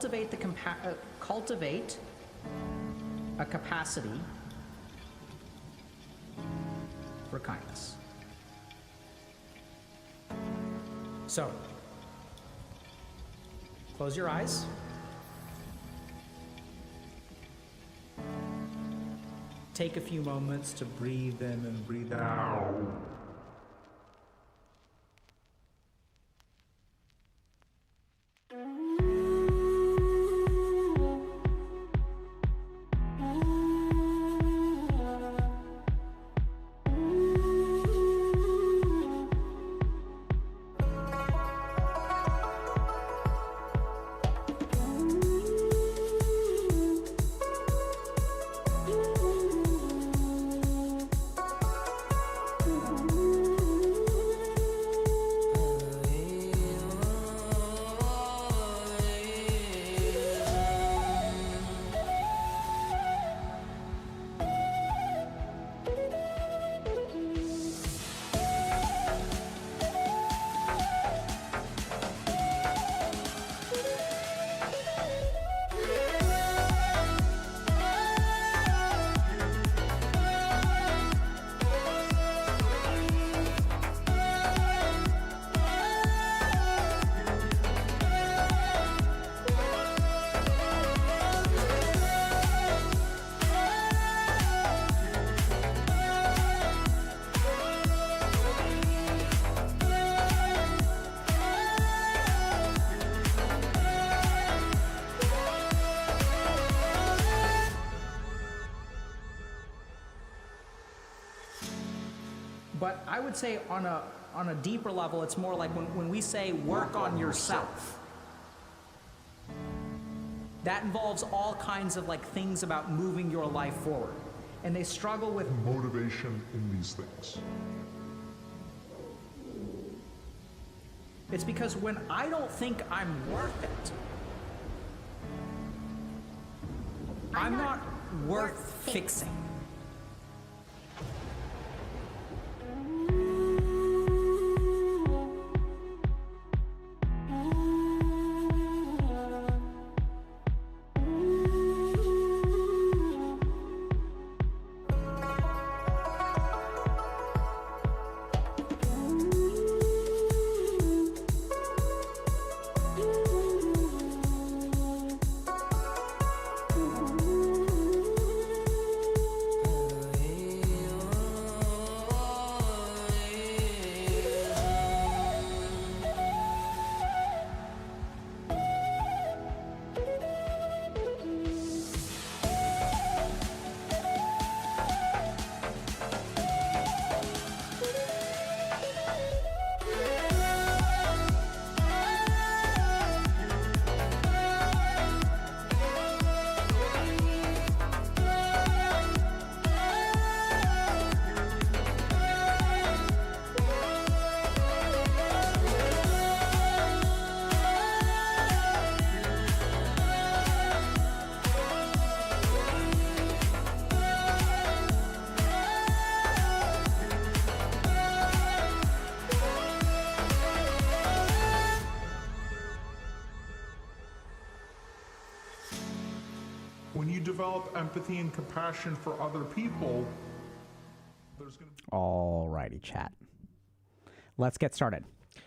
Cultivate a capacity for kindness. So, close your eyes. Take a few moments to breathe in and breathe out. But I would say on a deeper level, it's more like when we say work on yourself. That involves all kinds of like things about moving your life forward. And they struggle with motivation in these things. It's because when I don't think I'm worth it, I'm not worth fixing. When you develop empathy and compassion for other people, there's going to be... Alrighty, chat. Let's get started.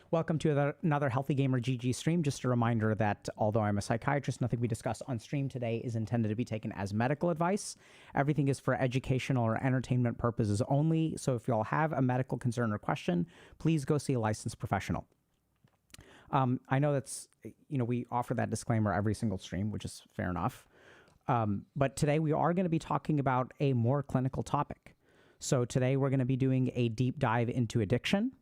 Welcome to another Healthy Gamer GG stream. Just a reminder that although I'm a psychiatrist, nothing we discuss on stream today is intended to be taken as medical advice. Everything is for educational or entertainment purposes only. So if you all have a medical concern or question, please go see a licensed professional. I know that's, we offer that disclaimer every single stream, which is fair enough. But today we are going to be talking about a more clinical topic. So today we're going to be doing a deep dive into addiction.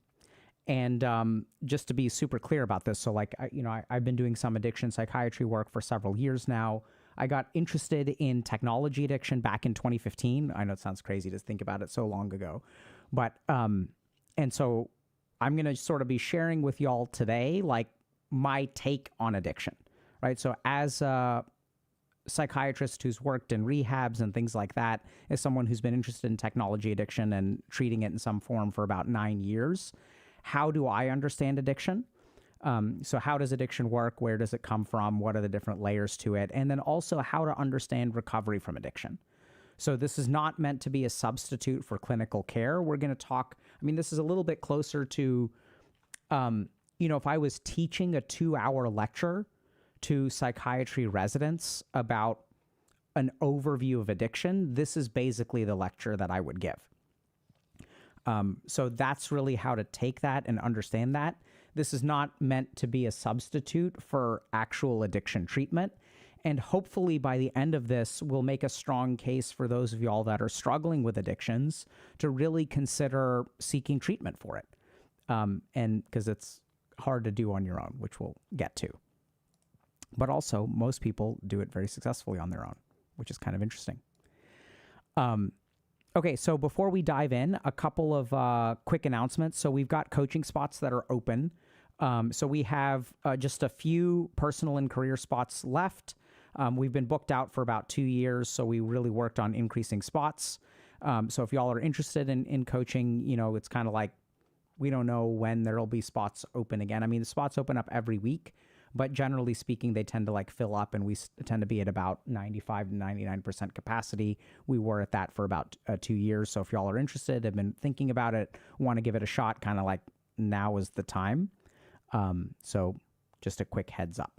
And just to be super clear about this, so like, I've been doing some addiction psychiatry work for several years now. I got interested in technology addiction back in 2015. I know it sounds crazy to think about it so long ago. But, and so I'm going to sort of be sharing with y'all today, like my take on addiction, right? So as a psychiatrist who's worked in rehabs and things like that, as someone who's been interested in technology addiction and treating it in some form for about 9 years, how do I understand addiction? So how does addiction work? Where does it come from? What are the different layers to it? And then also how to understand recovery from addiction. So this is not meant to be a substitute for clinical care. We're going to talk, I mean, this is a little bit closer to, if I was teaching a 2-hour lecture to psychiatry residents about an overview of addiction, this is basically the lecture that I would give. So that's really how to take that and understand that. This is not meant to be a substitute for actual addiction treatment. And hopefully by the end of this, we'll make a strong case for those of y'all that are struggling with addictions to really consider seeking treatment for it. And because it's hard to do on your own, which we'll get to. But also, most people do it very successfully on their own, which is kind of interesting. Okay, so before we dive in, a couple of quick announcements. So we've got coaching spots that are open. So we have just a few personal and career spots left. We've been booked out for about 2 years, so we really worked on increasing spots. So if y'all are interested in coaching, it's kind of like we don't know when there'll be spots open again. I mean, the spots open up every week, but generally speaking, they tend to fill up, and we tend to be at about 95 to 99% capacity. We were at that for about 2 years. So if y'all are interested, have been thinking about it, want to give it a shot, kind of like now is the time. So just a quick heads up.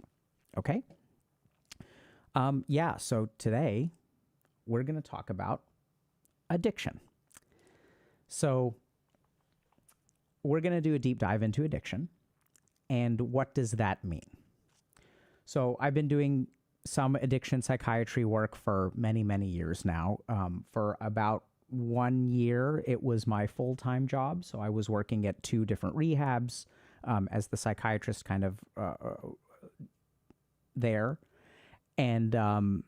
Okay. So today we're going to talk about addiction. So we're going to do a deep dive into addiction. And what does that mean? So I've been doing some addiction psychiatry work for many, many years now. For about 1 year, it was my full-time job. So I was working at 2 different rehabs as the psychiatrist kind of there. And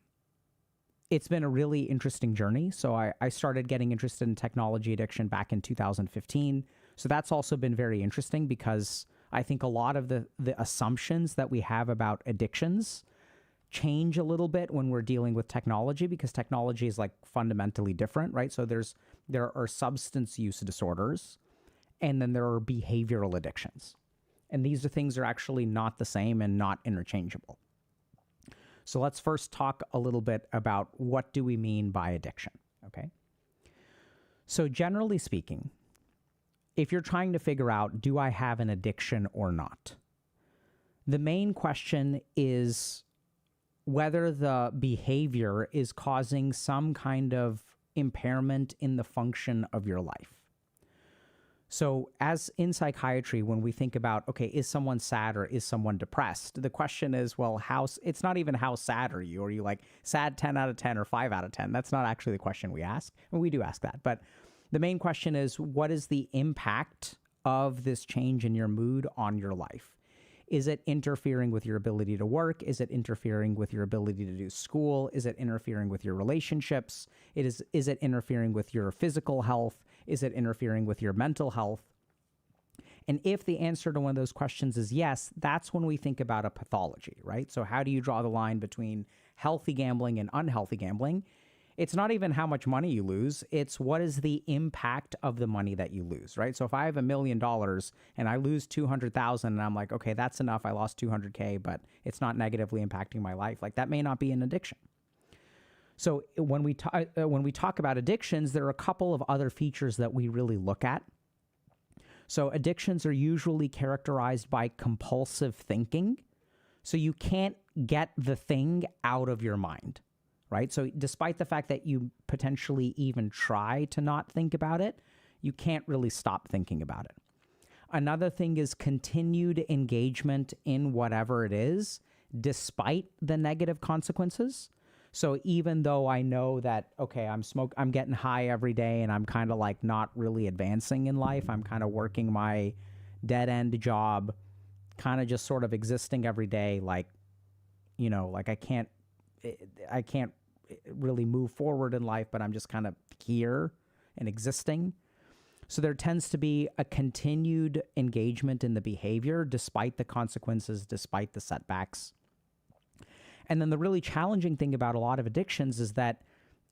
it's been a really interesting journey. So I started getting interested in technology addiction back in 2015. So that's also been very interesting because I think a lot of the assumptions that we have about addictions change a little bit when we're dealing with technology, because technology is fundamentally different, right? So there are substance use disorders, and then there are behavioral addictions. And these things are actually not the same and not interchangeable. So let's first talk a little bit about what do we mean by addiction, okay? So generally speaking, if you're trying to figure out, do I have an addiction or not? The main question is whether the behavior is causing some kind of impairment in the function of your life. So as in psychiatry, when we think about, okay, is someone sad or is someone depressed? The question is, well, it's not even how sad are you? Are you sad 10 out of 10 or 5 out of 10? That's not actually the question we ask. And we do ask that. But the main question is, what is the impact of this change in your mood on your life? Is it interfering with your ability to work? Is it interfering with your ability to do school? Is it interfering with your relationships? Is it interfering with your physical health? Is it interfering with your mental health? And if the answer to one of those questions is yes, that's when we think about a pathology, right? So how do you draw the line between healthy gambling and unhealthy gambling? It's not even how much money you lose. It's what is the impact of the money that you lose, right? So if I have $1 million and I lose 200,000 and I'm like, okay, that's enough. I lost 200K, but it's not negatively impacting my life. That may not be an addiction. So when we talk about addictions, there are a couple of other features that we really look at. So addictions are usually characterized by compulsive thinking. So you can't get the thing out of your mind, right? So despite the fact that you potentially even try to not think about it, you can't really stop thinking about it. Another thing is continued engagement in whatever it is, despite the negative consequences. So even though I know that, okay, I'm getting high every day and I'm kind of not really advancing in life, I'm kind of working my dead end job, kind of just sort of existing every day, I can't really move forward in life, but I'm just kind of here and existing. So there tends to be a continued engagement in the behavior despite the consequences, despite the setbacks. And then the really challenging thing about a lot of addictions is that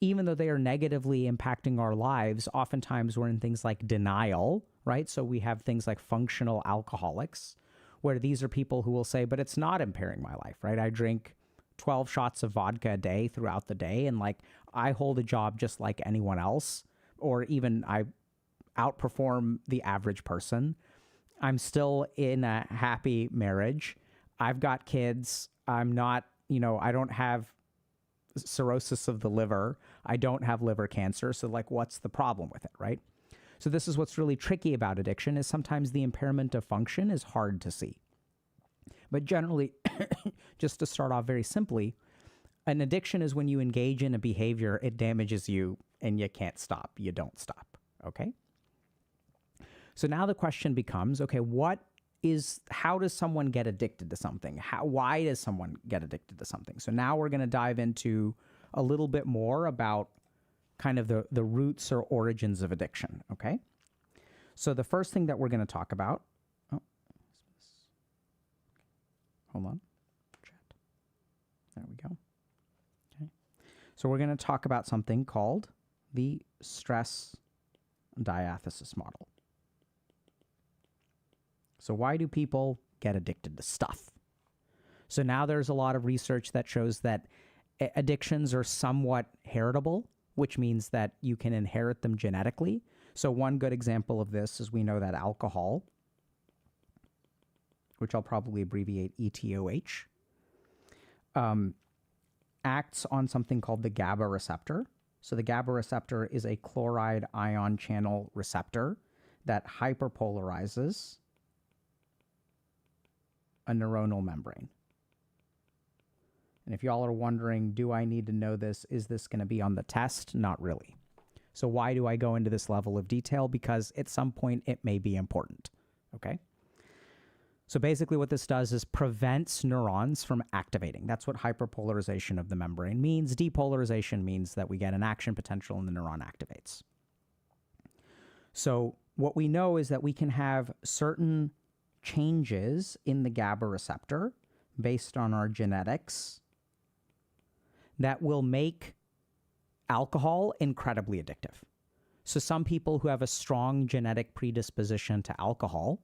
even though they are negatively impacting our lives, oftentimes we're in things like denial, right? So we have things like functional alcoholics, where these are people who will say, but it's not impairing my life, right? I drink 12 shots of vodka a day throughout the day, and like I hold a job just like anyone else, or even I outperform the average person. I'm still in a happy marriage. I've got kids. I'm not, I don't have cirrhosis of the liver. I don't have liver cancer. So like, what's the problem with it, right? So this is what's really tricky about addiction, is sometimes the impairment of function is hard to see. But generally, just to start off very simply, an addiction is when you engage in a behavior, it damages you and you can't stop. You don't stop, okay? So now the question becomes, okay, how does someone get addicted to something? Why does someone get addicted to something? So now we're going to dive into a little bit more about kind of the roots or origins of addiction, okay? So the first thing that we're going to talk about, hold on, chat. There we go. Okay. So we're going to talk about something called the stress diathesis model. So why do people get addicted to stuff? So now there's a lot of research that shows that addictions are somewhat heritable, which means that you can inherit them genetically. So one good example of this is we know that alcohol, which I'll probably abbreviate ETOH, acts on something called the GABA receptor. So the GABA receptor is a chloride ion channel receptor that hyperpolarizes a neuronal membrane. And if y'all are wondering, do I need to know this? Is this going to be on the test? Not really. So why do I go into this level of detail? Because at some point it may be important, okay? So basically what this does is prevents neurons from activating. That's what hyperpolarization of the membrane means. Depolarization means that we get an action potential and the neuron activates. So what we know is that we can have certain changes in the GABA receptor based on our genetics that will make alcohol incredibly addictive. So some people who have a strong genetic predisposition to alcohol,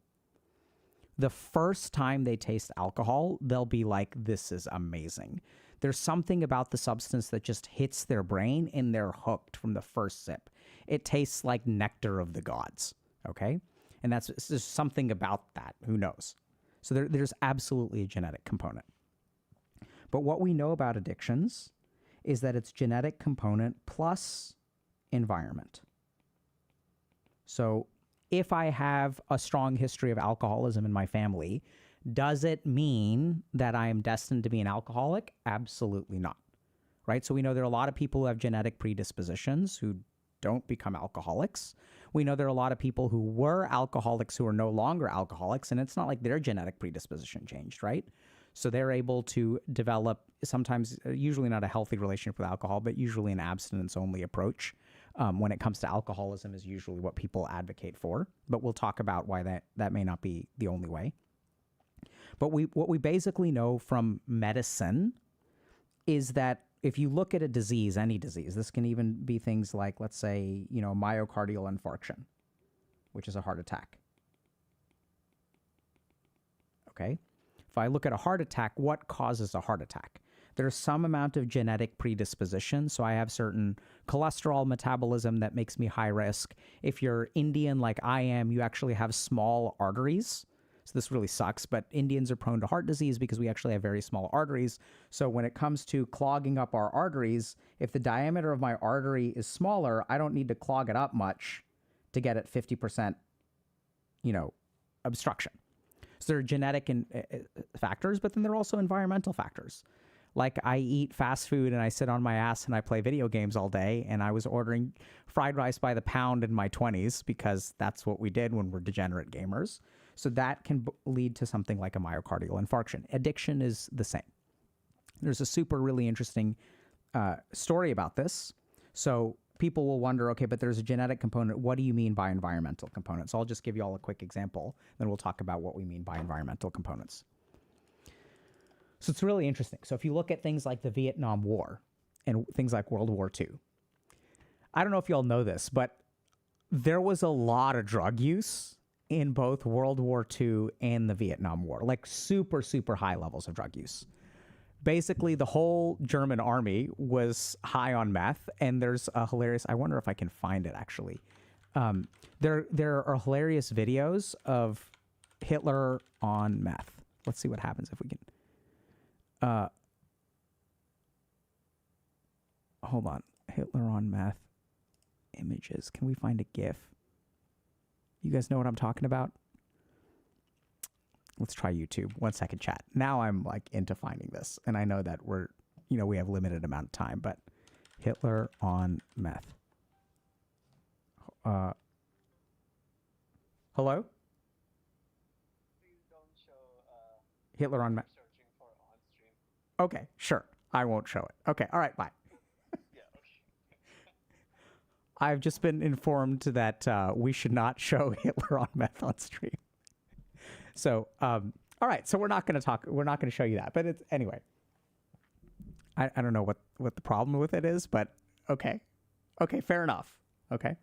the first time they taste alcohol, they'll be like, this is amazing. There's something about the substance that just hits their brain and they're hooked from the first sip. It tastes like nectar of the gods, okay? And there's something about that. Who knows? So there's absolutely a genetic component. But what we know about addictions is that it's genetic component plus environment. So if I have a strong history of alcoholism in my family, does it mean that I am destined to be an alcoholic? Absolutely not, right? So we know there are a lot of people who have genetic predispositions who don't become alcoholics. We know there are a lot of people who were alcoholics who are no longer alcoholics, and it's not like their genetic predisposition changed, right? So they're able to develop sometimes, usually not a healthy relationship with alcohol, but usually an abstinence-only approach. When it comes to alcoholism is usually what people advocate for, but we'll talk about why that may not be the only way. But what we basically know from medicine is that if you look at a disease, any disease, this can even be things like, let's say, myocardial infarction, which is a heart attack. Okay? If I look at a heart attack, what causes a heart attack? There's some amount of genetic predisposition. So I have certain cholesterol metabolism that makes me high risk. If you're Indian like I am, you actually have small arteries. So this really sucks, but Indians are prone to heart disease because we actually have very small arteries. So when it comes to clogging up our arteries, if the diameter of my artery is smaller, I don't need to clog it up much to get at 50%, obstruction. So there are genetic factors, but then there are also environmental factors. Like I eat fast food and I sit on my ass and I play video games all day, and I was ordering fried rice by the pound in my 20s because that's what we did when we're degenerate gamers. So that can lead to something like a myocardial infarction. Addiction is the same. There's a super really interesting story about this. So people will wonder, okay, but there's a genetic component. What do you mean by environmental components? So I'll just give you all a quick example, then we'll talk about what we mean by environmental components. So it's really interesting. So if you look at things like the Vietnam War and things like World War II, I don't know if y'all know this, but there was a lot of drug use in both World War II and the Vietnam War, like super, super high levels of drug use. Basically, the whole German army was high on meth, and there's a hilarious, I wonder if I can find it actually. There are hilarious videos of Hitler on meth. Let's see what happens if we can. Hold on. Hitler on meth. Images. Can we find a GIF? You guys know what I'm talking about? Let's try YouTube. 1 second, chat. Now I'm like into finding this, and I know that we have limited amount of time, but Hitler on meth. Hello? Please don't show Hitler on meth. searching for on stream. Okay, sure. I won't show it. Okay, all right, bye. Yeah, okay. I've just been informed that we should not show Hitler on meth on stream. So, all right. So we're not going to show you that. But it's anyway. I don't know what the problem with it is, but okay. Okay, fair enough. Okay.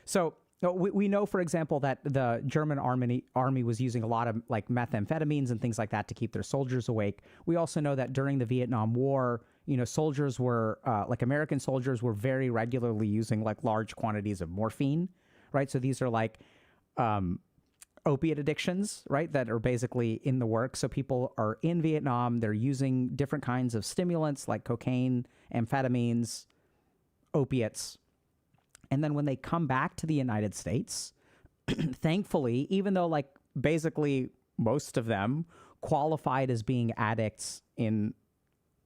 So we know, for example, that the German army was using a lot of like methamphetamines and things like that to keep their soldiers awake. We also know that during the Vietnam War, soldiers were like American soldiers were very regularly using like large quantities of morphine, right? So these are like opiate addictions, right? That are basically in the works. So people are in Vietnam, they're using different kinds of stimulants like cocaine, amphetamines, opiates. And then when they come back to the United States, thankfully, even though like basically most of them qualified as being addicts in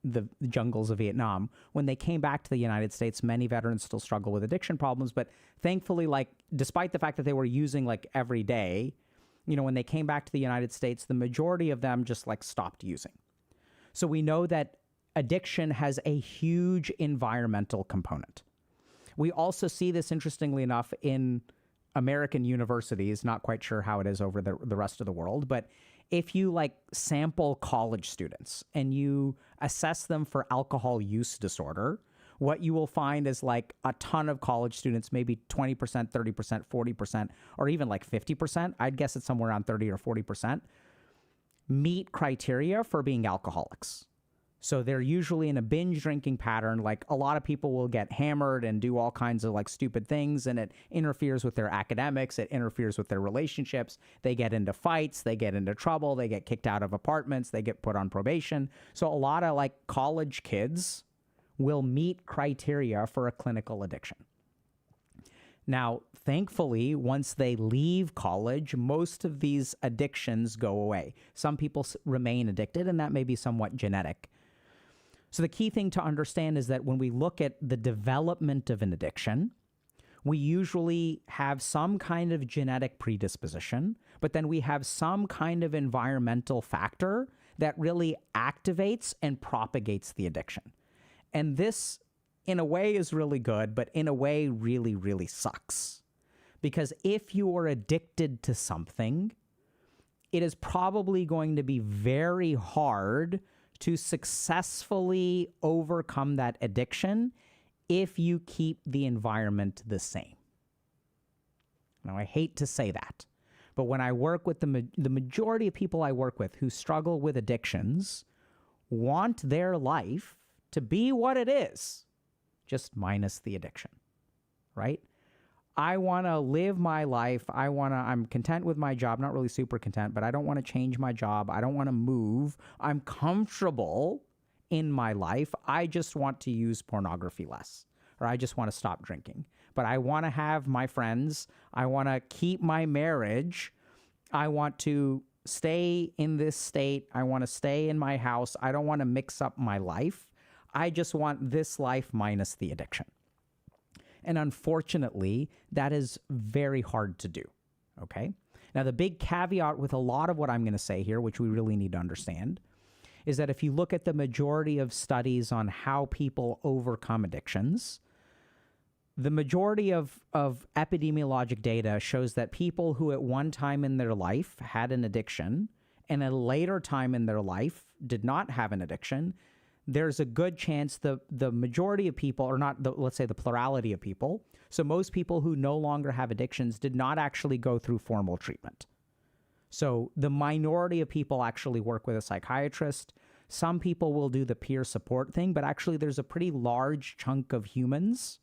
the jungles of Vietnam, when they came back to the United States, many veterans still struggle with addiction problems. But thankfully, like despite the fact that they were using like every day, when they came back to the United States, the majority of them just like stopped using. So we know that addiction has a huge environmental component. We also see this, interestingly enough, in American universities. Not quite sure how it is over the rest of the world, but if you like sample college students and you assess them for alcohol use disorder, what you will find is like a ton of college students, maybe 20%, 30%, 40%, or even like 50%. I'd guess it's somewhere around 30 or 40%, meet criteria for being alcoholics. So they're usually in a binge drinking pattern. Like a lot of people will get hammered and do all kinds of like stupid things, and it interferes with their academics. It interferes with their relationships. They get into fights. They get into trouble. They get kicked out of apartments. They get put on probation. So a lot of like college kids will meet criteria for a clinical addiction. Now, thankfully, once they leave college, most of these addictions go away. Some people remain addicted, and that may be somewhat genetic. So the key thing to understand is that when we look at the development of an addiction, we usually have some kind of genetic predisposition, but then we have some kind of environmental factor that really activates and propagates the addiction. And this, in a way, is really good, but in a way really, really sucks. Because if you are addicted to something, it is probably going to be very hard to successfully overcome that addiction if you keep the environment the same. Now, I hate to say that, but when I work with the majority of people I work with who struggle with addictions want their life to be what it is, just minus the addiction, right? I want to live my life. I'm content with my job, not really super content, but I don't want to change my job. I don't want to move. I'm comfortable in my life. I just want to use pornography less, or I just want to stop drinking. But I want to have my friends. I want to keep my marriage. I want to stay in this state. I want to stay in my house. I don't want to mix up my life. I just want this life minus the addiction. And unfortunately, that is very hard to do, okay? Now, the big caveat with a lot of what I'm going to say here, which we really need to understand, is that if you look at the majority of studies on how people overcome addictions, the majority of epidemiologic data shows that people who at one time in their life had an addiction and at a later time in their life did not have an addiction, there's a good chance the majority of people, or not, let's say the plurality of people, so most people who no longer have addictions did not actually go through formal treatment. So the minority of people actually work with a psychiatrist. Some people will do the peer support thing, but actually there's a pretty large chunk of humans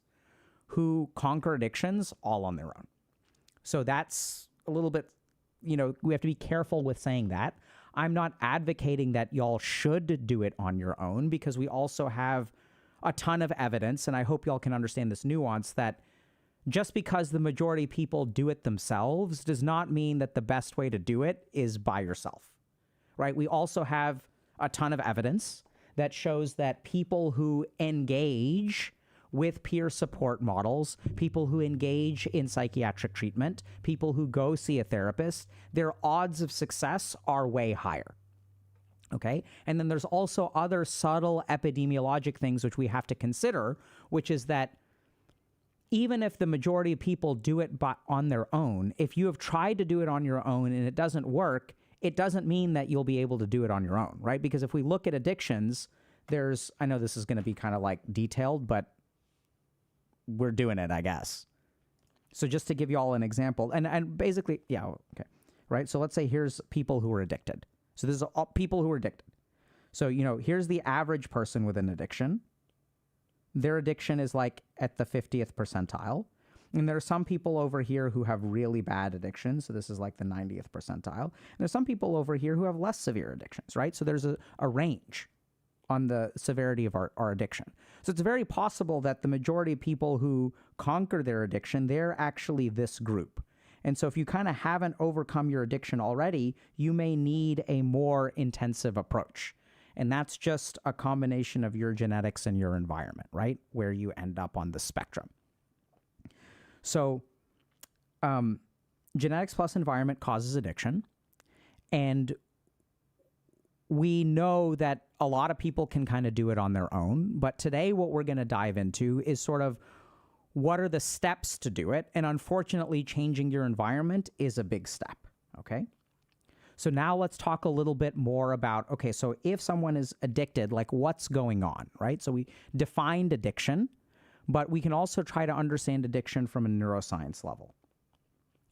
who conquer addictions all on their own. So that's a little bit, we have to be careful with saying that. I'm not advocating that y'all should do it on your own, because we also have a ton of evidence, and I hope y'all can understand this nuance, that just because the majority of people do it themselves does not mean that the best way to do it is by yourself, right? We also have a ton of evidence that shows that people who engage with peer support models, people who engage in psychiatric treatment, people who go see a therapist, their odds of success are way higher. Okay? And then there's also other subtle epidemiologic things which we have to consider, which is that even if the majority of people do it on their own, if you have tried to do it on your own and it doesn't work, it doesn't mean that you'll be able to do it on your own, right? Because if we look at addictions, I know this is going to be kind of like detailed, but we're doing it, I guess. So just to give you all an example, and basically, yeah, okay, right? So let's say here's people who are addicted. So this is all people who are addicted. So, here's the average person with an addiction. Their addiction is like at the 50th percentile. And there are some people over here who have really bad addictions. So this is like the 90th percentile. And there's some people over here who have less severe addictions, right? So there's a range on the severity of our addiction. So it's very possible that the majority of people who conquer their addiction, they're actually this group. And so if you kind of haven't overcome your addiction already, you may need a more intensive approach. And that's just a combination of your genetics and your environment, right? Where you end up on the spectrum. So genetics plus environment causes addiction. And we know that a lot of people can kind of do it on their own. But today what we're going to dive into is sort of what are the steps to do it. And unfortunately, changing your environment is a big step, okay? So now let's talk a little bit more about, okay, so if someone is addicted, like what's going on, right? So we defined addiction, but we can also try to understand addiction from a neuroscience level.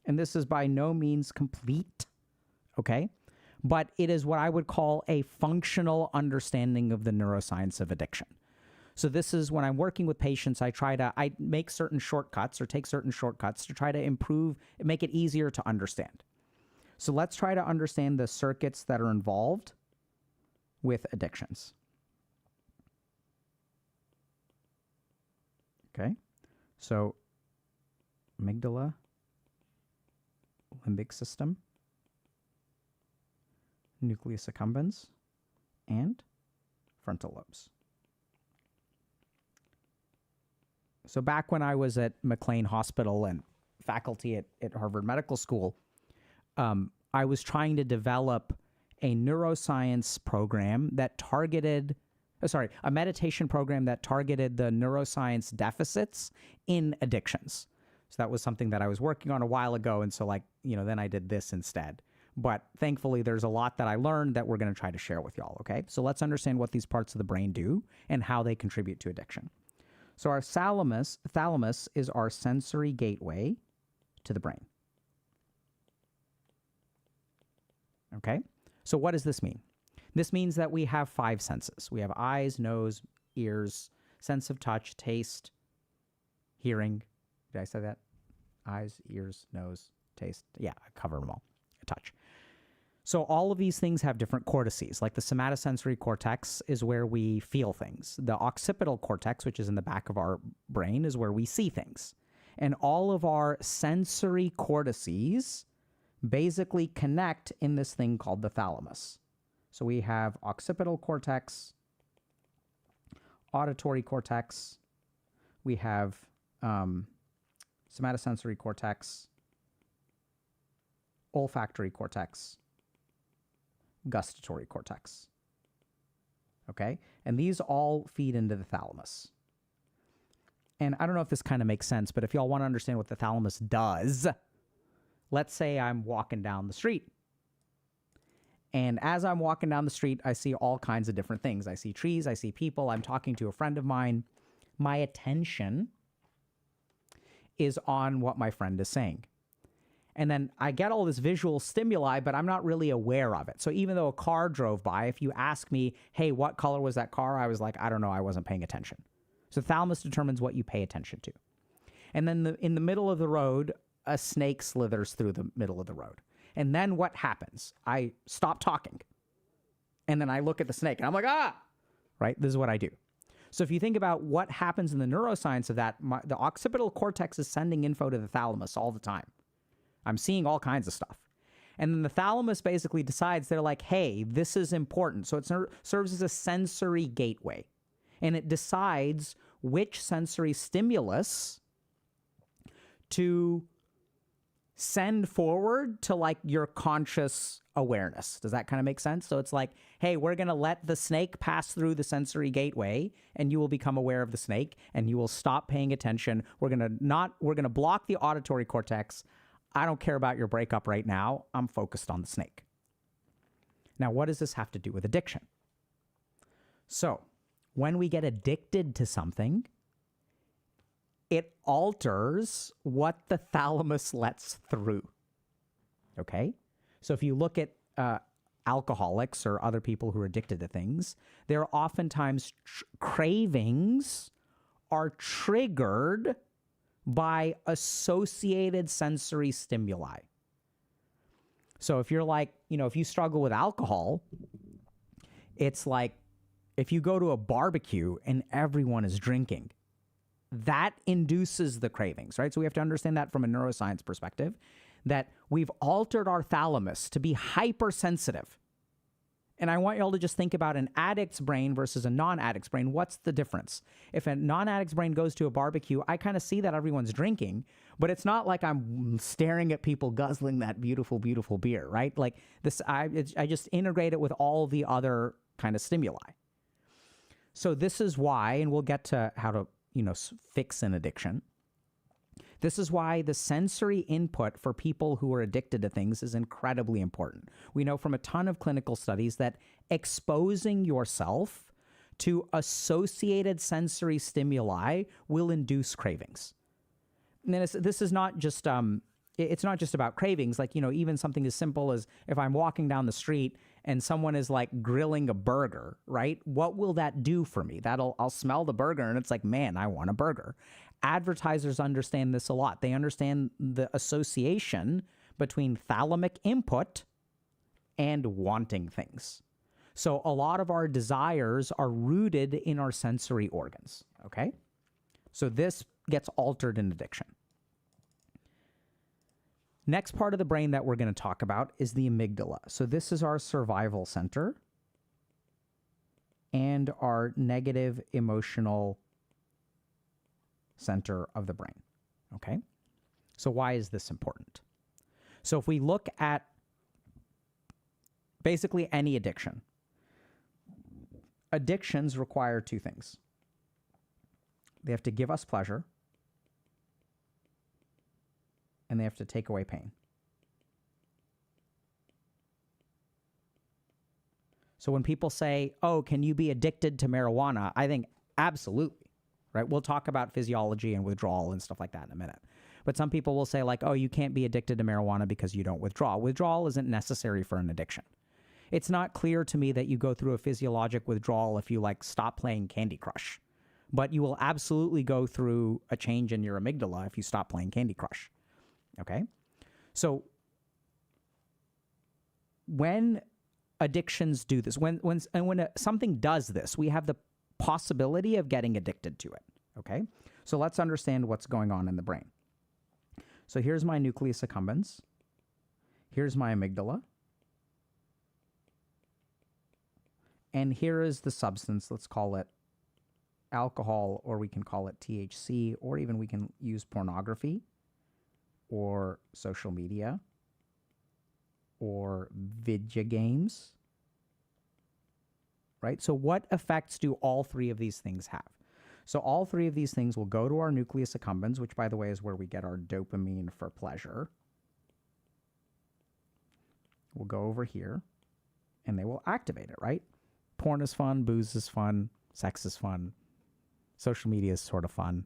And this is by no means complete, okay? But it is what I would call a functional understanding of the neuroscience of addiction. So this is when I'm working with patients, I make certain shortcuts or take certain shortcuts to try to improve, make it easier to understand. So let's try to understand the circuits that are involved with addictions. Okay, so amygdala, limbic system, nucleus accumbens, and frontal lobes. So back when I was at McLean Hospital and faculty at Harvard Medical School, I was trying to develop a neuroscience program that targeted, a meditation program that targeted the neuroscience deficits in addictions. So that was something that I was working on a while ago. And so then I did this instead. But thankfully, there's a lot that I learned that we're going to try to share with y'all, okay? So let's understand what these parts of the brain do and how they contribute to addiction. So our thalamus is our sensory gateway to the brain. Okay? So what does this mean? This means that we have 5 senses. We have eyes, nose, ears, sense of touch, taste, hearing. Did I say that? Eyes, ears, nose, taste. Yeah, I covered them all. Touch. So all of these things have different cortices. Like the somatosensory cortex is where we feel things. The occipital cortex, which is in the back of our brain, is where we see things. And all of our sensory cortices basically connect in this thing called the thalamus. So we have occipital cortex, auditory cortex, we have somatosensory cortex, olfactory cortex, gustatory cortex. Okay? And these all feed into the thalamus. And I don't know if this kind of makes sense, but if y'all want to understand what the thalamus does, let's say I'm walking down the street And as I'm walking down the street, I see all kinds of different things. I see trees, I see people, I'm talking to a friend of mine. My attention is on what my friend is saying. And then I get all this visual stimuli, but I'm not really aware of it. So even though a car drove by, if you ask me, hey, what color was that car? I was like, I don't know, I wasn't paying attention. So thalamus determines what you pay attention to. And then in the middle of the road, a snake slithers through the middle of the road. And then what happens? I stop talking. And then I look at the snake and I'm like, ah, right? This is what I do. So if you think about what happens in the neuroscience of that, the occipital cortex is sending info to the thalamus all the time. I'm seeing all kinds of stuff. And then the thalamus basically decides, they're like, hey, this is important. So it serves as a sensory gateway. And it decides which sensory stimulus to send forward to like your conscious awareness. Does that kind of make sense? So it's like, hey, we're going to let the snake pass through the sensory gateway and you will become aware of the snake and you will stop paying attention. We're going to block the auditory cortex. I don't care about your breakup right now. I'm focused on the snake. Now, what does this have to do with addiction? So when we get addicted to something, it alters what the thalamus lets through. Okay? So if you look at alcoholics or other people who are addicted to things, there are oftentimes cravings are triggered by associated sensory stimuli. So if you're like, if you struggle with alcohol, it's like if you go to a barbecue and everyone is drinking, that induces the cravings, right? So we have to understand that from a neuroscience perspective, that we've altered our thalamus to be hypersensitive. And I want you all to just think about an addict's brain versus a non-addict's brain. What's the difference? If a non-addict's brain goes to a barbecue, I kind of see that everyone's drinking, but it's not like I'm staring at people guzzling that beautiful, beautiful beer, right? Like this, I just integrate it with all the other kind of stimuli. So this is why, and we'll get to how to fix an addiction. This is why the sensory input for people who are addicted to things is incredibly important. We know from a ton of clinical studies that exposing yourself to associated sensory stimuli will induce cravings. And then this is not just it's not just about cravings. Like, even something as simple as if I'm walking down the street and someone is like grilling a burger, right? What will that do for me? I'll smell the burger and it's like, man, I want a burger. Advertisers understand this a lot. They understand the association between thalamic input and wanting things. So a lot of our desires are rooted in our sensory organs, okay? So this gets altered in addiction. Next part of the brain that we're going to talk about is the amygdala. So this is our survival center and our negative emotional center of the brain, okay? So why is this important? So if we look at basically any addiction, addictions require two things. They have to give us pleasure, and they have to take away pain. So when people say, oh, can you be addicted to marijuana? I think absolutely, right? We'll talk about physiology and withdrawal and stuff like that in a minute. But some people will say like, oh, you can't be addicted to marijuana because you don't withdraw. Withdrawal isn't necessary for an addiction. It's not clear to me that you go through a physiologic withdrawal if you like stop playing Candy Crush. But you will absolutely go through a change in your amygdala if you stop playing Candy Crush. Okay? So when addictions do this, when something does this, we have the possibility of getting addicted to it. Okay? So let's understand what's going on in the brain. So here's my nucleus accumbens. Here's my amygdala. And here is the substance, let's call it alcohol, or we can call it THC, or even we can use pornography, or social media, or video games, right? So what effects do all three of these things have? So all three of these things will go to our nucleus accumbens, which, by the way, is where we get our dopamine for pleasure. We'll go over here. and they will activate it, right? Porn is fun, booze is fun, sex is fun, social media is sort of fun,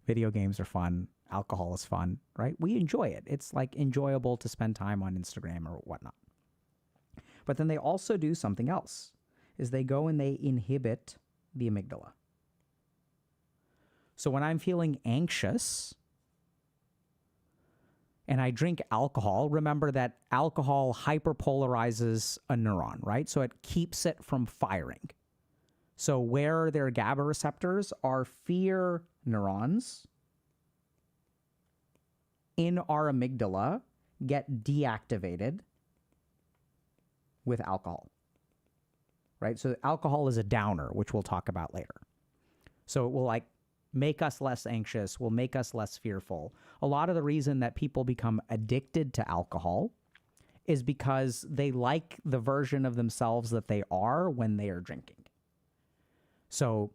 video games are fun, alcohol is fun, right? We enjoy it. It's like enjoyable to spend time on Instagram or whatnot. But then they also do something else, is they go and they inhibit the amygdala. So when I'm feeling anxious and I drink alcohol, remember that alcohol hyperpolarizes a neuron, right? So it keeps it from firing. So where their GABA receptors are fear neurons in our amygdala get deactivated with alcohol, right? So alcohol is a downer, which we'll talk about later. So it will like make us less anxious, will make us less fearful. A lot of the reason that people become addicted to alcohol is because they like the version of themselves that they are when they are drinking. So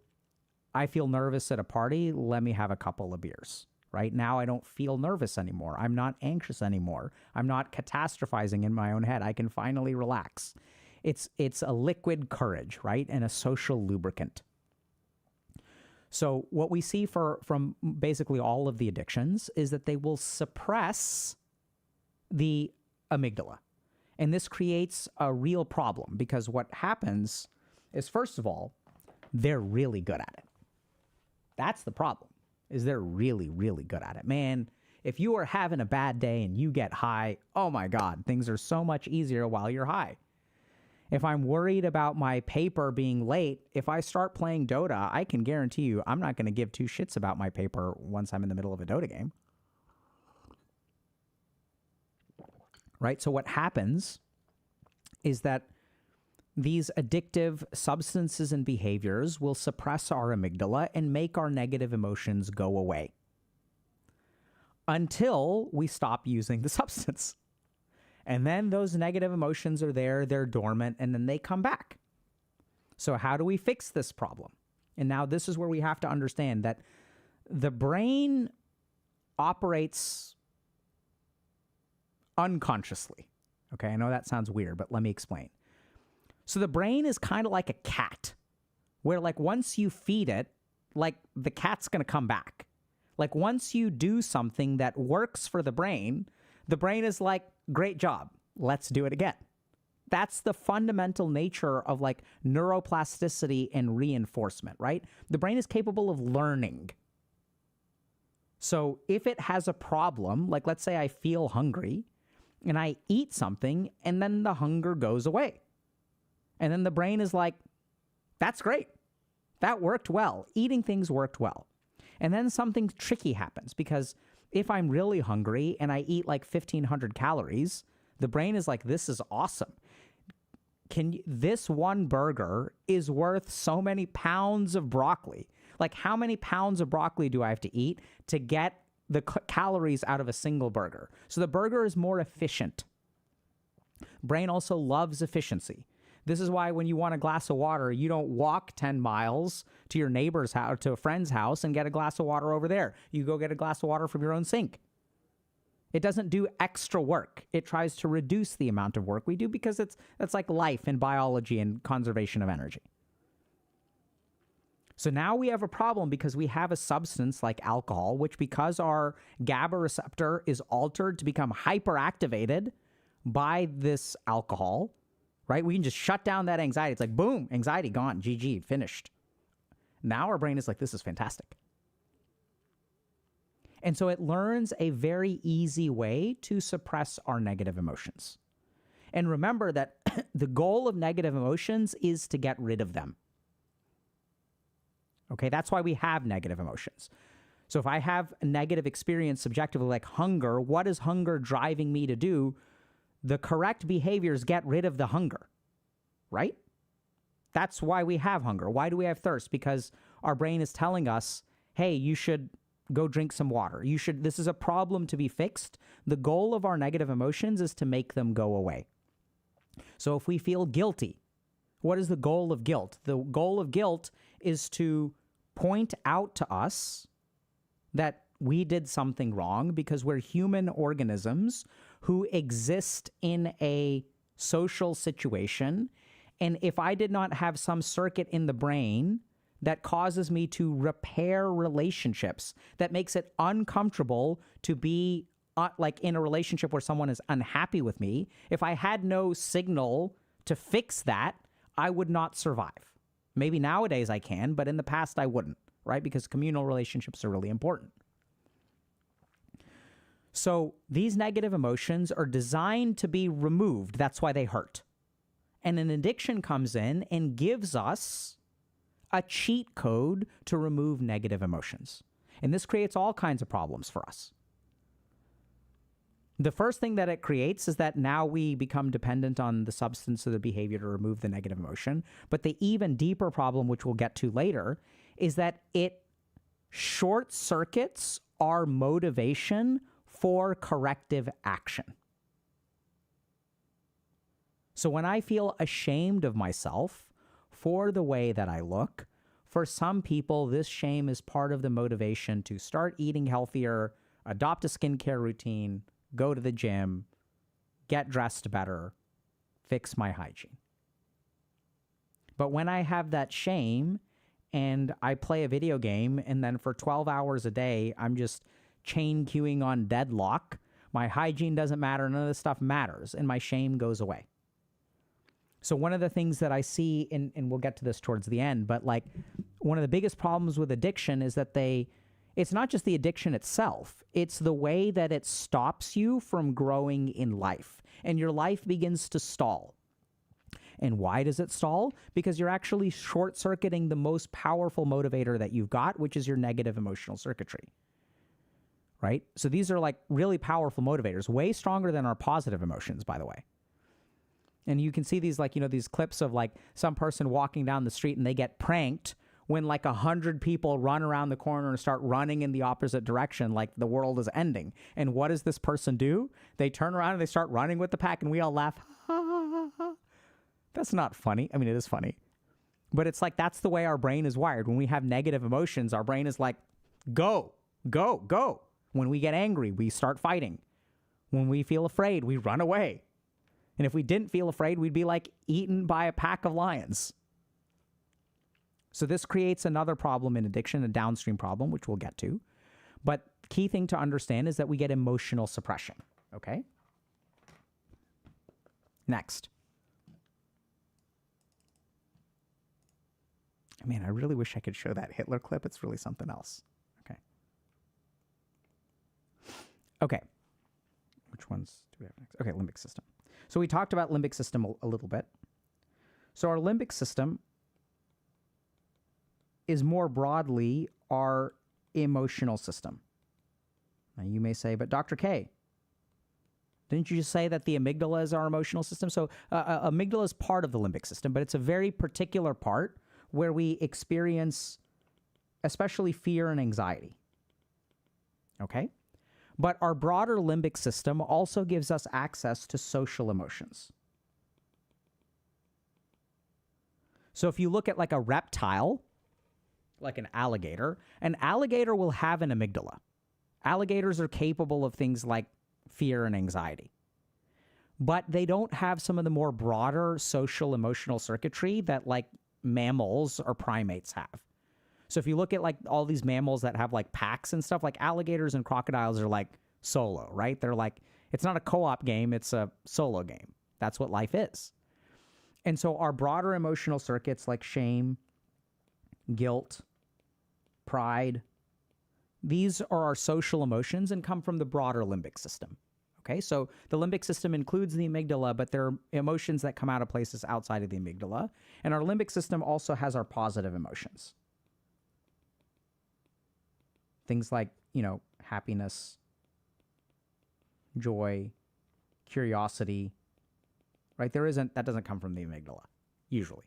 I feel nervous at a party, let me have a couple of beers, right? Now I don't feel nervous anymore. I'm not anxious anymore. I'm not catastrophizing in my own head. I can finally relax. It's a liquid courage, right? And a social lubricant. So what we see from basically all of the addictions is that they will suppress the amygdala. And this creates a real problem because what happens is, first of all, they're really good at it. That's the problem, is they're really, really good at it. Man, if you are having a bad day and you get high, oh my God, things are so much easier while you're high. If I'm worried about my paper being late, if I start playing Dota, I can guarantee you I'm not going to give two shits about my paper once I'm in the middle of a Dota game. Right? So what happens is that these addictive substances and behaviors will suppress our amygdala and make our negative emotions go away until we stop using the substance. And then those negative emotions are there, they're dormant, and then they come back. So how do we fix this problem? And now this is where we have to understand that the brain operates unconsciously. Okay, I know that sounds weird, but let me explain. So the brain is kind of like a cat, where like once you feed it, like the cat's going to come back. Like once you do something that works for the brain is like, great job, let's do it again. That's the fundamental nature of like neuroplasticity and reinforcement, right? The brain is capable of learning. So if it has a problem, like let's say I feel hungry and I eat something and then the hunger goes away. And then the brain is like, that's great. That worked well. Eating things worked well. And then something tricky happens because if I'm really hungry and I eat like 1,500 calories, the brain is like, this is awesome. This one burger is worth so many pounds of broccoli. Like how many pounds of broccoli do I have to eat to get the calories out of a single burger? So the burger is more efficient. Brain also loves efficiency. This is why when you want a glass of water, you don't walk 10 miles to your neighbor's house, to a friend's house and get a glass of water over there. You go get a glass of water from your own sink. It doesn't do extra work. It tries to reduce the amount of work we do because that's like life and biology and conservation of energy. So now we have a problem because we have a substance like alcohol, which because our GABA receptor is altered to become hyperactivated by this alcohol, right? We can just shut down that anxiety. It's like, boom, anxiety gone, GG, finished. Now our brain is like, this is fantastic. And so it learns a very easy way to suppress our negative emotions. And remember that the goal of negative emotions is to get rid of them. Okay, that's why we have negative emotions. So if I have a negative experience subjectively like hunger, what is hunger driving me to do? The correct behaviors get rid of the hunger, right? That's why we have hunger. Why do we have thirst? Because our brain is telling us, hey, you should go drink some water. This is a problem to be fixed. The goal of our negative emotions is to make them go away. So if we feel guilty, what is the goal of guilt? The goal of guilt is to point out to us that we did something wrong because we're human organisms who exist in a social situation. And if I did not have some circuit in the brain that causes me to repair relationships, that makes it uncomfortable to be like in a relationship where someone is unhappy with me, if I had no signal to fix that, I would not survive. Maybe nowadays I can, but in the past I wouldn't, right? Because communal relationships are really important. So these negative emotions are designed to be removed. That's why they hurt. And an addiction comes in and gives us a cheat code to remove negative emotions. And this creates all kinds of problems for us. The first thing that it creates is that now we become dependent on the substance or the behavior to remove the negative emotion. But the even deeper problem, which we'll get to later, is that it short circuits our motivation for corrective action. So when I feel ashamed of myself for the way that I look, for some people, this shame is part of the motivation to start eating healthier, adopt a skincare routine, go to the gym, get dressed better, fix my hygiene. But when I have that shame and I play a video game and then for 12 hours a day, I'm just chain queuing on Deadlock, my hygiene doesn't matter, none of this stuff matters, and my shame goes away. So one of the things that I see, and we'll get to this towards the end, but like one of the biggest problems with addiction is that it's not just the addiction itself, it's the way that it stops you from growing in life, and your life begins to stall. And why does it stall? Because you're actually short-circuiting the most powerful motivator that you've got, which is your negative emotional circuitry. Right? So these are like really powerful motivators, way stronger than our positive emotions, by the way. And you can see these like, these clips of like some person walking down the street and they get pranked when like 100 people run around the corner and start running in the opposite direction like the world is ending. And what does this person do? They turn around and they start running with the pack and we all laugh. That's not funny. I mean, it is funny. But it's like that's the way our brain is wired. When we have negative emotions, our brain is like, go, go, go. When we get angry, we start fighting. When we feel afraid, we run away. And if we didn't feel afraid, we'd be like eaten by a pack of lions. So this creates another problem in addiction, a downstream problem, which we'll get to. But key thing to understand is that we get emotional suppression, okay? Next. Man, I really wish I could show that Hitler clip. It's really something else. Okay. Which ones do we have next? Okay, limbic system. So we talked about limbic system a little bit. So our limbic system is more broadly our emotional system. Now you may say, but Dr. K, didn't you just say that the amygdala is our emotional system? So amygdala is part of the limbic system, but it's a very particular part where we experience especially fear and anxiety. Okay? But our broader limbic system also gives us access to social emotions. So if you look at like a reptile, like an alligator will have an amygdala. Alligators are capable of things like fear and anxiety. But they don't have some of the more broader social emotional circuitry that like mammals or primates have. So if you look at like all these mammals that have like packs and stuff, like alligators and crocodiles are like solo, right? They're like, it's not a co-op game, it's a solo game. That's what life is. And so our broader emotional circuits like shame, guilt, pride, these are our social emotions and come from the broader limbic system. Okay, so the limbic system includes the amygdala, but there are emotions that come out of places outside of the amygdala. And our limbic system also has our positive emotions. Things like, happiness, joy, curiosity, right? That doesn't come from the amygdala, usually.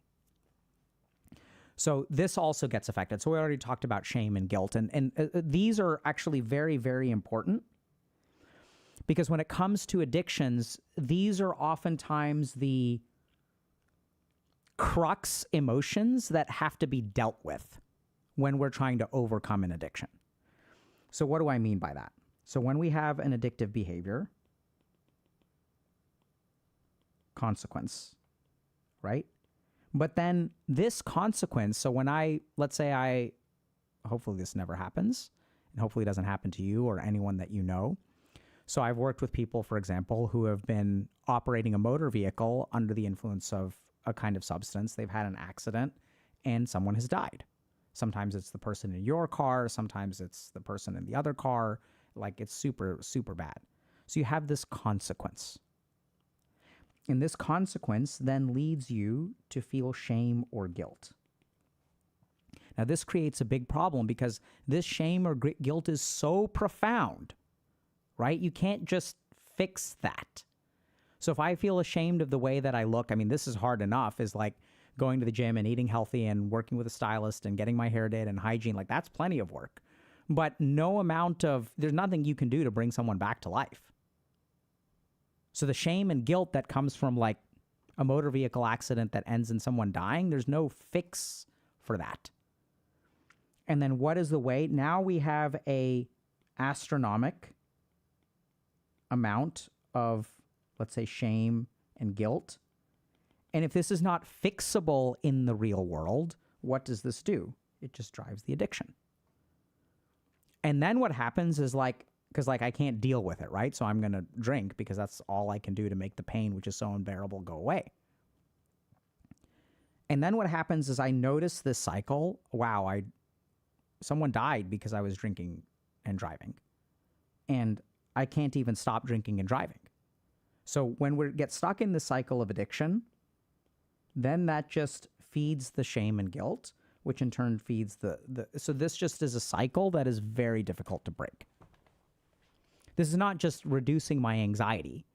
So this also gets affected. So we already talked about shame and guilt, and these are actually very, very important because when it comes to addictions, these are oftentimes the crux emotions that have to be dealt with when we're trying to overcome an addiction. So what do I mean by that? So when we have an addictive behavior, consequence, right? But then this consequence, so when let's say hopefully this never happens, and hopefully it doesn't happen to you or anyone that you know. So I've worked with people, for example, who have been operating a motor vehicle under the influence of a kind of substance. They've had an accident and someone has died. Sometimes it's the person in your car, sometimes it's the person in the other car. Like, it's super, super bad. So you have this consequence. And this consequence then leads you to feel shame or guilt. Now, this creates a big problem because this shame or guilt is so profound, right? You can't just fix that. So if I feel ashamed of the way that I look, I mean, this is hard enough, is like going to the gym and eating healthy and working with a stylist and getting my hair did and hygiene. Like, that's plenty of work. But there's nothing you can do to bring someone back to life. So the shame and guilt that comes from like a motor vehicle accident that ends in someone dying, there's no fix for that. And then what is the way? Now we have a astronomical amount of, let's say, shame and guilt. And if this is not fixable in the real world, what does this do? It just drives the addiction. And then what happens is because I can't deal with it, right? So I'm going to drink because that's all I can do to make the pain, which is so unbearable, go away. And then what happens is I notice this cycle. Wow, someone died because I was drinking and driving. And I can't even stop drinking and driving. So when we get stuck in the cycle of addiction, then that just feeds the shame and guilt, which in turn feeds so this just is a cycle that is very difficult to break. This is not just reducing my anxiety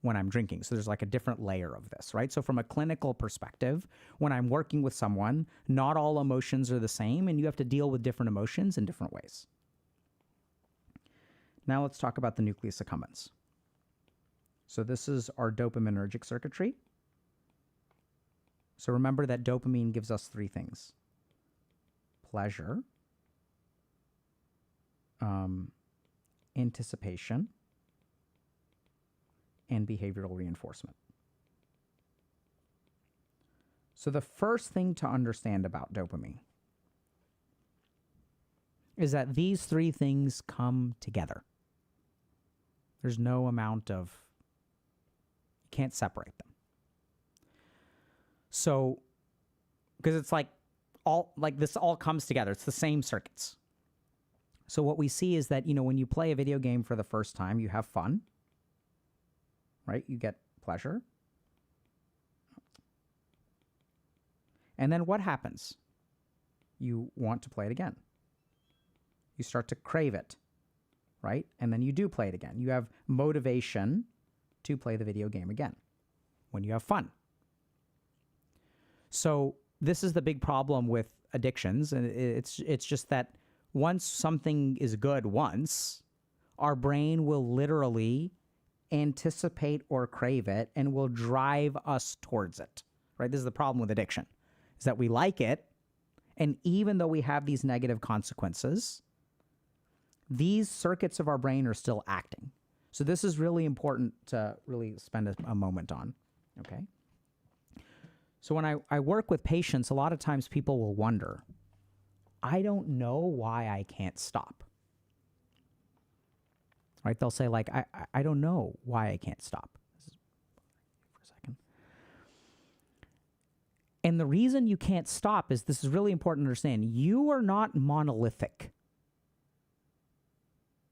when I'm drinking. So there's like a different layer of this, right? So from a clinical perspective, when I'm working with someone, not all emotions are the same, and you have to deal with different emotions in different ways. Now let's talk about the nucleus accumbens. So this is our dopaminergic circuitry. So remember that dopamine gives us three things: pleasure, anticipation, and behavioral reinforcement. So the first thing to understand about dopamine is that these three things come together. There's no amount of, you can't separate them. So, because it's this all comes together. It's the same circuits. So what we see is that, when you play a video game for the first time, you have fun, right? You get pleasure. And then what happens? You want to play it again. You start to crave it, right? And then you do play it again. You have motivation to play the video game again when you have fun. So this is the big problem with addictions, and it's just that once something is good once, our brain will literally anticipate or crave it and will drive us towards it, right? This is the problem with addiction, is that we like it, and even though we have these negative consequences, these circuits of our brain are still acting. So this is really important to really spend a moment on, okay? So when I work with patients, a lot of times people will wonder, I don't know why I can't stop. Right? They'll say, like, I don't know why I can't stop. For a second. And the reason you can't stop is, this is really important to understand, you are not monolithic.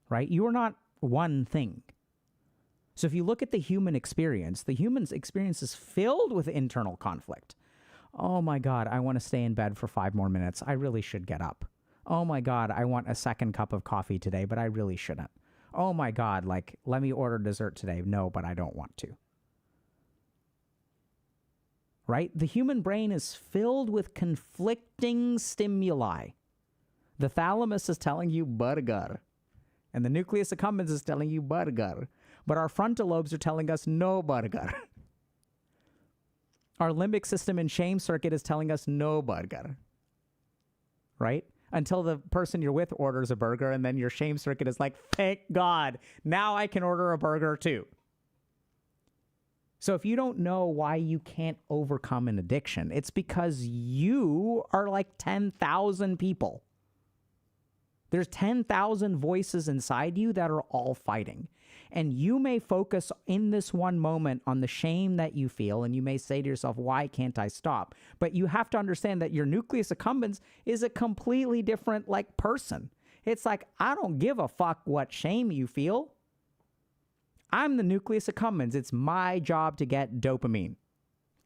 Right? You are not one thing. So if you look at the human experience, the human's experience is filled with internal conflict. Oh my God, I want to stay in bed for 5 more minutes. I really should get up. Oh my God, I want a second cup of coffee today, but I really shouldn't. Oh my God, let me order dessert today. No, but I don't want to. Right? The human brain is filled with conflicting stimuli. The thalamus is telling you burger, and the nucleus accumbens is telling you burger. But our frontal lobes are telling us no burger. Our limbic system and shame circuit is telling us no burger. Right? Until the person you're with orders a burger, and then your shame circuit is like, thank God, now I can order a burger too. So if you don't know why you can't overcome an addiction, it's because you are like 10,000 people. There's 10,000 voices inside you that are all fighting. And you may focus in this one moment on the shame that you feel, and you may say to yourself, why can't I stop? But you have to understand that your nucleus accumbens is a completely different like person. It's like, I don't give a fuck what shame you feel. I'm the nucleus accumbens. It's my job to get dopamine.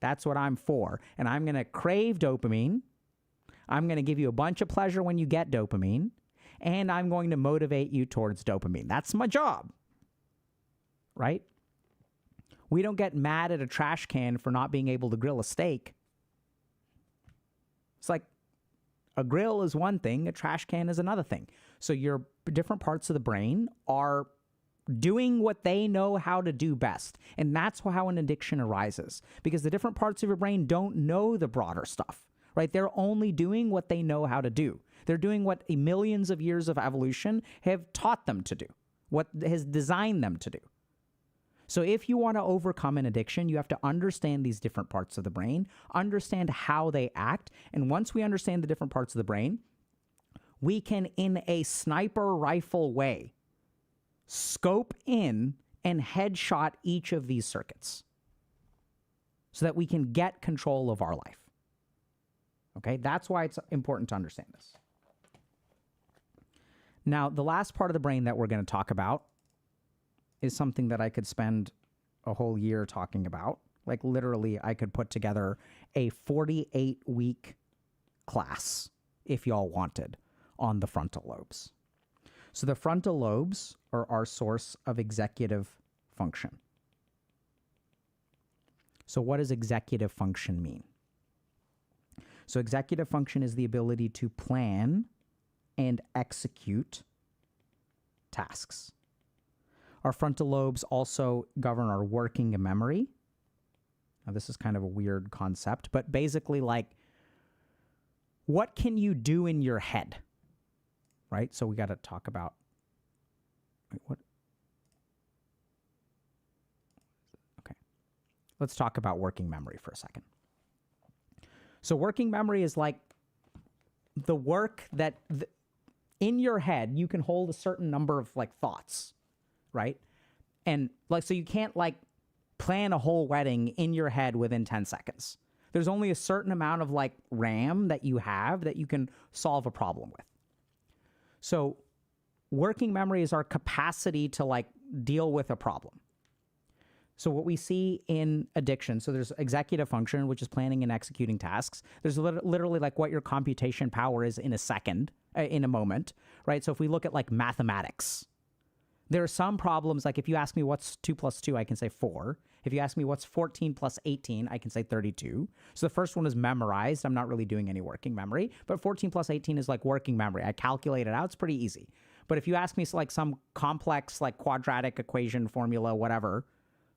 That's what I'm for. And I'm going to crave dopamine. I'm going to give you a bunch of pleasure when you get dopamine. And I'm going to motivate you towards dopamine. That's my job. Right? We don't get mad at a trash can for not being able to grill a steak. It's like a grill is one thing, a trash can is another thing. So your different parts of the brain are doing what they know how to do best. And that's how an addiction arises, because the different parts of your brain don't know the broader stuff, right? They're only doing what they know how to do. They're doing what millions of years of evolution have taught them to do, what has designed them to do. So if you want to overcome an addiction, you have to understand these different parts of the brain, understand how they act. And once we understand the different parts of the brain, we can, in a sniper rifle way, scope in and headshot each of these circuits so that we can get control of our life. Okay, that's why it's important to understand this. Now, the last part of the brain that we're going to talk about is something that I could spend a whole year talking about. Like literally, I could put together a 48-week class, if y'all wanted, on the frontal lobes. So the frontal lobes are our source of executive function. So what does executive function mean? So executive function is the ability to plan and execute tasks. Our frontal lobes also govern our working memory. Now, this is kind of a weird concept, but basically, like, what can you do in your head, right? So we got to talk about what. Okay, let's talk about working memory for a second. So working memory is like the work that in your head you can hold a certain number of like thoughts, right? And like, so you can't like plan a whole wedding in your head within 10 seconds. There's only a certain amount of like RAM that you have that you can solve a problem with. So working memory is our capacity to like deal with a problem. So what we see in addiction, so there's executive function, which is planning and executing tasks. There's literally like what your computation power is in a second, in a moment, right? So if we look at like mathematics, there are some problems, like if you ask me what's 2 plus 2, I can say 4. If you ask me what's 14 plus 18, I can say 32. So the first one is memorized. I'm not really doing any working memory, but 14 plus 18 is like working memory. I calculate it out. It's pretty easy. But if you ask me like some complex, like quadratic equation formula, whatever,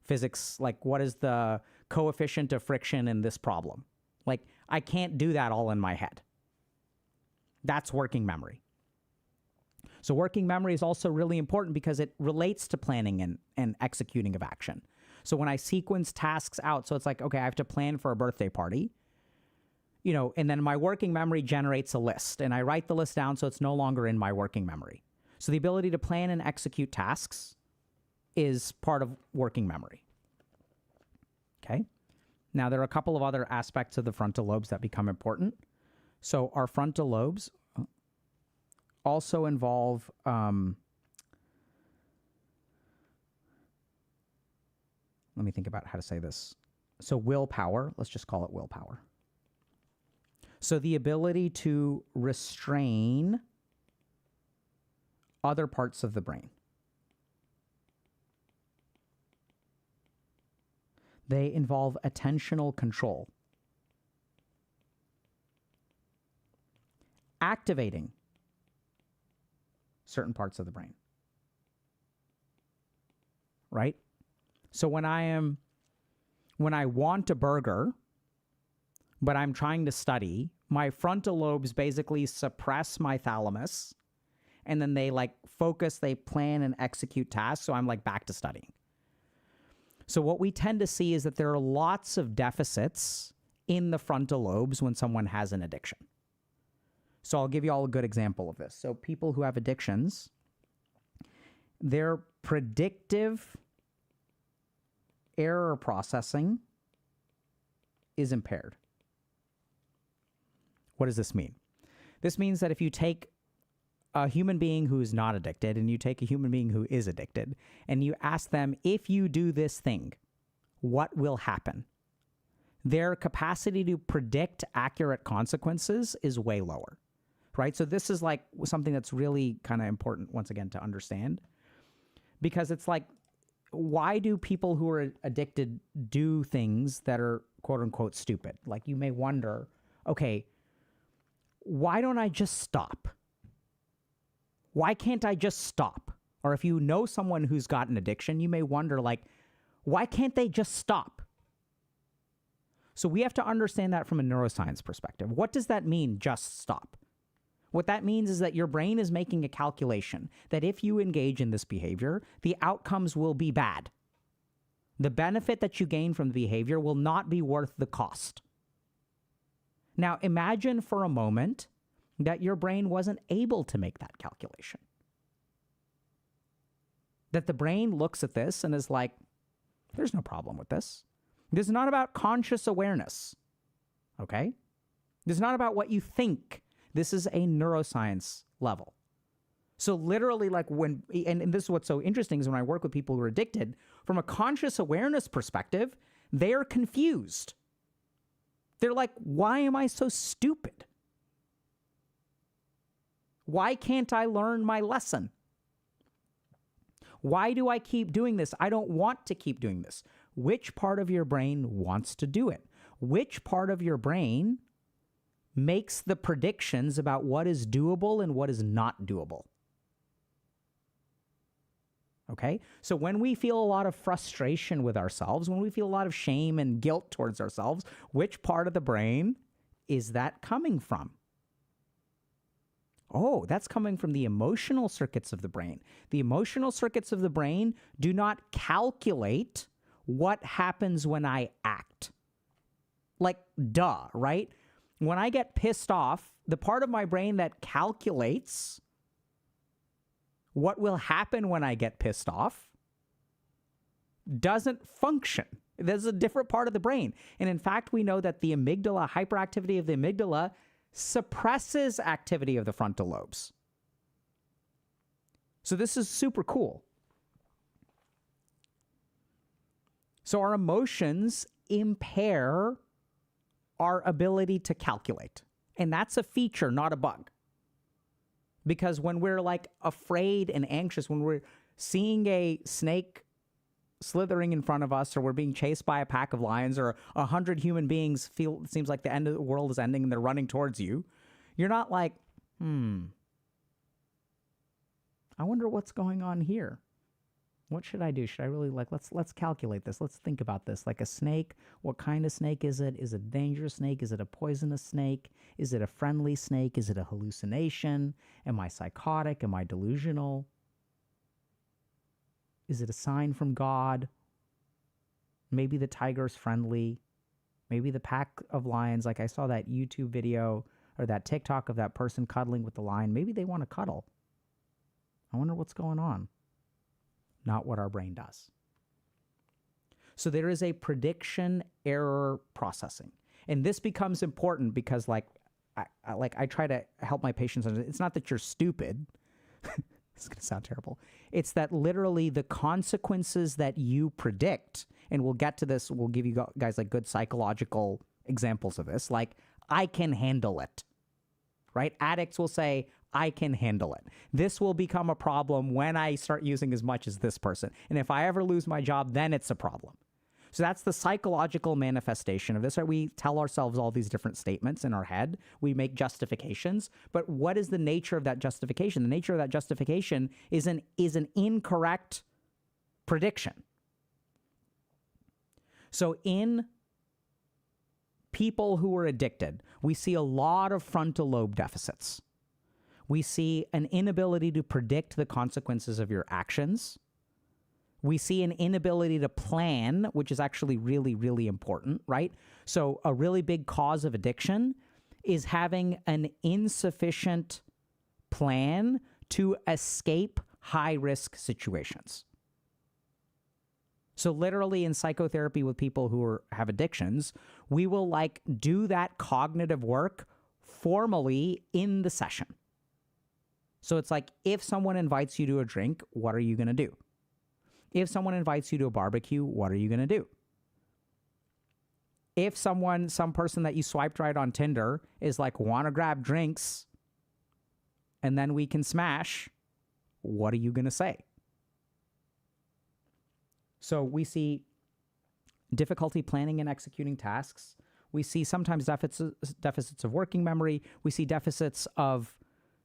physics, like what is the coefficient of friction in this problem? Like I can't do that all in my head. That's working memory. So working memory is also really important because it relates to planning and executing of action. So when I sequence tasks out, so it's like, okay, I have to plan for a birthday party, you know, and then my working memory generates a list and I write the list down so it's no longer in my working memory. So the ability to plan and execute tasks is part of working memory. Okay. Now there are a couple of other aspects of the frontal lobes that become important. So our frontal lobes also involve let me think about how to say this. So willpower, let's just call it willpower. So the ability to restrain other parts of the brain. They involve attentional control. Activating certain parts of the brain. Right? So when I want a burger, but I'm trying to study, my frontal lobes basically suppress my thalamus, and then they like focus, they plan and execute tasks, so I'm like back to studying. So what we tend to see is that there are lots of deficits in the frontal lobes when someone has an addiction. So I'll give you all a good example of this. So people who have addictions, their predictive error processing is impaired. What does this mean? This means that if you take a human being who is not addicted and you take a human being who is addicted and you ask them, if you do this thing, what will happen? Their capacity to predict accurate consequences is way lower, right? So this is like something that's really kind of important, once again, to understand, because it's like, why do people who are addicted do things that are quote unquote stupid? Like you may wonder, okay, why don't I just stop? Why can't I just stop? Or if you know someone who's got an addiction, you may wonder, like, why can't they just stop? So we have to understand that from a neuroscience perspective. What does that mean, just stop? What that means is that your brain is making a calculation that if you engage in this behavior, the outcomes will be bad. The benefit that you gain from the behavior will not be worth the cost. Now, imagine for a moment that your brain wasn't able to make that calculation. That the brain looks at this and is like, there's no problem with this. This is not about conscious awareness, okay? This is not about what you think. This is a neuroscience level. So literally, like when, and this is what's so interesting is when I work with people who are addicted, from a conscious awareness perspective, they are confused. They're like, why am I so stupid? Why can't I learn my lesson? Why do I keep doing this? I don't want to keep doing this. Which part of your brain wants to do it? Which part of your brain makes the predictions about what is doable and what is not doable? Okay? So when we feel a lot of frustration with ourselves, when we feel a lot of shame and guilt towards ourselves, which part of the brain is that coming from? Oh, that's coming from the emotional circuits of the brain. The emotional circuits of the brain do not calculate what happens when I act. Like, duh, right? When I get pissed off, the part of my brain that calculates what will happen when I get pissed off doesn't function. There's a different part of the brain. And in fact, we know that the amygdala, hyperactivity of the amygdala, suppresses activity of the frontal lobes. So this is super cool. So our emotions impair our ability to calculate. And that's a feature, not a bug. Because when we're like afraid and anxious, when we're seeing a snake slithering in front of us, or we're being chased by a pack of lions, or 100 human beings feel it seems like the end of the world is ending and they're running towards you, you're not like, I wonder what's going on here. What should I do? Should I really let's calculate this. Let's think about this. Like a snake, what kind of snake is it? Is it a dangerous snake? Is it a poisonous snake? Is it a friendly snake? Is it a hallucination? Am I psychotic? Am I delusional? Is it a sign from God? Maybe the tiger's friendly. Maybe the pack of lions, like I saw that YouTube video or that TikTok of that person cuddling with the lion. Maybe they want to cuddle. I wonder what's going on. Not what our brain does. So there is a prediction error processing. And this becomes important because I try to help my patients understand. It's not that you're stupid. It's going to sound terrible. It's that literally the consequences that you predict, and we'll get to this, we'll give you guys like good psychological examples of this, like, I can handle it, right? Addicts will say, I can handle it. This will become a problem when I start using as much as this person. And if I ever lose my job, then it's a problem. So that's the psychological manifestation of this, right? We tell ourselves all these different statements in our head. We make justifications. But what is the nature of that justification? The nature of that justification is an incorrect prediction. So in people who are addicted, we see a lot of frontal lobe deficits. We see an inability to predict the consequences of your actions. We see an inability to plan, which is actually really, really important, right? So a really big cause of addiction is having an insufficient plan to escape high-risk situations. So literally in psychotherapy with people who have addictions, we will like do that cognitive work formally in the session. So it's like, if someone invites you to a drink, what are you going to do? If someone invites you to a barbecue, what are you going to do? If some person that you swiped right on Tinder is like, want to grab drinks and then we can smash, what are you going to say? So we see difficulty planning and executing tasks. We see sometimes deficits of working memory. We see deficits of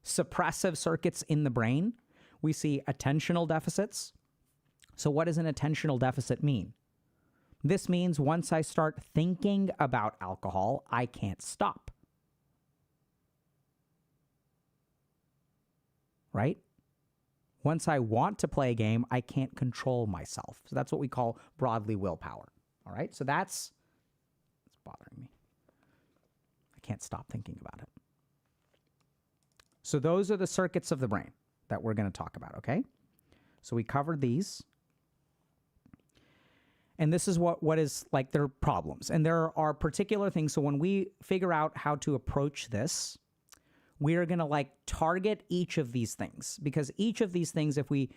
suppressive circuits in the brain. We see attentional deficits. So what does an attentional deficit mean? This means once I start thinking about alcohol, I can't stop. Right? Once I want to play a game, I can't control myself. So that's what we call broadly willpower. All right? So it's bothering me. I can't stop thinking about it. So those are the circuits of the brain that we're going to talk about, okay? So we covered these. And this is what is like their problems. And there are particular things. So when we figure out how to approach this, we are going to like target each of these things, because each of these things, if we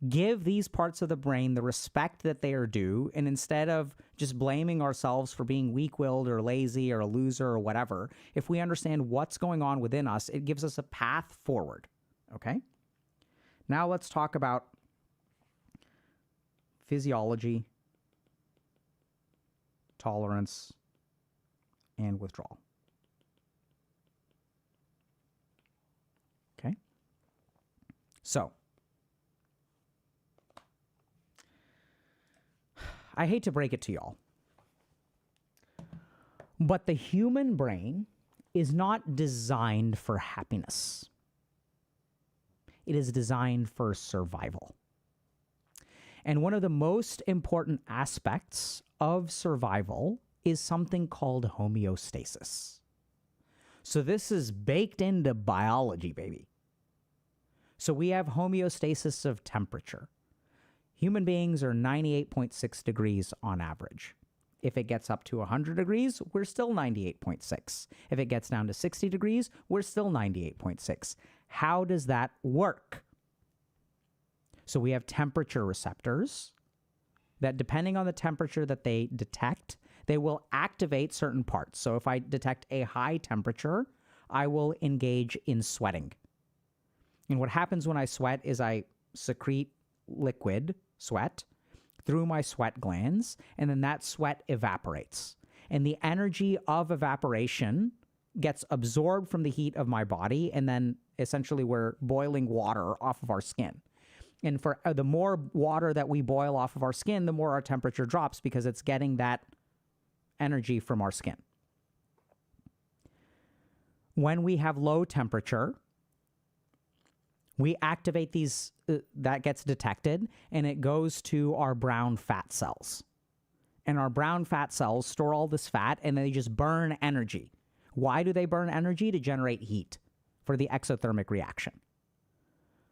give these parts of the brain the respect that they are due, and instead of just blaming ourselves for being weak-willed or lazy or a loser or whatever, if we understand what's going on within us, it gives us a path forward. Okay? Now let's talk about physiology, tolerance, and withdrawal. Okay? So, I hate to break it to y'all, but the human brain is not designed for happiness. It is designed for survival. And one of the most important aspects of survival is something called homeostasis. So this is baked into biology, baby. So we have homeostasis of temperature. Human beings are 98.6 degrees on average. If it gets up to 100 degrees, we're still 98.6. If it gets down to 60 degrees, we're still 98.6. How does that work? So we have temperature receptors that, depending on the temperature that they detect, they will activate certain parts. So if I detect a high temperature, I will engage in sweating. And what happens when I sweat is I secrete liquid sweat through my sweat glands, and then that sweat evaporates. And the energy of evaporation gets absorbed from the heat of my body, and then essentially we're boiling water off of our skin. And for the more water that we boil off of our skin, the more our temperature drops, because it's getting that energy from our skin. When we have low temperature, we activate these, that gets detected, and it goes to our brown fat cells. And our brown fat cells store all this fat, and they just burn energy. Why do they burn energy? To generate heat for the exothermic reaction.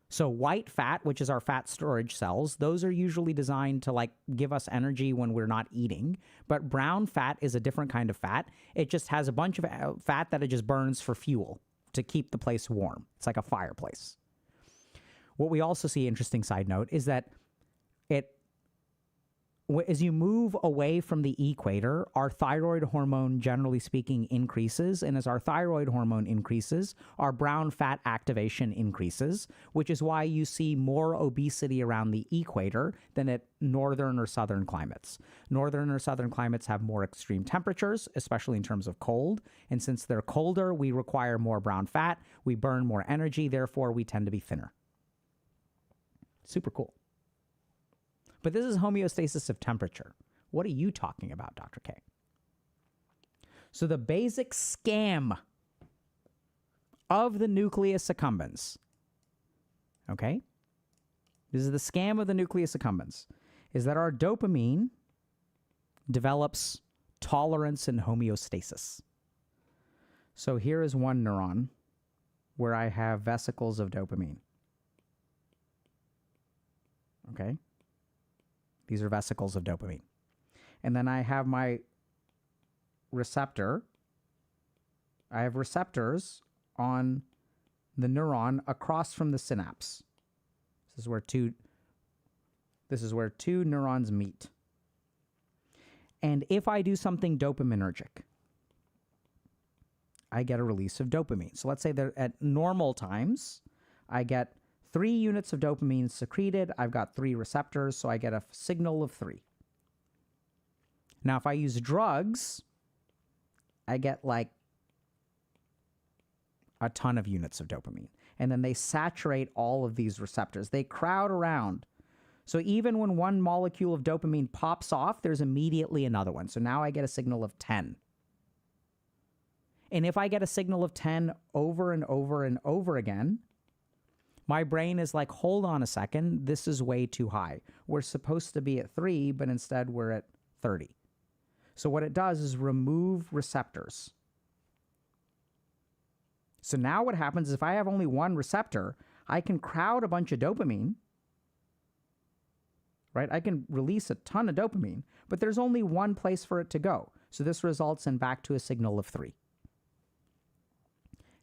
So white fat, which is our fat storage cells, those are usually designed to like give us energy when we're not eating. But brown fat is a different kind of fat. It just has a bunch of fat that it just burns for fuel to keep the place warm. It's like a fireplace. What we also see, interesting side note, is that as you move away from the equator, our thyroid hormone, generally speaking, increases. And as our thyroid hormone increases, our brown fat activation increases, which is why you see more obesity around the equator than at northern or southern climates. Northern or southern climates have more extreme temperatures, especially in terms of cold. And since they're colder, we require more brown fat. We burn more energy. Therefore, we tend to be thinner. Super cool. But this is homeostasis of temperature. What are you talking about, Dr. K? So the basic scam of the nucleus accumbens, okay? This is the scam of the nucleus accumbens, is that our dopamine develops tolerance and homeostasis. So here is one neuron where I have vesicles of dopamine. Okay? These are vesicles of dopamine. And then I have my receptor. I have receptors on the neuron across from the synapse. This is where two neurons meet. And if I do something dopaminergic, I get a release of dopamine. So let's say that at normal times, I get 3 units of dopamine secreted. I've got 3 receptors, so I get a signal of 3. Now, if I use drugs, I get like a ton of units of dopamine. And then they saturate all of these receptors. They crowd around. So even when one molecule of dopamine pops off, there's immediately another one. So now I get a signal of 10. And if I get a signal of 10 over and over and over again, my brain is like, hold on a second, this is way too high. We're supposed to be at 3, but instead we're at 30. So what it does is remove receptors. So now what happens is if I have only one receptor, I can crowd a bunch of dopamine, right? I can release a ton of dopamine, but there's only one place for it to go. So this results in back to a signal of 3.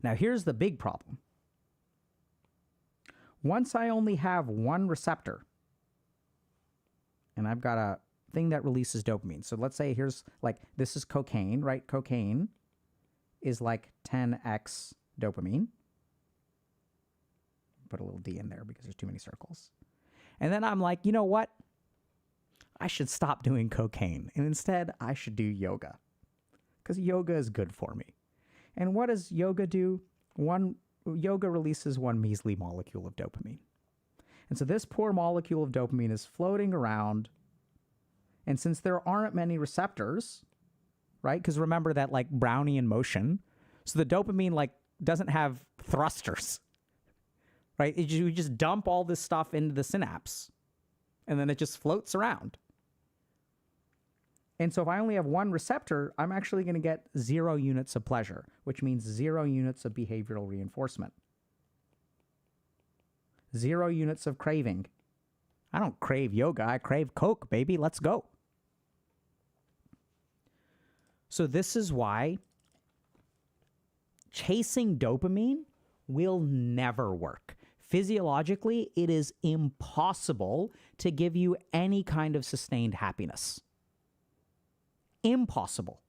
Now here's the big problem. Once I only have one receptor, and I've got a thing that releases dopamine. So let's say here's like, this is cocaine, right? Cocaine is like 10x dopamine. Put a little D in there because there's too many circles. And then I'm like, you know what? I should stop doing cocaine. And instead, I should do yoga. Because yoga is good for me. And what does yoga do? Yoga releases one measly molecule of dopamine. And so this poor molecule of dopamine is floating around. And since there aren't many receptors, right? Because remember that like Brownian motion. So the dopamine like doesn't have thrusters, right? You just dump all this stuff into the synapse and then it just floats around. And so if I only have one receptor, I'm actually going to get 0 units of pleasure, which means 0 units of behavioral reinforcement. 0 units of craving. I don't crave yoga. I crave Coke, baby. Let's go. So this is why chasing dopamine will never work. Physiologically, it is impossible to give you any kind of sustained happiness. Impossible.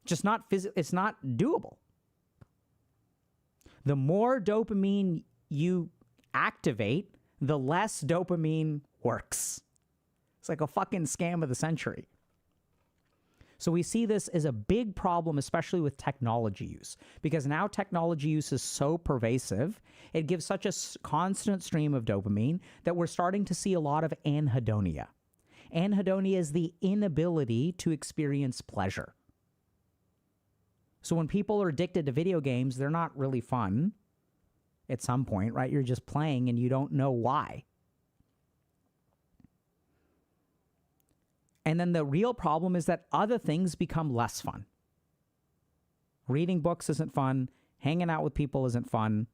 Just not it's not doable. The more dopamine you activate, the less dopamine works. It's like a fucking scam of the century. So we see this as a big problem, especially with technology use, because now technology use is so pervasive, it gives such a constant stream of dopamine that we're starting to see a lot of anhedonia. Anhedonia is the inability to experience pleasure. So when people are addicted to video games, they're not really fun at some point, right? You're just playing and you don't know why. And then the real problem is that other things become less fun. Reading books isn't fun. Hanging out with people isn't fun.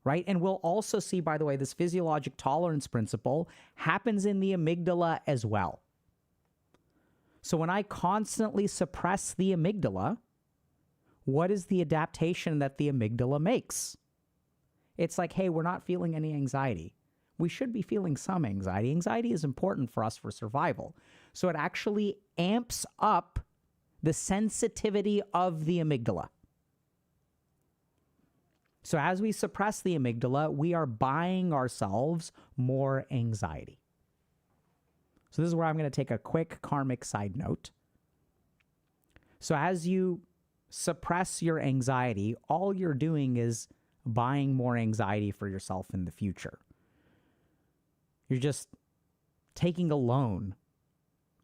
Right? And we'll also see, by the way, this physiologic tolerance principle happens in the amygdala as well. So when I constantly suppress the amygdala, what is the adaptation that the amygdala makes? It's like, hey, we're not feeling any anxiety. We should be feeling some anxiety. Anxiety is important for us for survival. So it actually amps up the sensitivity of the amygdala. So as we suppress the amygdala, we are buying ourselves more anxiety. So this is where I'm going to take a quick karmic side note. So as you suppress your anxiety, all you're doing is buying more anxiety for yourself in the future. You're just taking a loan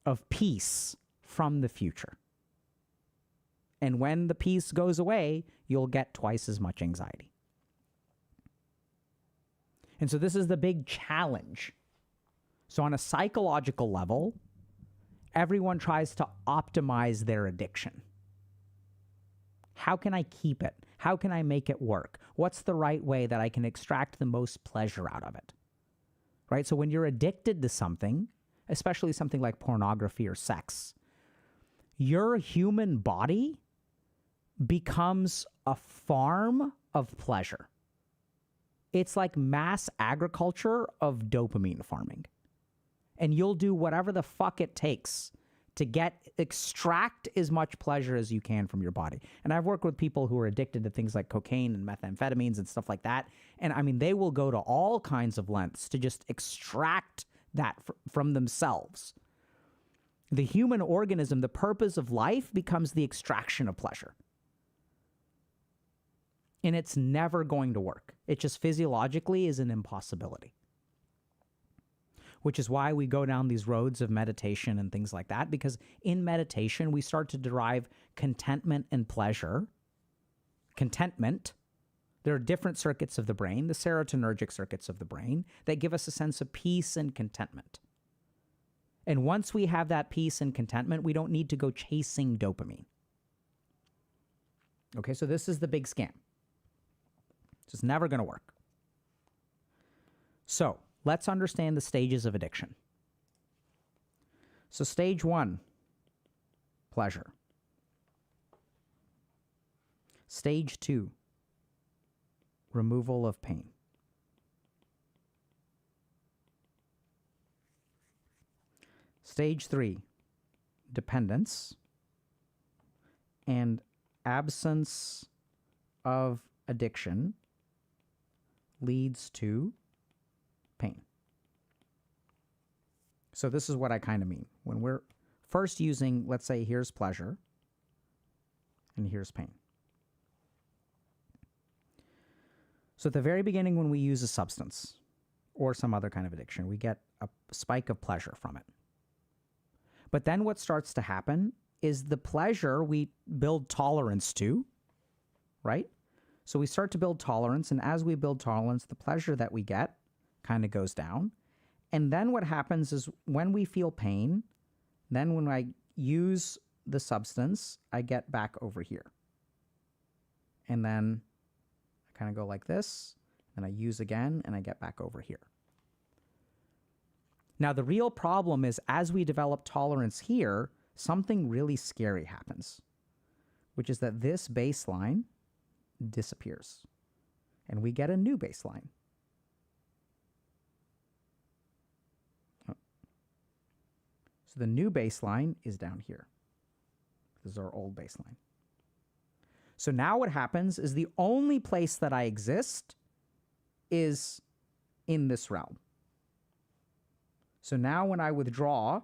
of peace from the future. And when the peace goes away, you'll get twice as much anxiety. And so this is the big challenge. So on a psychological level, everyone tries to optimize their addiction. How can I keep it? How can I make it work? What's the right way that I can extract the most pleasure out of it? Right? So when you're addicted to something, especially something like pornography or sex, your human body becomes a farm of pleasure. It's like mass agriculture of dopamine farming. And you'll do whatever the fuck it takes to extract as much pleasure as you can from your body. And I've worked with people who are addicted to things like cocaine and methamphetamines and stuff like that. And I mean, they will go to all kinds of lengths to just extract that from themselves. The human organism, the purpose of life becomes the extraction of pleasure. And it's never going to work. It just physiologically is an impossibility. Which is why we go down these roads of meditation and things like that, because in meditation, we start to derive contentment and pleasure. Contentment, there are different circuits of the brain, the serotonergic circuits of the brain, that give us a sense of peace and contentment. And once we have that peace and contentment, we don't need to go chasing dopamine. Okay, so this is the big scam. It's just never going to work. So, let's understand the stages of addiction. So stage 1, pleasure. Stage 2, removal of pain. Stage 3, dependence and absence of addiction leads to pain. So this is what I kind of mean. When we're first using, let's say, here's pleasure and here's pain. So at the very beginning, when we use a substance or some other kind of addiction, we get a spike of pleasure from it. But then what starts to happen is the pleasure we build tolerance to, right? So we start to build tolerance, and as we build tolerance, the pleasure that we get kind of goes down. And then what happens is when we feel pain, then when I use the substance, I get back over here. And then I kind of go like this, and I use again, and I get back over here. Now, the real problem is as we develop tolerance here, something really scary happens, which is that this baseline disappears, and we get a new baseline. So the new baseline is down here. This is our old baseline. So now what happens is the only place that I exist is in this realm. So now when I withdraw,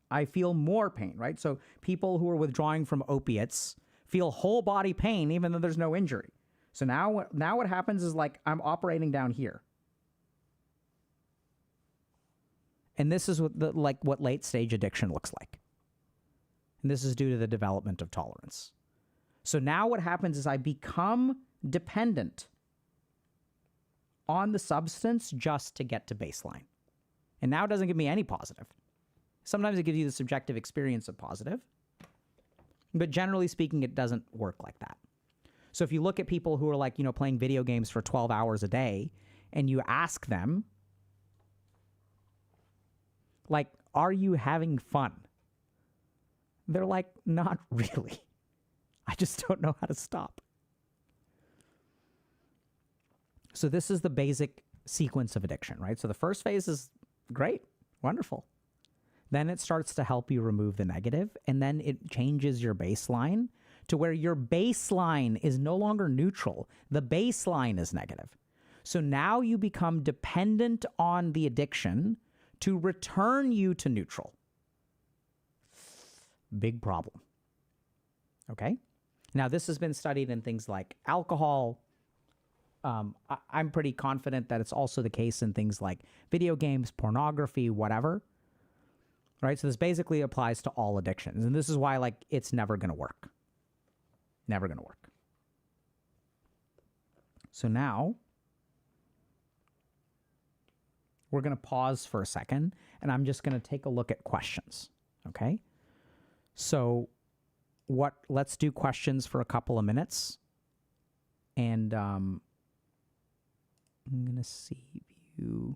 I feel more pain, right? So people who are withdrawing from opiates feel whole body pain even though there's no injury. So now what happens is like I'm operating down here. And this is what late stage addiction looks like. And this is due to the development of tolerance. So now what happens is I become dependent on the substance just to get to baseline. And now it doesn't give me any positive. Sometimes it gives you the subjective experience of positive, but generally speaking, it doesn't work like that. So if you look at people who are like, playing video games for 12 hours a day, and you ask them, like, are you having fun? They're like, not really. I just don't know how to stop. So this is the basic sequence of addiction, right? So the first phase is great, wonderful. Then it starts to help you remove the negative, and then it changes your baseline to where your baseline is no longer neutral. The baseline is negative. So now you become dependent on the addiction to return you to neutral. Big problem. Okay? Now, this has been studied in things like alcohol. I'm pretty confident that it's also the case in things like video games, pornography, whatever. Right? So this basically applies to all addictions. And this is why, it's never going to work. Never going to work. So now, we're going to pause for a second, and I'm just going to take a look at questions, okay? So let's do questions for a couple of minutes. And I'm going to see view.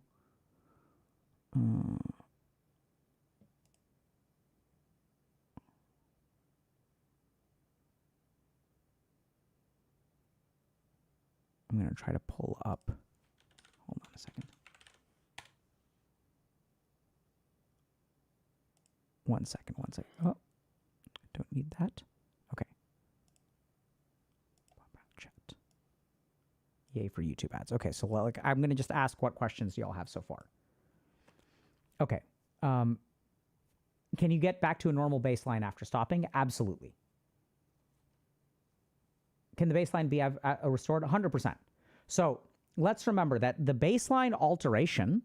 I'm going to try to pull up. Hold on a second. One second. Oh, don't need that. Okay. Chat. Yay for YouTube ads. Okay, so I'm going to just ask what questions do y'all have so far. Okay. Can you get back to a normal baseline after stopping? Absolutely. Can the baseline be restored? 100%. So let's remember that the baseline alteration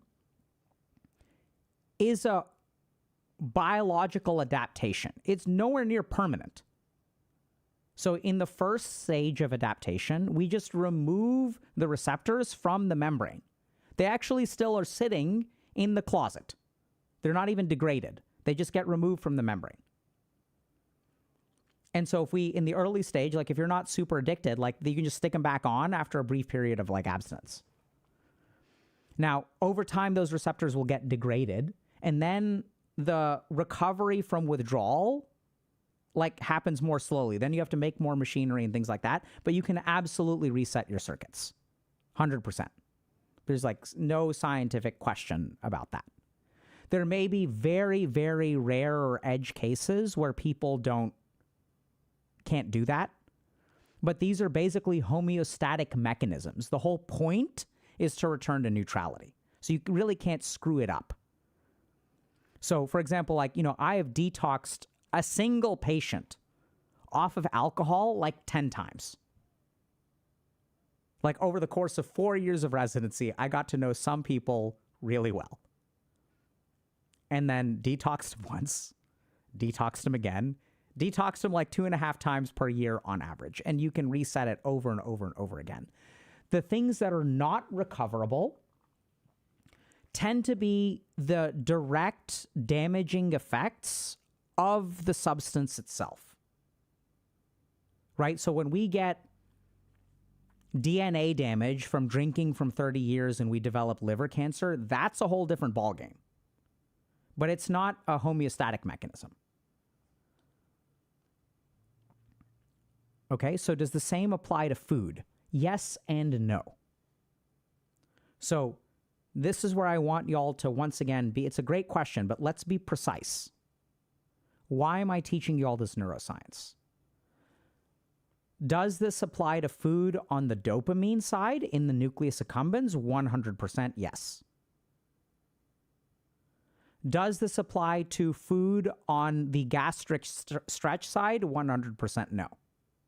is a biological adaptation. It's nowhere near permanent. So in the first stage of adaptation, we just remove the receptors from the membrane. They actually still are sitting in the closet. They're not even degraded. They just get removed from the membrane. And so if we, in the early stage, like if you're not super addicted, like you can just stick them back on after a brief period of like abstinence. Now, over time, those receptors will get degraded, and then the recovery from withdrawal like happens more slowly. Then you have to make more machinery and things like that, but you can absolutely reset your circuits. 100%. There's like no scientific question about that. There may be very, very rare or edge cases where people can't do that, but these are basically homeostatic mechanisms. The whole point is to return to neutrality. So you really can't screw it up. So for example, like, I have detoxed a single patient off of alcohol like 10 times. Like over the course of 4 years of residency, I got to know some people really well. And then detoxed them once, detoxed them again, detoxed them like 2.5 times per year on average. And you can reset it over and over and over again. The things that are not recoverable tend to be the direct damaging effects of the substance itself, right? So when we get DNA damage from drinking from 30 years and we develop liver cancer, that's a whole different ballgame. But it's not a homeostatic mechanism. Okay, so does the same apply to food? Yes and no. So this is where I want y'all to once again it's a great question, but let's be precise. Why am I teaching you all this neuroscience? Does this apply to food on the dopamine side in the nucleus accumbens? 100% yes. Does this apply to food on the gastric stretch side? 100% no.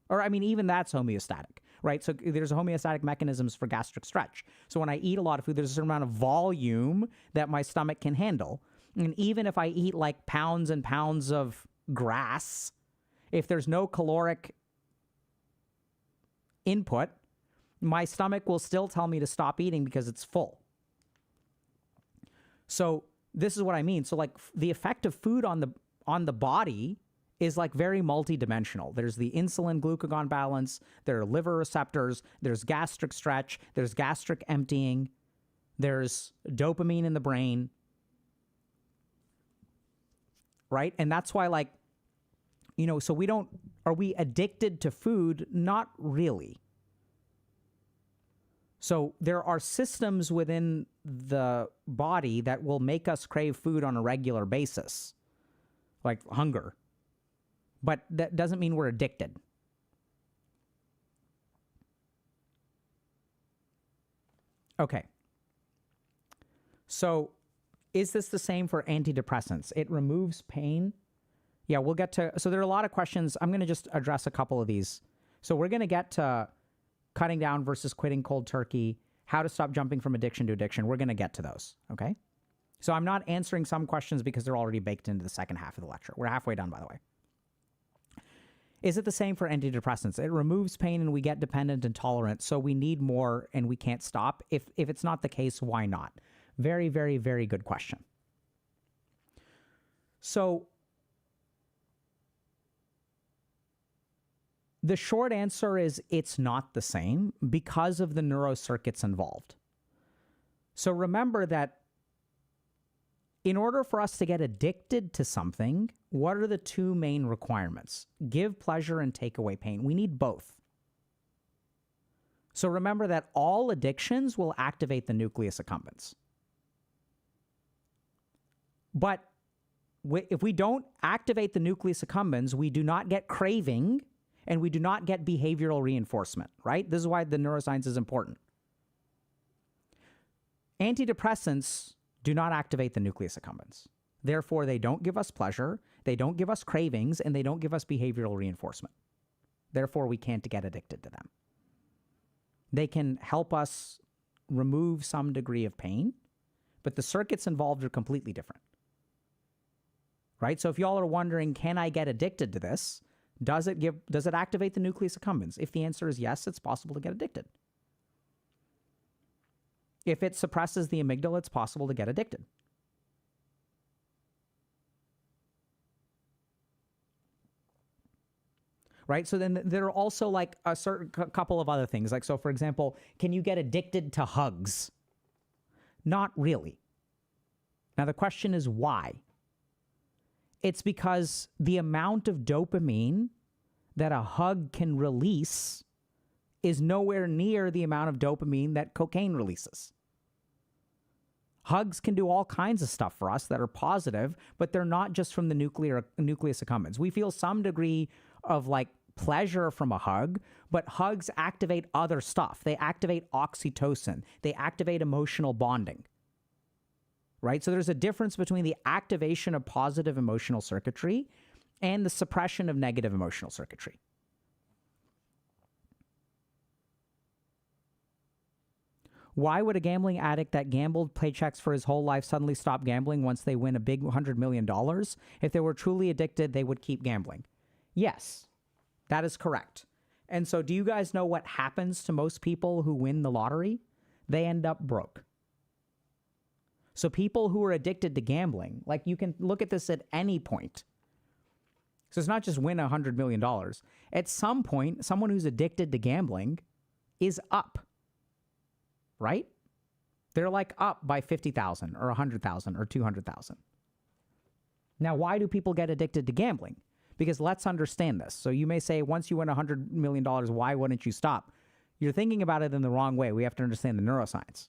Or I mean, even that's homeostatic, right? So there's homeostatic mechanisms for gastric stretch. So when I eat a lot of food, there's a certain amount of volume that my stomach can handle. And even if I eat like pounds and pounds of grass, if there's no caloric input, my stomach will still tell me to stop eating because it's full. So this is what I mean. So like the effect of food on the body is like very multidimensional. There's the insulin glucagon balance, there are liver receptors, there's gastric stretch, there's gastric emptying, there's dopamine in the brain, right? And that's why like, so are we addicted to food? Not really. So there are systems within the body that will make us crave food on a regular basis, like hunger. But that doesn't mean we're addicted. Okay. So is this the same for antidepressants? It removes pain. Yeah, we'll get to, so there are a lot of questions. I'm going to just address a couple of these. So we're going to get to cutting down versus quitting cold turkey, how to stop jumping from addiction to addiction. We're going to get to those, okay? So I'm not answering some questions because they're already baked into the second half of the lecture. We're halfway done, by the way. Is it the same for antidepressants? It removes pain and we get dependent and tolerant, so we need more and we can't stop. If it's not the case, why not? Very, very, very good question. So the short answer is it's not the same because of the neurocircuits involved. So remember that in order for us to get addicted to something, what are the two main requirements? Give pleasure and take away pain. We need both. So remember that all addictions will activate the nucleus accumbens. But if we don't activate the nucleus accumbens, we do not get craving and we do not get behavioral reinforcement, right? This is why the neuroscience is important. Antidepressants do not activate the nucleus accumbens. Therefore, they don't give us pleasure, they don't give us cravings, and they don't give us behavioral reinforcement. Therefore, we can't get addicted to them. They can help us remove some degree of pain, but the circuits involved are completely different. Right? So if y'all are wondering, can I get addicted to this? Does it activate the nucleus accumbens? If the answer is yes, it's possible to get addicted. If it suppresses the amygdala, it's possible to get addicted. Right? So then there are also like a certain couple of other things. Like, so for example, can you get addicted to hugs? Not really. Now the question is why? It's because the amount of dopamine that a hug can release is nowhere near the amount of dopamine that cocaine releases. Hugs can do all kinds of stuff for us that are positive, but they're not just from the nucleus accumbens. We feel some degree of like pleasure from a hug, but hugs activate other stuff. They activate oxytocin. They activate emotional bonding. Right? So there's a difference between the activation of positive emotional circuitry and the suppression of negative emotional circuitry. Why would a gambling addict that gambled paychecks for his whole life suddenly stop gambling once they win a big $100 million? If they were truly addicted, they would keep gambling. Yes, that is correct. And so do you guys know what happens to most people who win the lottery? They end up broke. So people who are addicted to gambling, like you can look at this at any point. So it's not just win $100 million. At some point, someone who's addicted to gambling is up. Right? They're like up by 50,000 or 100,000 or 200,000. Now, why do people get addicted to gambling? Because let's understand this. So you may say, once you win $100 million, why wouldn't you stop? You're thinking about it in the wrong way. We have to understand the neuroscience.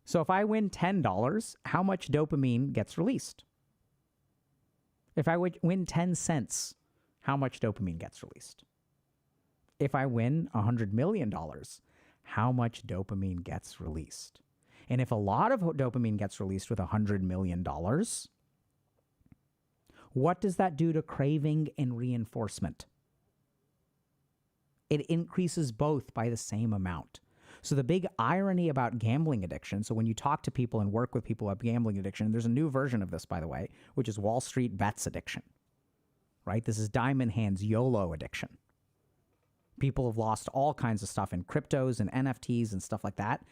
So if I win $10, how much dopamine gets released? If I win 10 cents, how much dopamine gets released? If I win $100 million, how much dopamine gets released? And if a lot of dopamine gets released with $100 million, what does that do to craving and reinforcement? It increases both by the same amount. So the big irony about gambling addiction, so when you talk to people and work with people about gambling addiction, there's a new version of this, by the way, which is Wall Street bets addiction, right? This is Diamond Hands YOLO addiction. People have lost all kinds of stuff in cryptos and NFTs and stuff like that.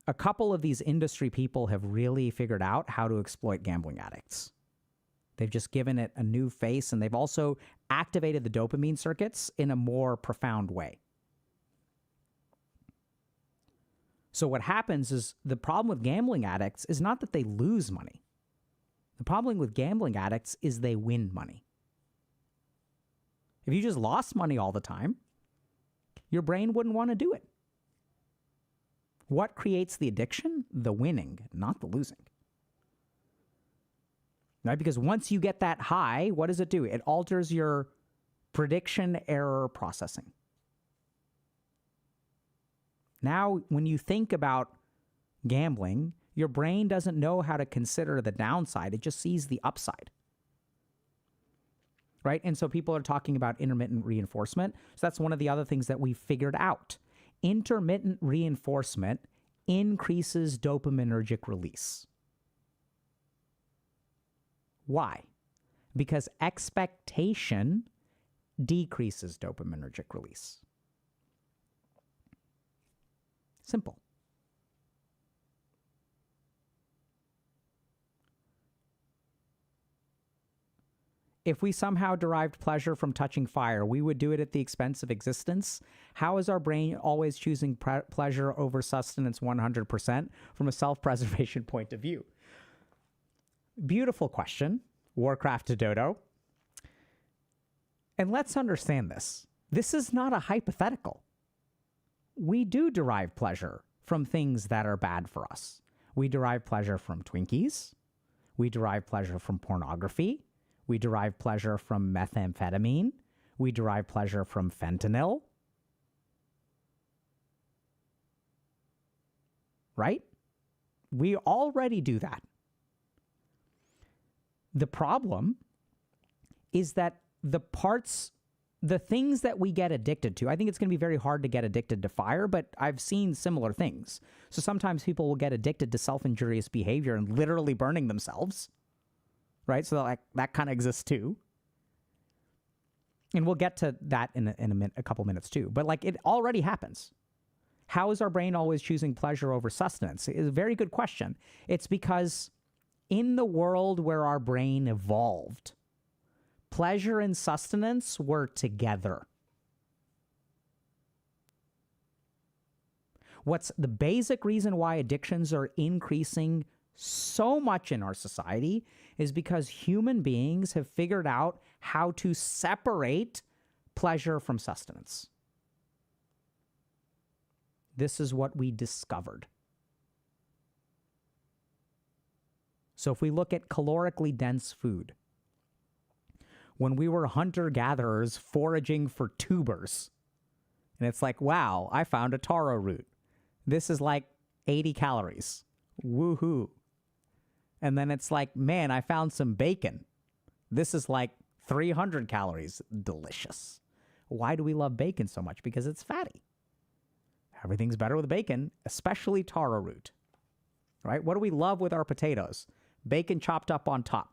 A couple of these industry people have really figured out how to exploit gambling addicts. They've just given it a new face, and they've also activated the dopamine circuits in a more profound way. So what happens is the problem with gambling addicts is not that they lose money. The problem with gambling addicts is they win money. If you just lost money all the time, your brain wouldn't want to do it. What creates the addiction? The winning, not the losing. Right? Because once you get that high, what does it do? It alters your prediction error processing. Now, when you think about gambling, your brain doesn't know how to consider the downside. It just sees the upside. Right? And so people are talking about intermittent reinforcement. So that's one of the other things that we figured out. Intermittent reinforcement increases dopaminergic release. Why? Because expectation decreases dopaminergic release. Simple. If we somehow derived pleasure from touching fire, we would do it at the expense of existence. How is our brain always choosing pleasure over sustenance 100% from a self-preservation point of view? Beautiful question, Warcraft to Dodo. And let's understand this. This is not a hypothetical. We do derive pleasure from things that are bad for us. We derive pleasure from Twinkies. We derive pleasure from pornography. We derive pleasure from methamphetamine. We derive pleasure from fentanyl. Right? We already do that. The problem is that the things that we get addicted to, I think it's going to be very hard to get addicted to fire, but I've seen similar things. So sometimes people will get addicted to self-injurious behavior and literally burning themselves. Right? So that kind of exists too. And we'll get to that in a couple minutes too. But it already happens. How is our brain always choosing pleasure over sustenance? It's a very good question. It's because in the world where our brain evolved, pleasure and sustenance were together. What's the basic reason why addictions are increasing so much in our society is because human beings have figured out how to separate pleasure from sustenance. This is what we discovered. So if we look at calorically dense food, when we were hunter-gatherers foraging for tubers, and it's like, wow, I found a taro root. This is like 80 calories. Woohoo. And then it's like, man, I found some bacon. This is like 300 calories. Delicious. Why do we love bacon so much? Because it's fatty. Everything's better with bacon, especially taro root. Right? What do we love with our potatoes? Bacon chopped up on top.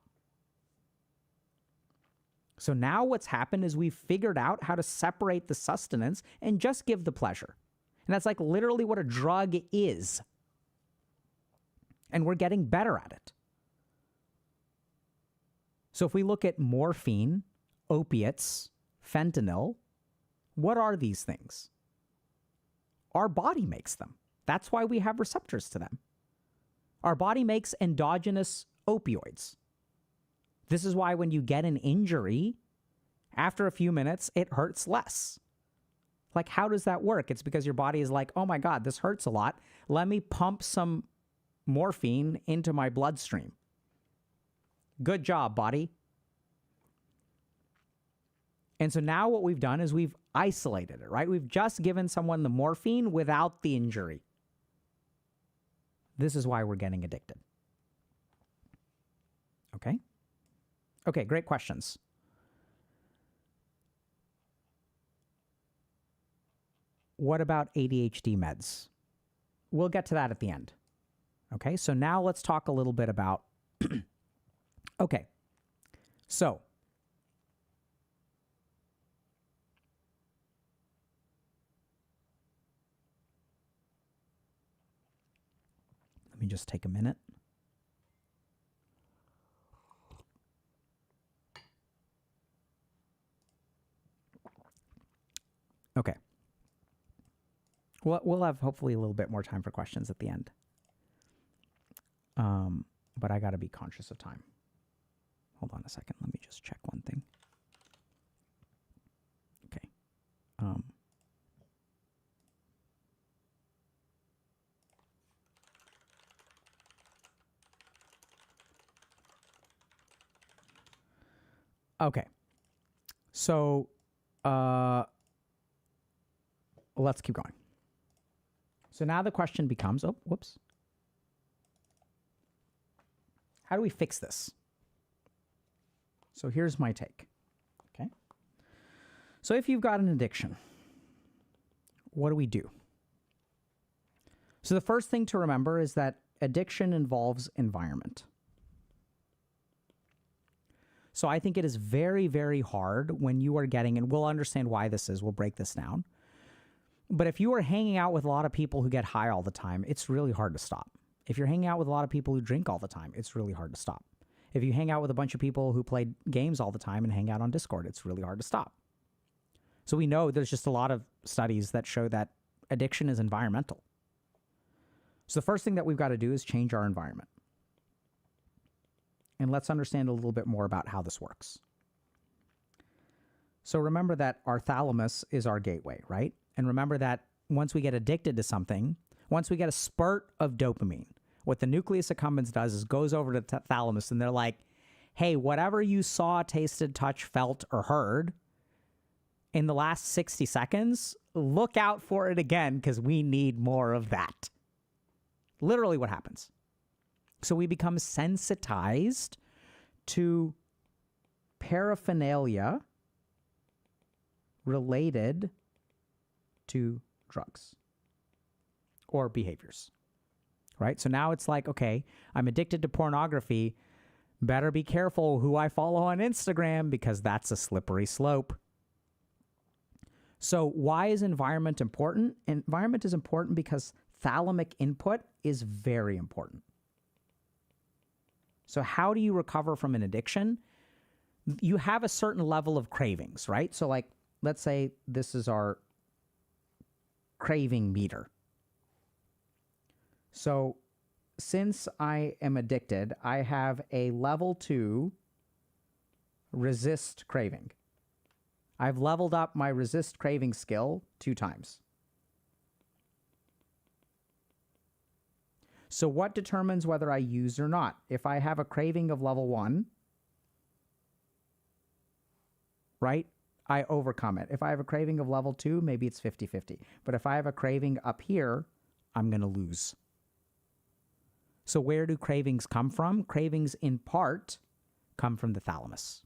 So now what's happened is we've figured out how to separate the sustenance and just give the pleasure. And that's like literally what a drug is. And we're getting better at it. So if we look at morphine, opiates, fentanyl, what are these things? Our body makes them. That's why we have receptors to them. Our body makes endogenous opioids. This is why when you get an injury, after a few minutes, it hurts less. Like, how does that work? It's because your body is like, oh my God, this hurts a lot. Let me pump some morphine into my bloodstream. Good job, body. And so now what we've done is we've isolated it, right? We've just given someone the morphine without the injury. This is why we're getting addicted. Okay? Okay, great questions. What about ADHD meds? We'll get to that at the end. Okay, so now let's talk a little bit about... Okay, so... Let me just take a minute. Okay. We'll have hopefully a little bit more time for questions at the end. But I got to be conscious of time. Hold on a second. Let me just check one thing. Okay. Okay. So, let's keep going. So now the question becomes, oh, whoops. How do we fix this? So here's my take. Okay. So if you've got an addiction, what do we do? So the first thing to remember is that addiction involves environment. So I think it is very, very hard when you are getting, and we'll understand why this is, we'll break this down. But if you are hanging out with a lot of people who get high all the time, it's really hard to stop. If you're hanging out with a lot of people who drink all the time, it's really hard to stop. If you hang out with a bunch of people who play games all the time and hang out on Discord, it's really hard to stop. So we know there's just a lot of studies that show that addiction is environmental. So the first thing that we've got to do is change our environment. And let's understand a little bit more about how this works. So remember that our thalamus is our gateway, right? And remember that once we get addicted to something, once we get a spurt of dopamine, what the nucleus accumbens does is goes over to the thalamus and they're like, hey, whatever you saw, tasted, touched, felt, or heard in the last 60 seconds, look out for it again because we need more of that. Literally what happens. So we become sensitized to paraphernalia related to drugs or behaviors, right? So now it's like, okay, I'm addicted to pornography. Better be careful who I follow on Instagram because that's a slippery slope. So why is environment important? Environment is important because thalamic input is very important. So how do you recover from an addiction? You have a certain level of cravings, right? So like, let's say this is our craving meter. So since I am addicted, I have a level 2 resist craving. I've leveled up my resist craving skill 2 times. So what determines whether I use or not? If I have a craving of level 1, right, I overcome it. If I have a craving of level 2, maybe it's 50-50. But if I have a craving up here, I'm going to lose. So where do cravings come from? Cravings in part come from the thalamus.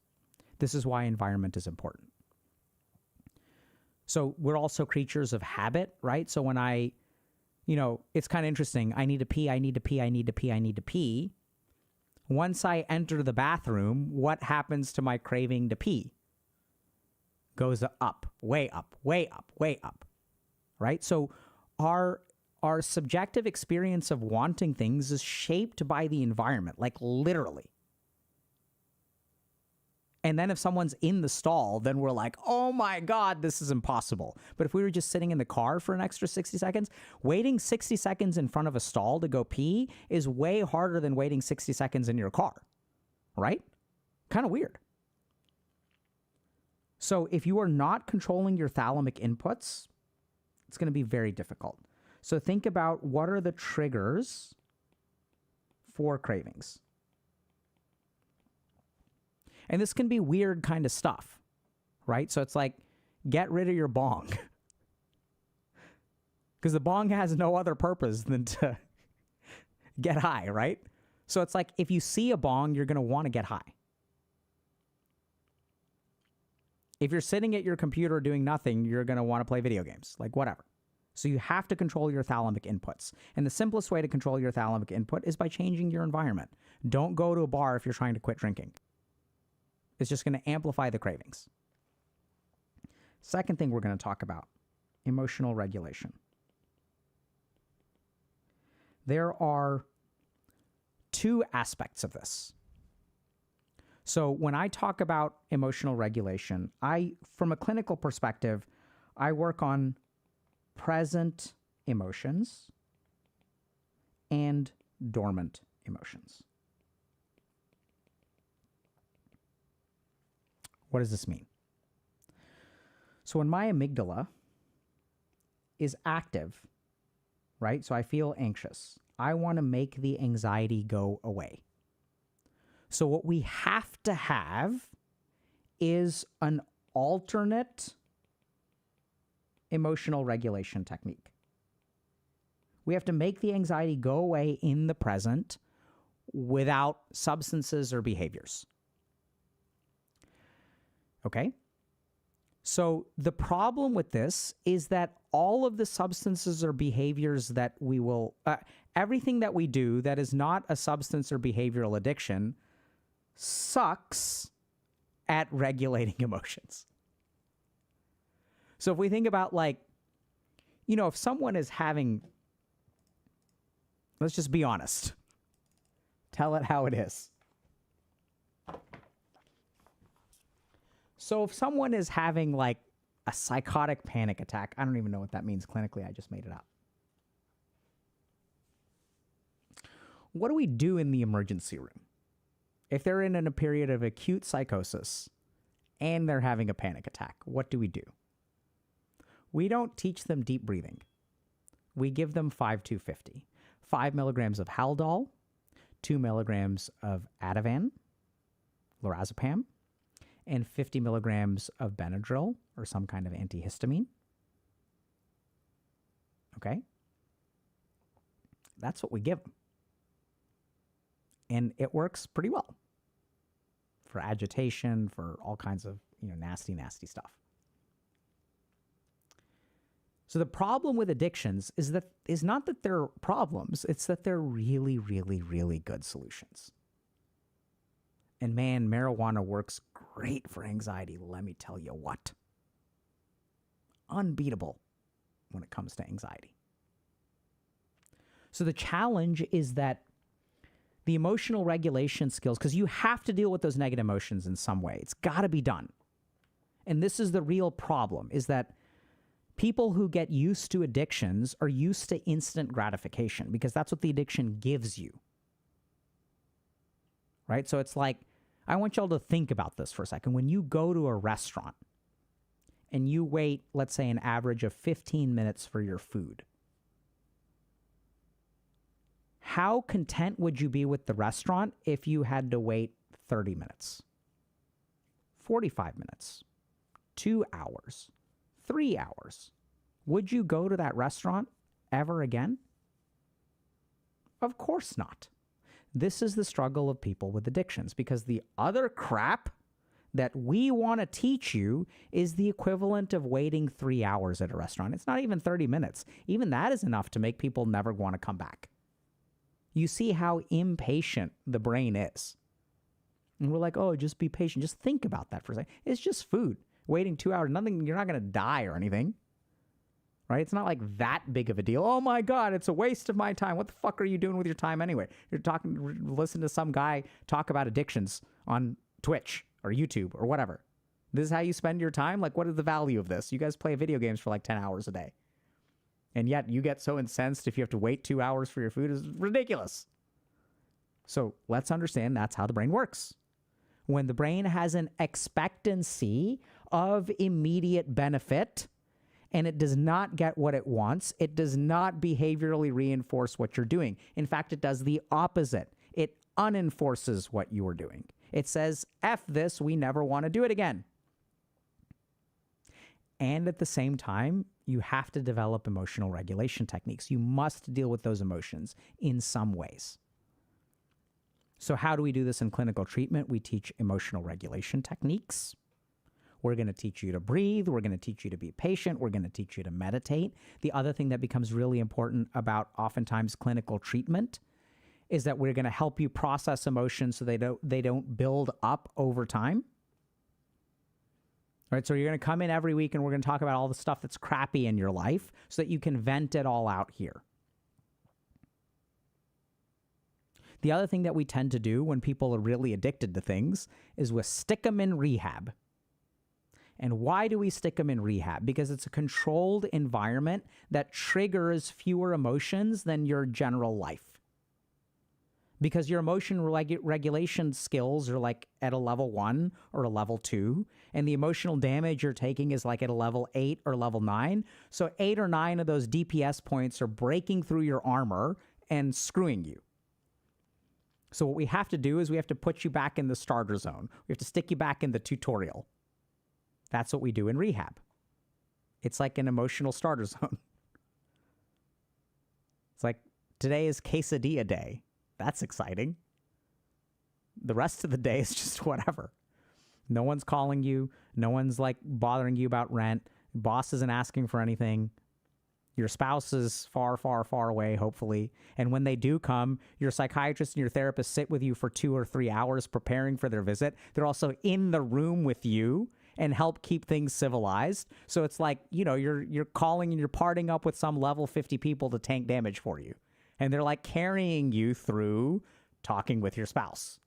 This is why environment is important. So we're also creatures of habit, right? So when it's kind of interesting. I need to pee, I need to pee, I need to pee, I need to pee. Once I enter the bathroom, what happens to my craving to pee? Goes up, way up, way up, way up, right? So our subjective experience of wanting things is shaped by the environment, like literally. And then if someone's in the stall, then we're like, oh my God, this is impossible. But if we were just sitting in the car for an extra 60 seconds, waiting 60 seconds in front of a stall to go pee is way harder than waiting 60 seconds in your car, right? Kind of weird. So if you are not controlling your thalamic inputs, it's going to be very difficult. So think about what are the triggers for cravings. And this can be weird kind of stuff, right? So it's like, get rid of your bong. Because the bong has no other purpose than to get high, right? So it's like, if you see a bong, you're going to want to get high. If you're sitting at your computer doing nothing, you're going to want to play video games, like whatever. So you have to control your thalamic inputs. And the simplest way to control your thalamic input is by changing your environment. Don't go to a bar if you're trying to quit drinking. It's just going to amplify the cravings. Second thing we're going to talk about, emotional regulation. There are 2 aspects of this. So when I talk about emotional regulation, from a clinical perspective, I work on present emotions and dormant emotions. What does this mean? So when my amygdala is active, right? So I feel anxious. I want to make the anxiety go away. So what we have to have is an alternate emotional regulation technique. We have to make the anxiety go away in the present without substances or behaviors. Okay? So the problem with this is that all of the substances or behaviors that we will, everything that we do that is not a substance or behavioral addiction sucks at regulating emotions. So if we think about if someone is having, let's just be honest, tell it how it is. So if someone is having like a psychotic panic attack, I don't even know what that means clinically. I just made it up. What do we do in the emergency room? If they're in a period of acute psychosis and they're having a panic attack, what do? We don't teach them deep breathing. We give them 5-250. 5 milligrams of Haldol, 2 milligrams of Ativan, lorazepam, and 50 milligrams of Benadryl or some kind of antihistamine. Okay? That's what we give them. And it works pretty well for agitation, for all kinds of, nasty, nasty stuff. So the problem with addictions is not that they're problems, it's that they're really, really, really good solutions. And man, marijuana works great for anxiety, let me tell you what. Unbeatable when it comes to anxiety. So the challenge is that the emotional regulation skills, because you have to deal with those negative emotions in some way. It's got to be done. And this is the real problem, is that people who get used to addictions are used to instant gratification because that's what the addiction gives you. Right? So it's like, I want y'all to think about this for a second. When you go to a restaurant and you wait, let's say, an average of 15 minutes for your food, how content would you be with the restaurant if you had to wait 30 minutes, 45 minutes, 2 hours, 3 hours? Would you go to that restaurant ever again? Of course not. This is the struggle of people with addictions, because the other crap that we want to teach you is the equivalent of waiting 3 hours at a restaurant. It's not even 30 minutes. Even that is enough to make people never want to come back. You see how impatient the brain is. And we're like, oh, just be patient. Just think about that for a second. It's just food. Waiting 2 hours, nothing, you're not going to die or anything. Right? It's not like that big of a deal. Oh my God, it's a waste of my time. What the fuck are you doing with your time anyway? You're listen to some guy talk about addictions on Twitch or YouTube or whatever. This is how you spend your time? Like, what is the value of this? You guys play video games for like 10 hours a day. And yet you get so incensed if you have to wait 2 hours for your food. Is ridiculous. So let's understand that's how the brain works. When the brain has an expectancy of immediate benefit and it does not get what it wants, it does not behaviorally reinforce what you're doing. In fact, it does the opposite. It unenforces what you are doing. It says, F this, we never want to do it again. And at the same time, you have to develop emotional regulation techniques. You must deal with those emotions in some ways. So how do we do this in clinical treatment? We teach emotional regulation techniques. We're going to teach you to breathe. We're going to teach you to be patient. We're going to teach you to meditate. The other thing that becomes really important about oftentimes clinical treatment is that we're going to help you process emotions so they don't build up over time. All right, so you're going to come in every week and we're going to talk about all the stuff that's crappy in your life so that you can vent it all out here. The other thing that we tend to do when people are really addicted to things is we stick them in rehab. And why do we stick them in rehab? Because it's a controlled environment that triggers fewer emotions than your general life. Because your emotion regulation skills are like at a level 1 or a level 2, and the emotional damage you're taking is like at a level 8 or level 9. So 8 or 9 of those DPS points are breaking through your armor and screwing you. So what we have to do is we have to put you back in the starter zone. We have to stick you back in the tutorial. That's what we do in rehab. It's like an emotional starter zone. It's like, today is quesadilla day. That's exciting. The rest of the day is just whatever. No one's calling you. No one's like bothering you about rent. Boss isn't asking for anything. Your spouse is far, far, far away, hopefully. And when they do come, your psychiatrist and your therapist sit with you for 2 or 3 hours preparing for their visit. They're also in the room with you and help keep things civilized. So it's like, you're calling and you're partying up with some level 50 people to tank damage for you. And they're like carrying you through talking with your spouse.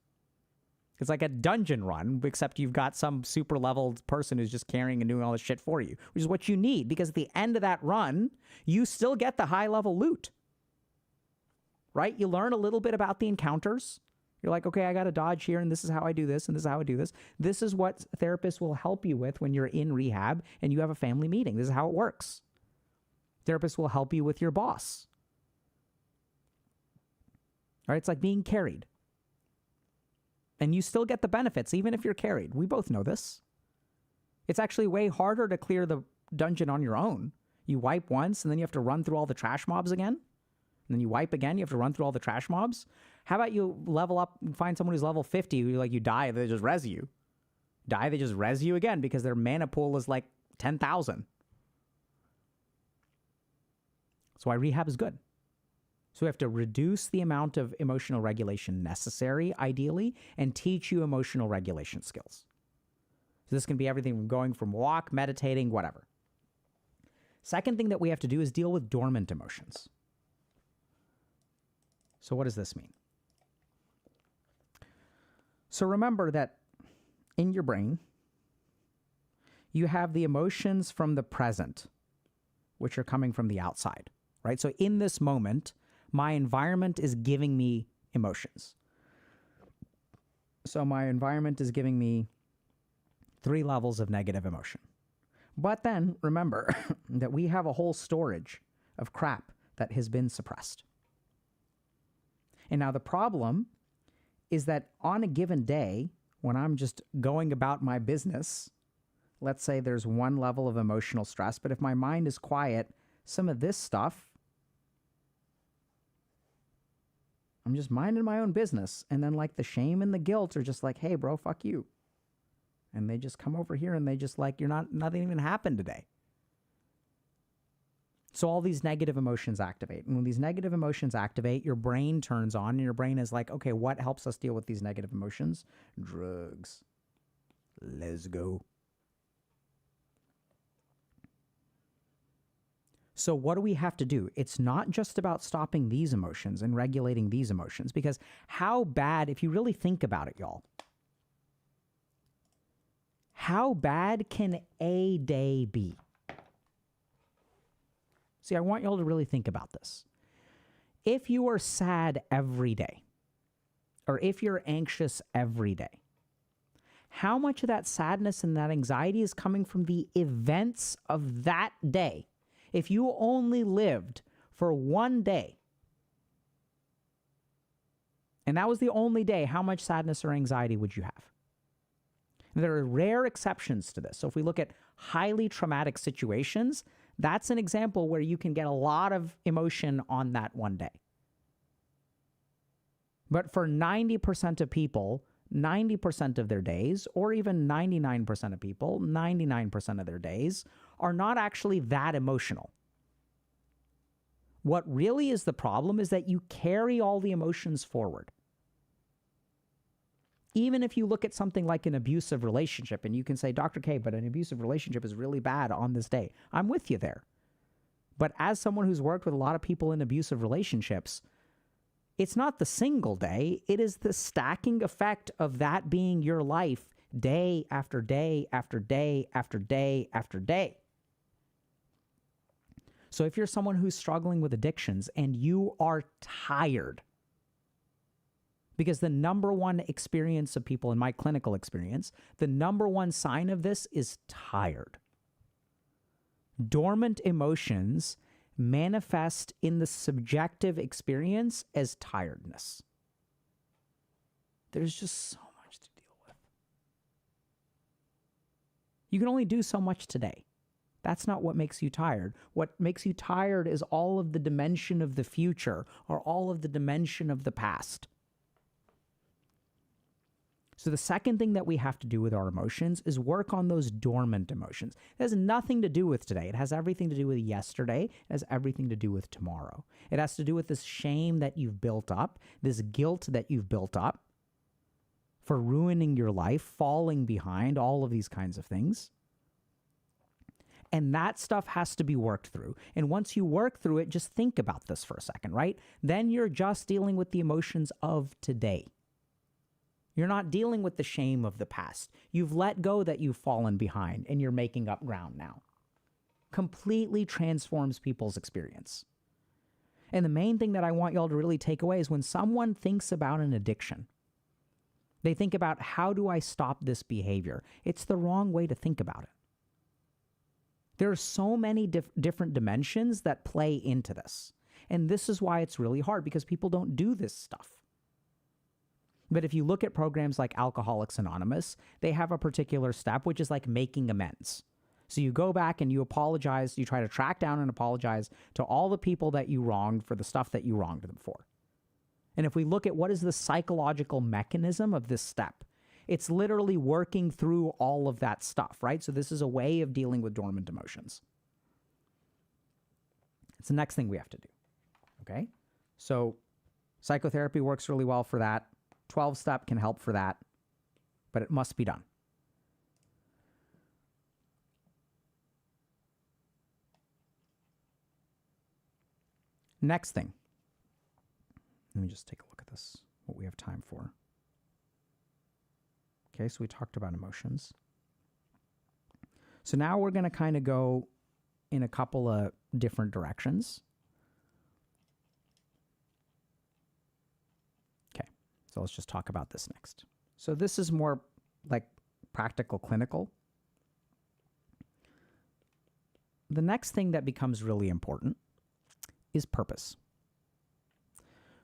It's like a dungeon run, except you've got some super leveled person who's just carrying and doing all this shit for you, which is what you need, because at the end of that run, you still get the high level loot, right? You learn a little bit about the encounters. You're like, okay, I got to dodge here, and this is how I do this, and this is how I do this. This is what therapists will help you with when you're in rehab and you have a family meeting. This is how it works. Therapists will help you with your boss. All right, it's like being carried. And you still get the benefits, even if you're carried. We both know this. It's actually way harder to clear the dungeon on your own. You wipe once, and then you have to run through all the trash mobs again. And then you wipe again, you have to run through all the trash mobs. How about you level up and find someone who's level 50, you die, they just res you. Die, they just res you again because their mana pool is like 10,000. That's why rehab is good. So we have to reduce the amount of emotional regulation necessary, ideally, and teach you emotional regulation skills. So this can be everything from going from walk, meditating, whatever. Second thing that we have to do is deal with dormant emotions. So what does this mean? So remember that in your brain, you have the emotions from the present, which are coming from the outside, right? So in this moment, my environment is giving me emotions. So my environment is giving me 3 levels of negative emotion. But then remember that we have a whole storage of crap that has been suppressed. And now the problem is that on a given day, when I'm just going about my business, let's say there's 1 level of emotional stress, but if my mind is quiet, some of this stuff, I'm just minding my own business. And then like the shame and the guilt are just like, hey, bro, fuck you. And they just come over here and they just like, nothing even happened today. So all these negative emotions activate. And when these negative emotions activate, your brain turns on and your brain is like, okay, what helps us deal with these negative emotions? Drugs. Let's go. So what do we have to do? It's not just about stopping these emotions and regulating these emotions, because how bad, if you really think about it, y'all, how bad can a day be? See, I want y'all to really think about this. If you are sad every day, or if you're anxious every day, how much of that sadness and that anxiety is coming from the events of that day? If you only lived for 1 day, and that was the only day, how much sadness or anxiety would you have? And there are rare exceptions to this. So if we look at highly traumatic situations, that's an example where you can get a lot of emotion on that 1 day. But for 90% of people, 90% of their days, or even 99% of people, 99% of their days, are not actually that emotional. What really is the problem is that you carry all the emotions forward. Even if you look at something like an abusive relationship and you can say, Dr. K, but an abusive relationship is really bad on this day. I'm with you there. But as someone who's worked with a lot of people in abusive relationships, it's not the single day. It is the stacking effect of that being your life day after day after day after day after day. So if you're someone who's struggling with addictions and you are tired, because the number one experience of people in my clinical experience, the number one sign of this is tired. Dormant emotions manifest in the subjective experience as tiredness. There's just so much to deal with. You can only do so much today. That's not what makes you tired. What makes you tired is all of the dimension of the future or all of the dimension of the past. So the second thing that we have to do with our emotions is work on those dormant emotions. It has nothing to do with today. It has everything to do with yesterday. It has everything to do with tomorrow. It has to do with this shame that you've built up, this guilt that you've built up for ruining your life, falling behind, all of these kinds of things. And that stuff has to be worked through. And once you work through it, just think about this for a second, right? Then you're just dealing with the emotions of today. You're not dealing with the shame of the past. You've let go that you've fallen behind and you're making up ground now. Completely transforms people's experience. And the main thing that I want y'all to really take away is when someone thinks about an addiction, they think about, how do I stop this behavior? It's the wrong way to think about it. There are so many different dimensions that play into this. And this is why it's really hard, because people don't do this stuff. But if you look at programs like Alcoholics Anonymous, they have a particular step, which is like making amends. So you go back and you apologize, you try to track down and apologize to all the people that you wronged for the stuff that you wronged them for. And if we look at what is the psychological mechanism of this step, it's literally working through all of that stuff, right? So this is a way of dealing with dormant emotions. It's the next thing we have to do, okay? So psychotherapy works really well for that. 12-step can help for that, but it must be done. Next thing. Let me just take a look at this, what we have time for. Okay, so we talked about emotions. So now we're going to kind of go in a couple of different directions. Okay, so let's just talk about this next. So this is more like practical, clinical. The next thing that becomes really important is purpose.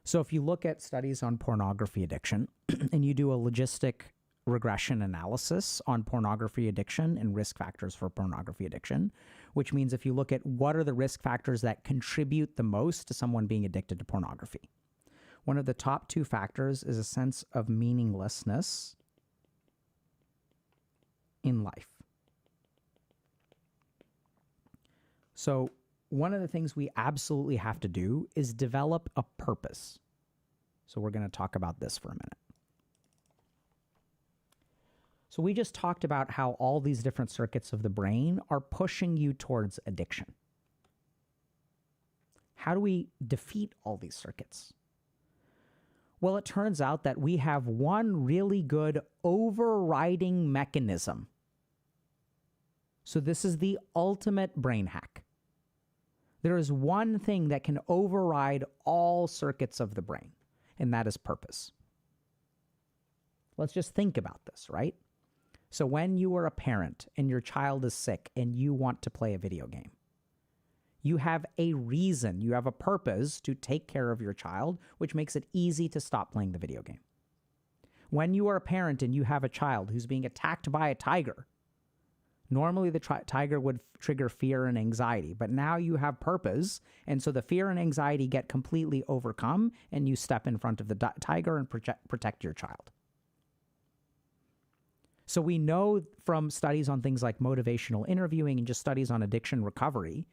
So if you look at studies on pornography addiction and you do a logistic regression analysis on pornography addiction and risk factors for pornography addiction, which means if you look at what are the risk factors that contribute the most to someone being addicted to pornography, one of the top 2 factors is a sense of meaninglessness in life. So one of the things we absolutely have to do is develop a purpose. So we're going to talk about this for a minute. So we just talked about how all these different circuits of the brain are pushing you towards addiction. How do we defeat all these circuits? Well, it turns out that we have one really good overriding mechanism. So this is the ultimate brain hack. There is one thing that can override all circuits of the brain, and that is purpose. Let's just think about this, right? So when you are a parent and your child is sick and you want to play a video game, you have a reason, you have a purpose to take care of your child, which makes it easy to stop playing the video game. When you are a parent and you have a child who's being attacked by a tiger, normally the tiger would trigger fear and anxiety, but now you have purpose, and so the fear and anxiety get completely overcome, and you step in front of the tiger and protect your child. So we know from studies on things like motivational interviewing and just studies on addiction recovery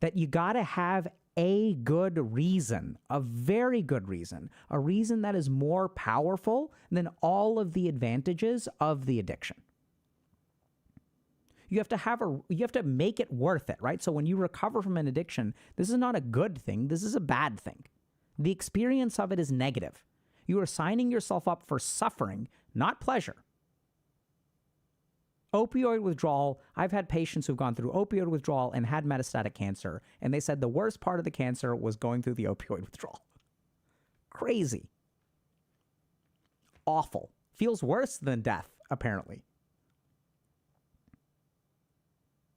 that you got to have a good reason, a very good reason, a reason that is more powerful than all of the advantages of the addiction. You have to make it worth it, right? So when you recover from an addiction, this is not a good thing. This is a bad thing. The experience of it is negative. You are signing yourself up for suffering, not pleasure. Opioid withdrawal, I've had patients who've gone through opioid withdrawal and had metastatic cancer, and they said the worst part of the cancer was going through the opioid withdrawal. Crazy. Awful. Feels worse than death, apparently.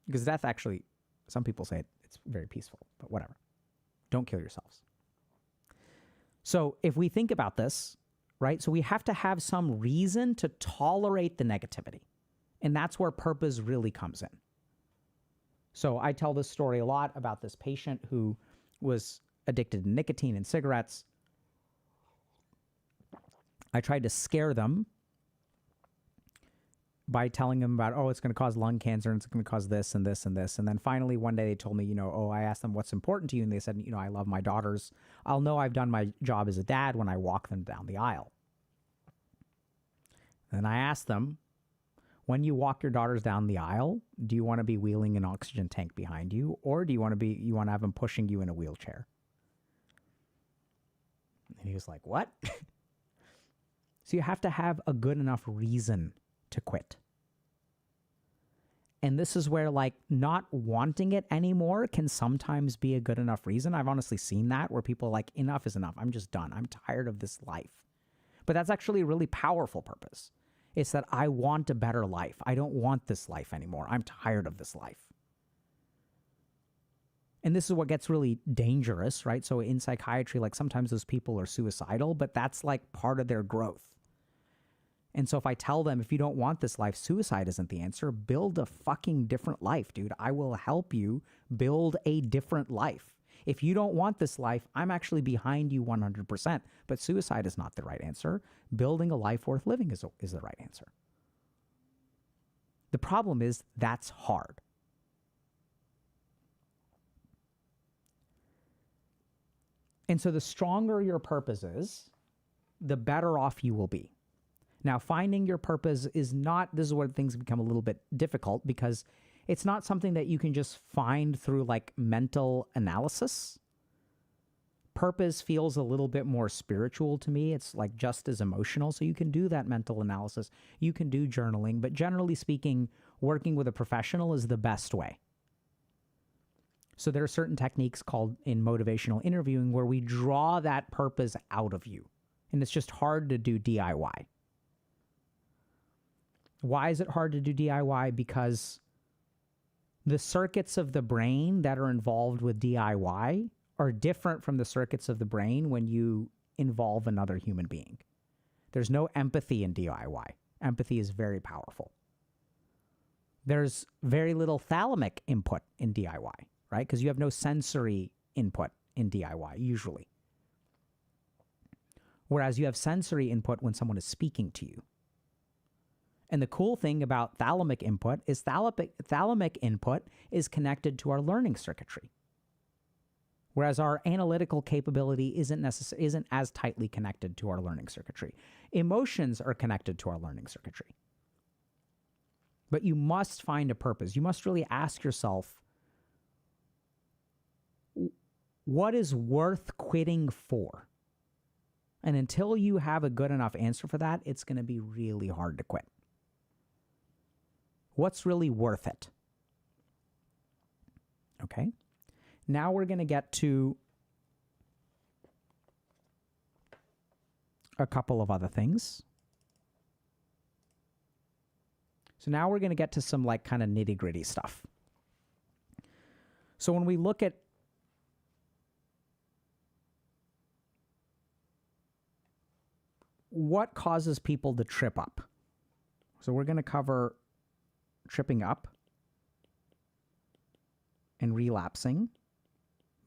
Because death actually, some people say it's very peaceful, but whatever. Don't kill yourselves. So if we think about this, right, so we have to have some reason to tolerate the negativity. And that's where purpose really comes in. So I tell this story a lot about this patient who was addicted to nicotine and cigarettes. I tried to scare them by telling them about, oh, it's going to cause lung cancer and it's going to cause this and this and this. And then finally one day they told me, I asked them what's important to you. And they said, I love my daughters. I'll know I've done my job as a dad when I walk them down the aisle. And I asked them, when you walk your daughters down the aisle, do you want to be wheeling an oxygen tank behind you, or do you want to have them pushing you in a wheelchair? And he was like, what? So you have to have a good enough reason to quit. And this is where, like, not wanting it anymore can sometimes be a good enough reason. I've honestly seen that where people are like, enough is enough. I'm just done. I'm tired of this life. But that's actually a really powerful purpose. It's that I want a better life. I don't want this life anymore. I'm tired of this life. And this is what gets really dangerous, right? So in psychiatry, like, sometimes those people are suicidal, but that's like part of their growth. And so if I tell them, if you don't want this life, suicide isn't the answer, build a fucking different life, dude. I will help you build a different life. If you don't want this life, I'm actually behind you 100%. But suicide is not the right answer. Building a life worth living is the right answer. The problem is that's hard. And so the stronger your purpose is, the better off you will be. Now, finding your purpose is not, this is where things become a little bit difficult, because it's not something that you can just find through like mental analysis. Purpose feels a little bit more spiritual to me. It's like just as emotional. So you can do that mental analysis. You can do journaling, but generally speaking, working with a professional is the best way. So there are certain techniques called in motivational interviewing where we draw that purpose out of you. And it's just hard to do DIY. Why is it hard to do DIY? Because the circuits of the brain that are involved with DIY are different from the circuits of the brain when you involve another human being. There's no empathy in DIY. Empathy is very powerful. There's very little thalamic input in DIY, right? Because you have no sensory input in DIY, usually. Whereas you have sensory input when someone is speaking to you. And the cool thing about thalamic input is thalamic input is connected to our learning circuitry. Whereas our analytical capability isn't as tightly connected to our learning circuitry. Emotions are connected to our learning circuitry. But you must find a purpose. You must really ask yourself, what is worth quitting for? And until you have a good enough answer for that, it's going to be really hard to quit. What's really worth it? Okay. Now we're going to get to a couple of other things. So now we're going to get to some like kind of nitty-gritty stuff. So when we look at what causes people to trip up. So we're going to cover tripping up and relapsing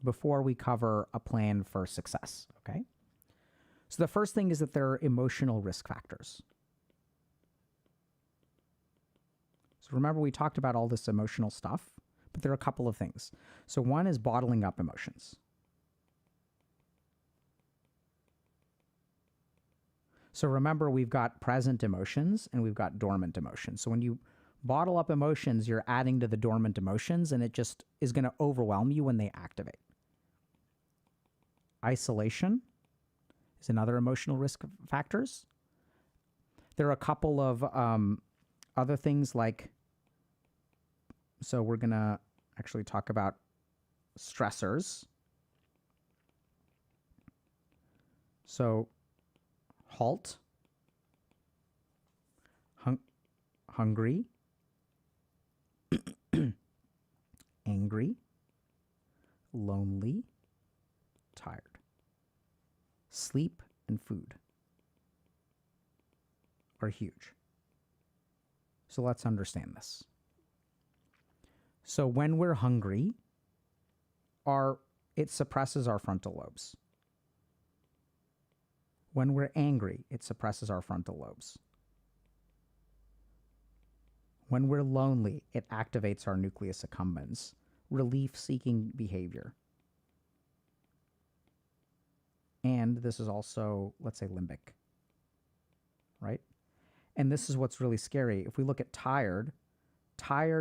before we cover a plan for success, okay? So the first thing is that there are emotional risk factors. So remember, we talked about all this emotional stuff, but there are a couple of things. So one is bottling up emotions. So remember, we've got present emotions and we've got dormant emotions. So when you bottle up emotions, you're adding to the dormant emotions, and it just is going to overwhelm you when they activate. Isolation is another emotional risk factors. There are a couple of other things like, so we're going to actually talk about stressors. So halt, hungry, angry, lonely, tired. Sleep and food are huge. So let's understand this. So when we're hungry, it suppresses our frontal lobes. When we're angry, it suppresses our frontal lobes. When we're lonely, it activates our nucleus accumbens, relief-seeking behavior. And this is also, let's say, limbic, right? And this is what's really scary. If we look at tired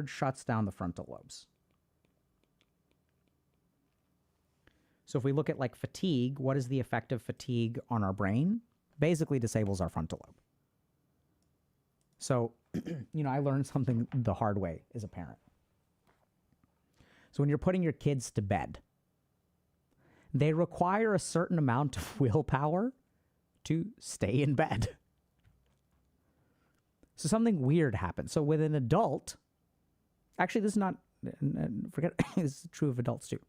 shuts down the frontal lobes. So if we look at like fatigue, what is the effect of fatigue on our brain? basically disables our frontal lobe. So, I learned something the hard way as a parent. So when you're putting your kids to bed, they require a certain amount of willpower to stay in bed. So something weird happens. So with an adult, actually this is not, forget, this is true of adults too.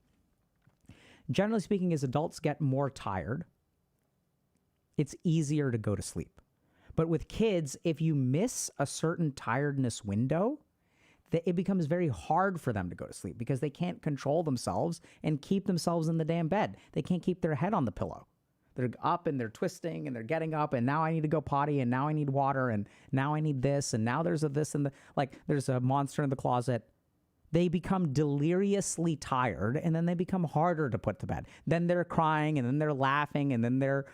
Generally speaking, as adults get more tired, it's easier to go to sleep. But with kids, if you miss a certain tiredness window, it becomes very hard for them to go to sleep because they can't control themselves and keep themselves in the damn bed. They can't keep their head on the pillow. They're up and they're twisting and they're getting up and now I need to go potty and now I need water and now I need this and now there's a this and there's a monster in the closet. They become deliriously tired and then they become harder to put to bed. Then they're crying and then they're laughing and then they're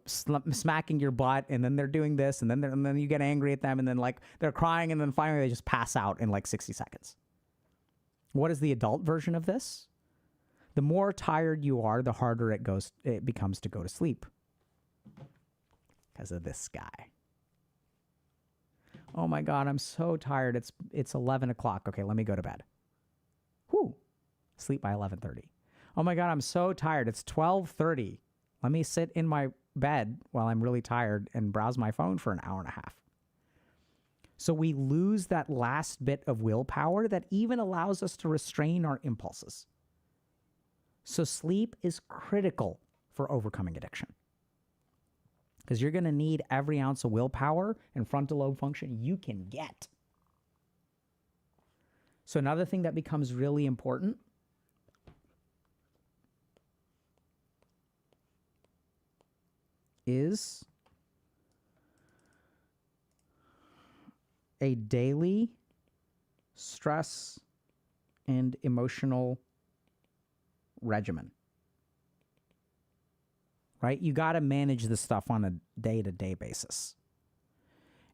smacking your butt, and then they're doing this, and then you get angry at them, and then they're crying, and then finally they just pass out in 60 seconds. What is the adult version of this? The more tired you are, the harder it becomes to go to sleep. Because of this guy. Oh my God, I'm so tired. It's 11 o'clock. Okay, let me go to bed. Whew. Sleep by 11:30. Oh my God, I'm so tired. It's 12:30. Let me sit in my bed while I'm really tired and browse my phone for an hour and a half. So we lose that last bit of willpower that even allows us to restrain our impulses. So sleep is critical for overcoming addiction. Because you're going to need every ounce of willpower and frontal lobe function you can get. So another thing that becomes really important is a daily stress and emotional regimen. Right? You got to manage this stuff on a day-to-day basis.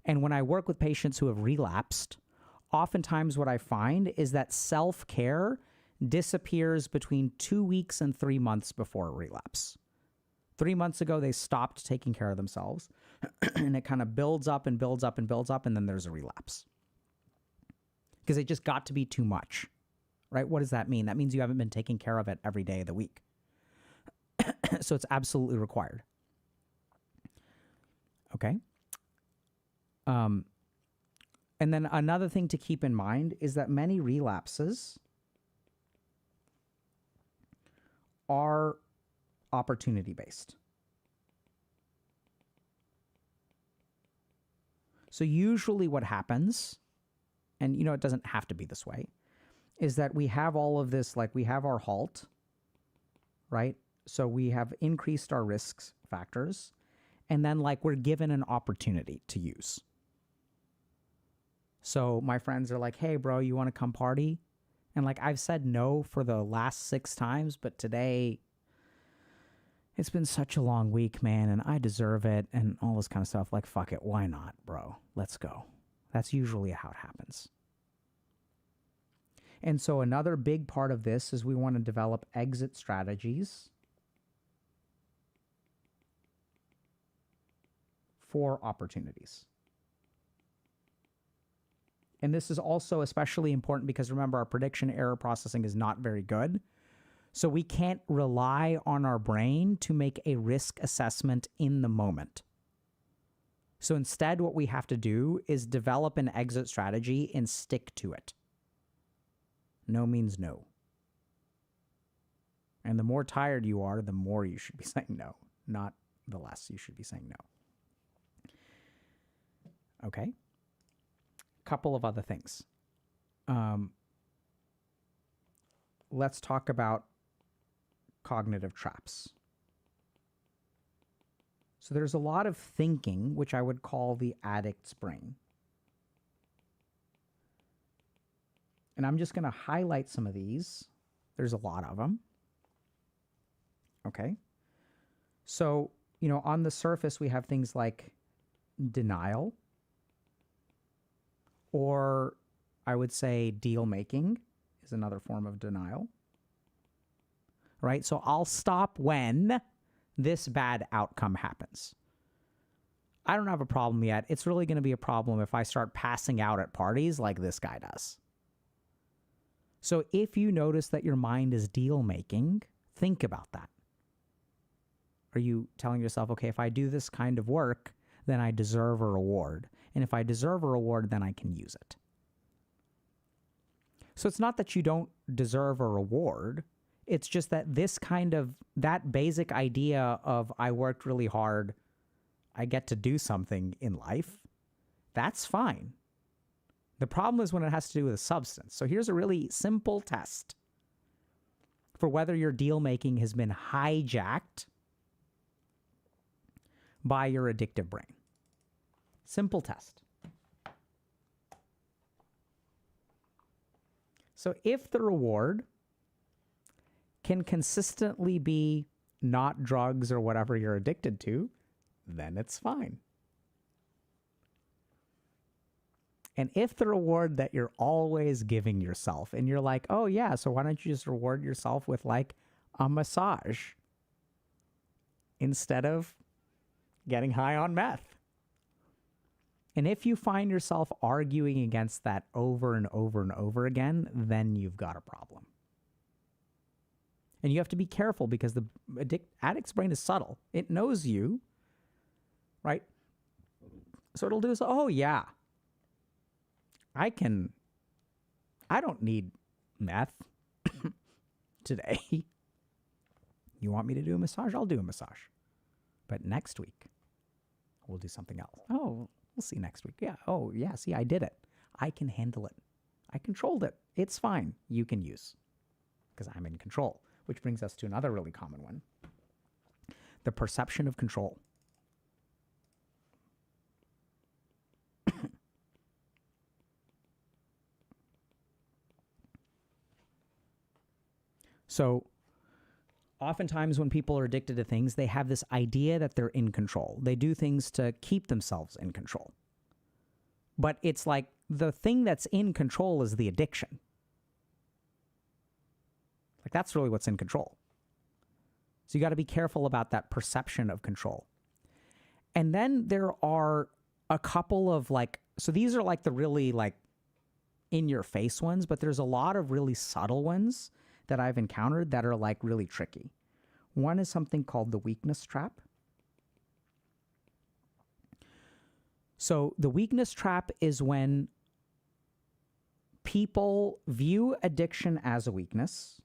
And when I work with patients who have relapsed, oftentimes what I find is that self-care disappears between 2 weeks and 3 months before a relapse. 3 months ago, they stopped taking care of themselves, and it kind of builds up and builds up and builds up, and then there's a relapse. Because it just got to be too much, right? What does that mean? That means you haven't been taking care of it every day of the week. So it's absolutely required. Okay? And then another thing to keep in mind is that many relapses are opportunity-based. So usually what happens, and it doesn't have to be this way, is that we have all of this, we have our halt, right? So we have increased our risk factors, and then we're given an opportunity to use. So my friends are like, hey bro, you want to come party? And I've said no for the last 6 times, but today it's been such a long week, man, and I deserve it, and all this kind of stuff. Fuck it, why not, bro? Let's go. That's usually how it happens. And so another big part of this is we want to develop exit strategies for opportunities. And this is also especially important because remember, our prediction error processing is not very good. So we can't rely on our brain to make a risk assessment in the moment. So instead, what we have to do is develop an exit strategy and stick to it. No means no. And the more tired you are, the more you should be saying no, not the less you should be saying no. Okay. Couple of other things. Let's talk about cognitive traps. So there's a lot of thinking, which I would call the addict's brain. And I'm just going to highlight some of these. There's a lot of them. Okay. So, on the surface, we have things like denial, or I would say deal making is another form of denial. Right? So I'll stop when this bad outcome happens. I don't have a problem yet. It's really going to be a problem if I start passing out at parties like this guy does. So if you notice that your mind is deal making, think about that. Are you telling yourself, okay, if I do this kind of work, then I deserve a reward. And if I deserve a reward, then I can use it. So it's not that you don't deserve a reward. It's just that that basic idea of I worked really hard, I get to do something in life, that's fine. The problem is when it has to do with a substance. So here's a really simple test for whether your deal making has been hijacked by your addictive brain. Simple test. So if the reward can consistently be not drugs or whatever you're addicted to, then it's fine. And if the reward that you're always giving yourself, and you're like, oh yeah, so why don't you just reward yourself with like a massage instead of getting high on meth? And if you find yourself arguing against that over and over and over again, then you've got a problem. And you have to be careful because the addict's brain is subtle. It knows you, right? So it'll do is, oh yeah, I don't need meth today. You want me to do a massage? I'll do a massage. But next week, we'll do something else. Oh, we'll see next week. Yeah. Oh, yeah. See, I did it. I can handle it. I controlled it. It's fine. You can use because I'm in control, which brings us to another really common one. The perception of control. So oftentimes when people are addicted to things, they have this idea that they're in control. They do things to keep themselves in control. But it's like the thing that's in control is the addiction. Like that's really what's in control. So you got to be careful about that perception of control. And then there are a couple of so these are like the really like in your face ones, but there's a lot of really subtle ones that I've encountered that are like really tricky. One is something called the weakness trap. So the weakness trap is when people view addiction as a weakness.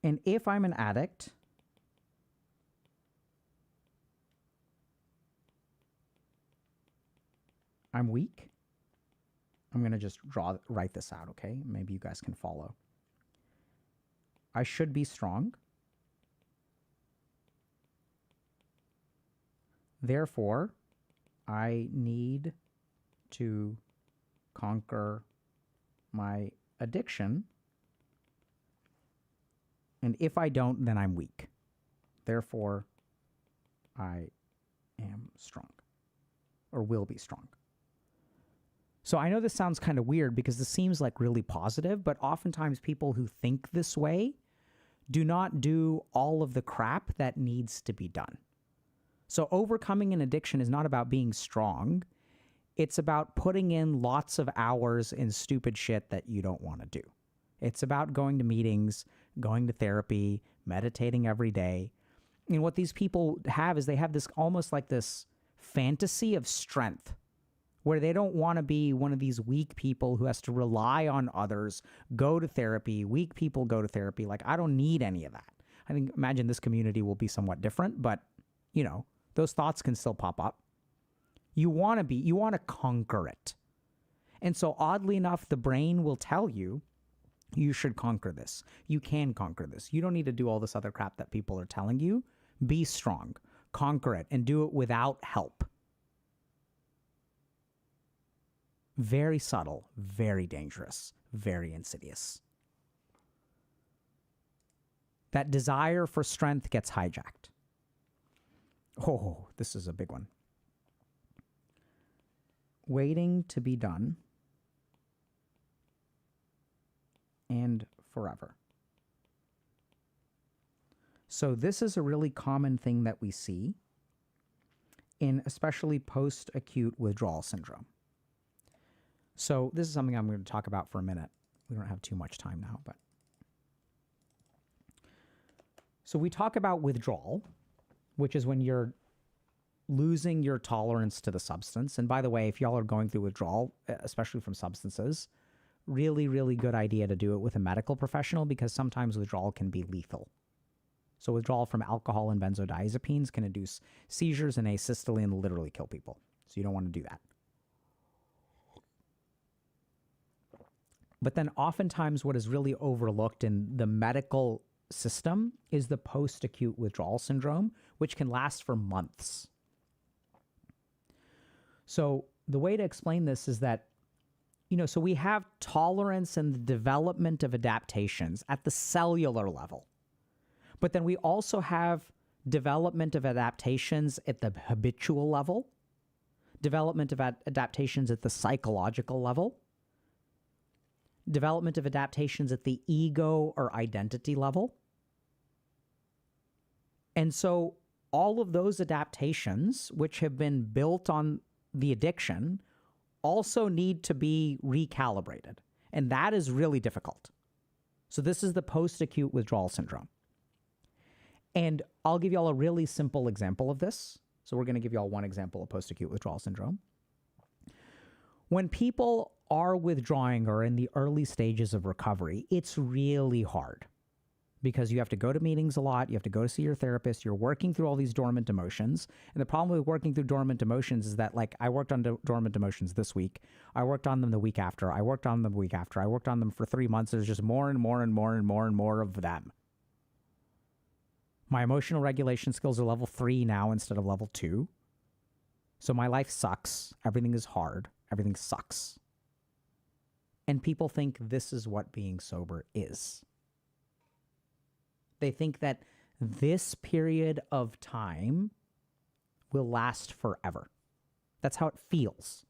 And if I'm an addict, I'm weak. I'm going to just write this out, okay? Maybe you guys can follow. I should be strong. Therefore, I need to conquer my addiction. And if I don't, then I'm weak. Therefore, I am strong or will be strong. So I know this sounds kind of weird because this seems like really positive, but oftentimes people who think this way do not do all of the crap that needs to be done. So overcoming an addiction is not about being strong. It's about putting in lots of hours in stupid shit that you don't want to do. It's about going to meetings, going to therapy, meditating every day. And what these people have is they have this almost like this fantasy of strength, where they don't want to be one of these weak people who has to rely on others, go to therapy. Weak people go to therapy. Like, I don't need any of that. I think, imagine this community will be somewhat different, but, you know, those thoughts can still pop up. You want to conquer it. And so oddly enough, the brain will tell you, you should conquer this. You can conquer this. You don't need to do all this other crap that people are telling you. Be strong, conquer it, and do it without help. Very subtle, very dangerous, very insidious. That desire for strength gets hijacked. Oh, this is a big one. Waiting to be done and forever. So this is a really common thing that we see in especially post-acute withdrawal syndrome. So this is something I'm going to talk about for a minute. We don't have too much time now, but. So we talk about withdrawal, which is when you're losing your tolerance to the substance. And by the way, if y'all are going through withdrawal, especially from substances, really, really good idea to do it with a medical professional because sometimes withdrawal can be lethal. So withdrawal from alcohol and benzodiazepines can induce seizures and asystole and literally kill people. So you don't want to do that. But then oftentimes what is really overlooked in the medical system is the post-acute withdrawal syndrome, which can last for months. So the way to explain this is that, so we have tolerance and the development of adaptations at the cellular level. But then we also have development of adaptations at the habitual level, development of adaptations at the psychological level, development of adaptations at the ego or identity level. And so all of those adaptations, which have been built on the addiction, also need to be recalibrated. And that is really difficult. So this is the post-acute withdrawal syndrome. And I'll give you all a really simple example of this. So we're going to give you all one example of post-acute withdrawal syndrome. When people are withdrawing or in the early stages of recovery, it's really hard because you have to go to meetings a lot. You have to go to see your therapist. You're working through all these dormant emotions. And the problem with working through dormant emotions is that, like, I worked on dormant emotions this week. I worked on them the week after. I worked on them the week after. I worked on them for 3 months. There's just more and more and more and more and more of them. My emotional regulation skills are level 3 now instead of level 2. So my life sucks. Everything is hard. Everything sucks. And people think this is what being sober is. They think that this period of time will last forever. That's how it feels.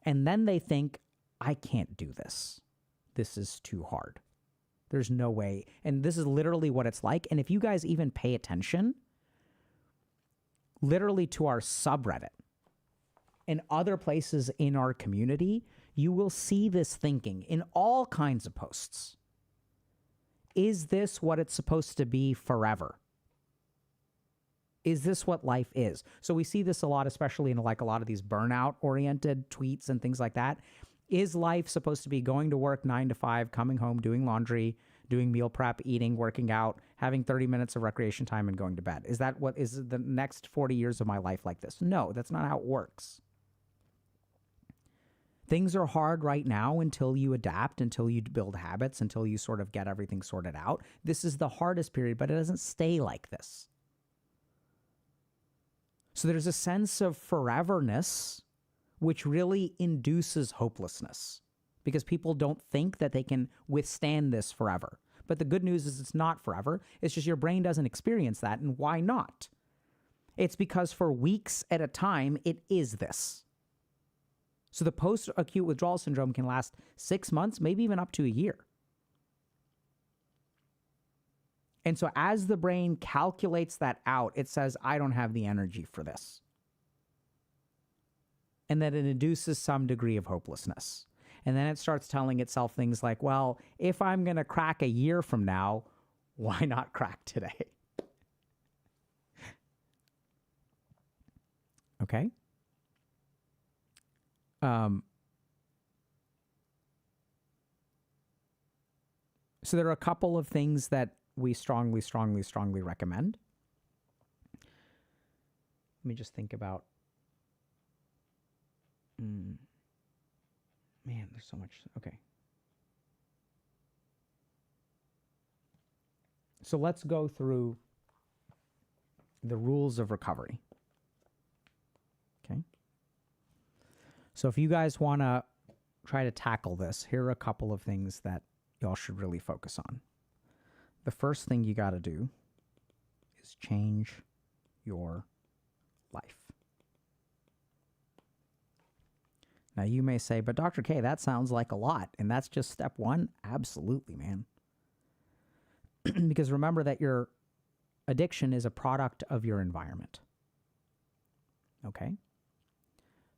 And then they think, I can't do this. This is too hard. There's no way. And this is literally what it's like. And if you guys even pay attention, literally to our subreddit and other places in our community, you will see this thinking in all kinds of posts. Is this what it's supposed to be forever? Is this what life is? So we see this a lot, especially in like a lot of these burnout-oriented tweets and things like that. Is life supposed to be going to work 9 to 5, coming home, doing laundry, doing meal prep, eating, working out, having 30 minutes of recreation time and going to bed? Is that what is the next 40 years of my life like this? No, that's not how it works. Things are hard right now until you adapt, until you build habits, until you sort of get everything sorted out. This is the hardest period, but it doesn't stay like this. So there's a sense of foreverness, which really induces hopelessness because people don't think that they can withstand this forever. But the good news is it's not forever. It's just your brain doesn't experience that. And why not? It's because for weeks at a time, it is this. So the post-acute withdrawal syndrome can last 6 months, maybe even up to a year. And so as the brain calculates that out, it says, I don't have the energy for this. And then it induces some degree of hopelessness. And then it starts telling itself things like, well, if I'm going to crack a year from now, why not crack today? Okay? So there are a couple of things that we strongly recommend. Let me just think about. Man, there's so much. Okay. So let's go through the rules of recovery. Okay. So if you guys want to try to tackle this, here are a couple of things that y'all should really focus on. The first thing you got to do is change your life. Now you may say, but Dr. K, that sounds like a lot. And that's just step one. Absolutely, man. Because remember that your addiction is a product of your environment. Okay?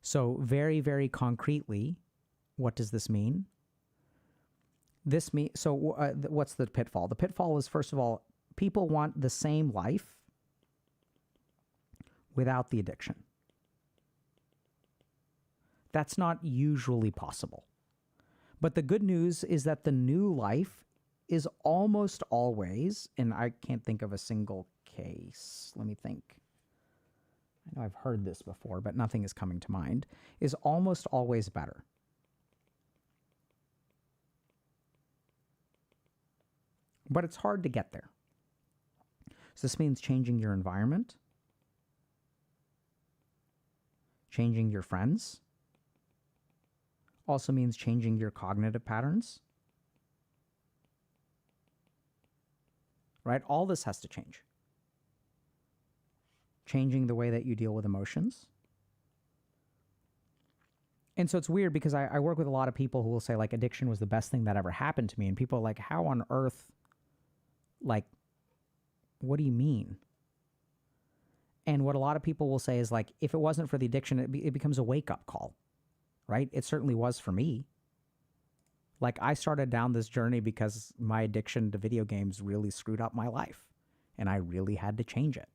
So very, very concretely, what does this mean? What's the pitfall? The pitfall is, first of all, people want the same life without the addiction. That's not usually possible. But the good news is that the new life is almost always, and I can't think of a single case. Let me think. I know I've heard this before, but nothing is coming to mind, is almost always better. But it's hard to get there. So this means changing your environment, changing your friends, also means changing your cognitive patterns. Right? All this has to change. Changing the way that you deal with emotions. And so it's weird because I work with a lot of people who will say, like, addiction was the best thing that ever happened to me. And people are like, how on earth, like, what do you mean? And what a lot of people will say is, like, if it wasn't for the addiction, it becomes a wake-up call, right? It certainly was for me. Like, I started down this journey because my addiction to video games really screwed up my life, and I really had to change it.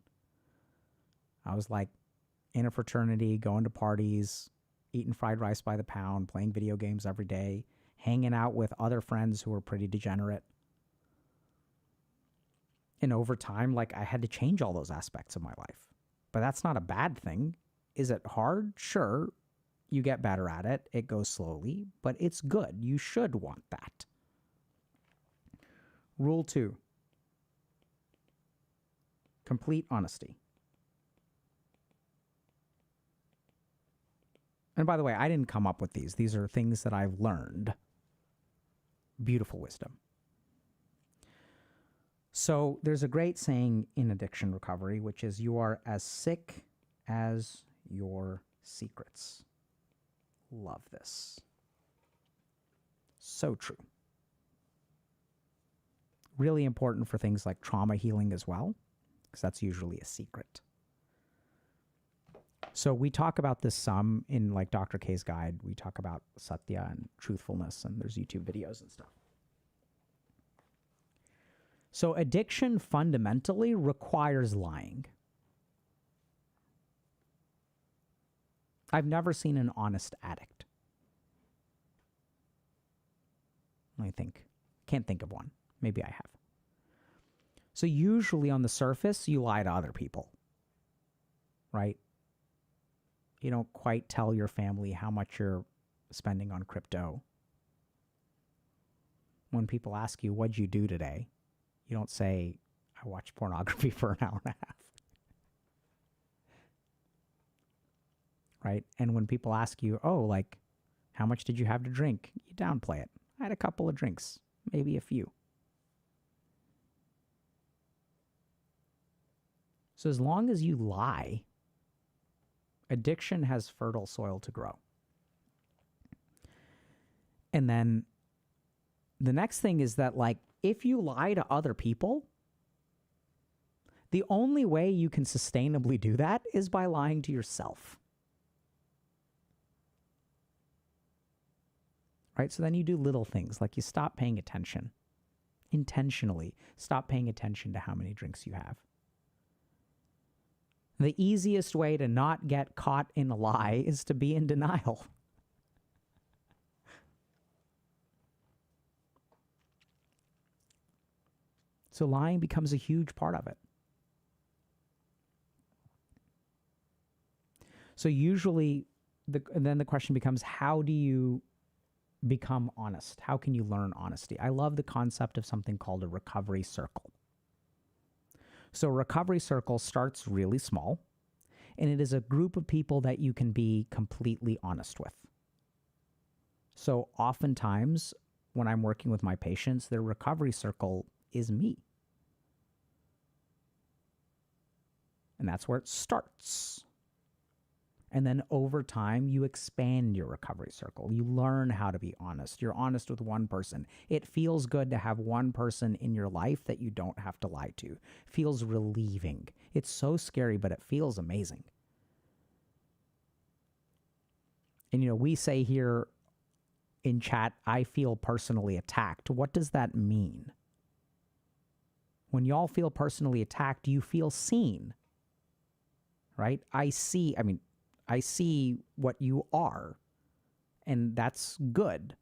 I was, like, in a fraternity, going to parties, eating fried rice by the pound, playing video games every day, hanging out with other friends who were pretty degenerate. And over time, like, I had to change all those aspects of my life. But that's not a bad thing. Is it hard? Sure. You get better at it. It goes slowly, but it's good. You should want that. Rule 2. Complete honesty. And by the way, I didn't come up with these. These are things that I've learned. Beautiful wisdom. So there's a great saying in addiction recovery, which is, you are as sick as your secrets. Love this. So true. Really important for things like trauma healing as well, because that's usually a secret. So we talk about this some in, like, Dr. K's guide. We talk about satya and truthfulness, and there's YouTube videos and stuff. So addiction fundamentally requires lying. I've never seen an honest addict. Let me think. Can't think of one. Maybe I have. So usually on the surface, you lie to other people, right? You don't quite tell your family how much you're spending on crypto. When people ask you, what'd you do today? You don't say, I watched pornography for an hour and a half. Right? And when people ask you, oh, like, how much did you have to drink? You downplay it. I had a couple of drinks, maybe a few. So as long as you lie, addiction has fertile soil to grow. And then the next thing is that, like, if you lie to other people, the only way you can sustainably do that is by lying to yourself. Right? So then you do little things, like you stop paying attention. Intentionally stop paying attention to how many drinks you have. The easiest way to not get caught in a lie is to be in denial. So lying becomes a huge part of it. So usually, then the question becomes, how do you become honest? How can you learn honesty? I love the concept of something called a recovery circle. So a recovery circle starts really small, and it is a group of people that you can be completely honest with. So oftentimes, when I'm working with my patients, their recovery circle is me. And that's where it starts. And then over time, you expand your recovery circle. You learn how to be honest. You're honest with one person. It feels good to have one person in your life that you don't have to lie to. Feels relieving. It's so scary, but it feels amazing. And, we say here in chat, I feel personally attacked. What does that mean? When y'all feel personally attacked, you feel seen, right? I see what you are, and that's good.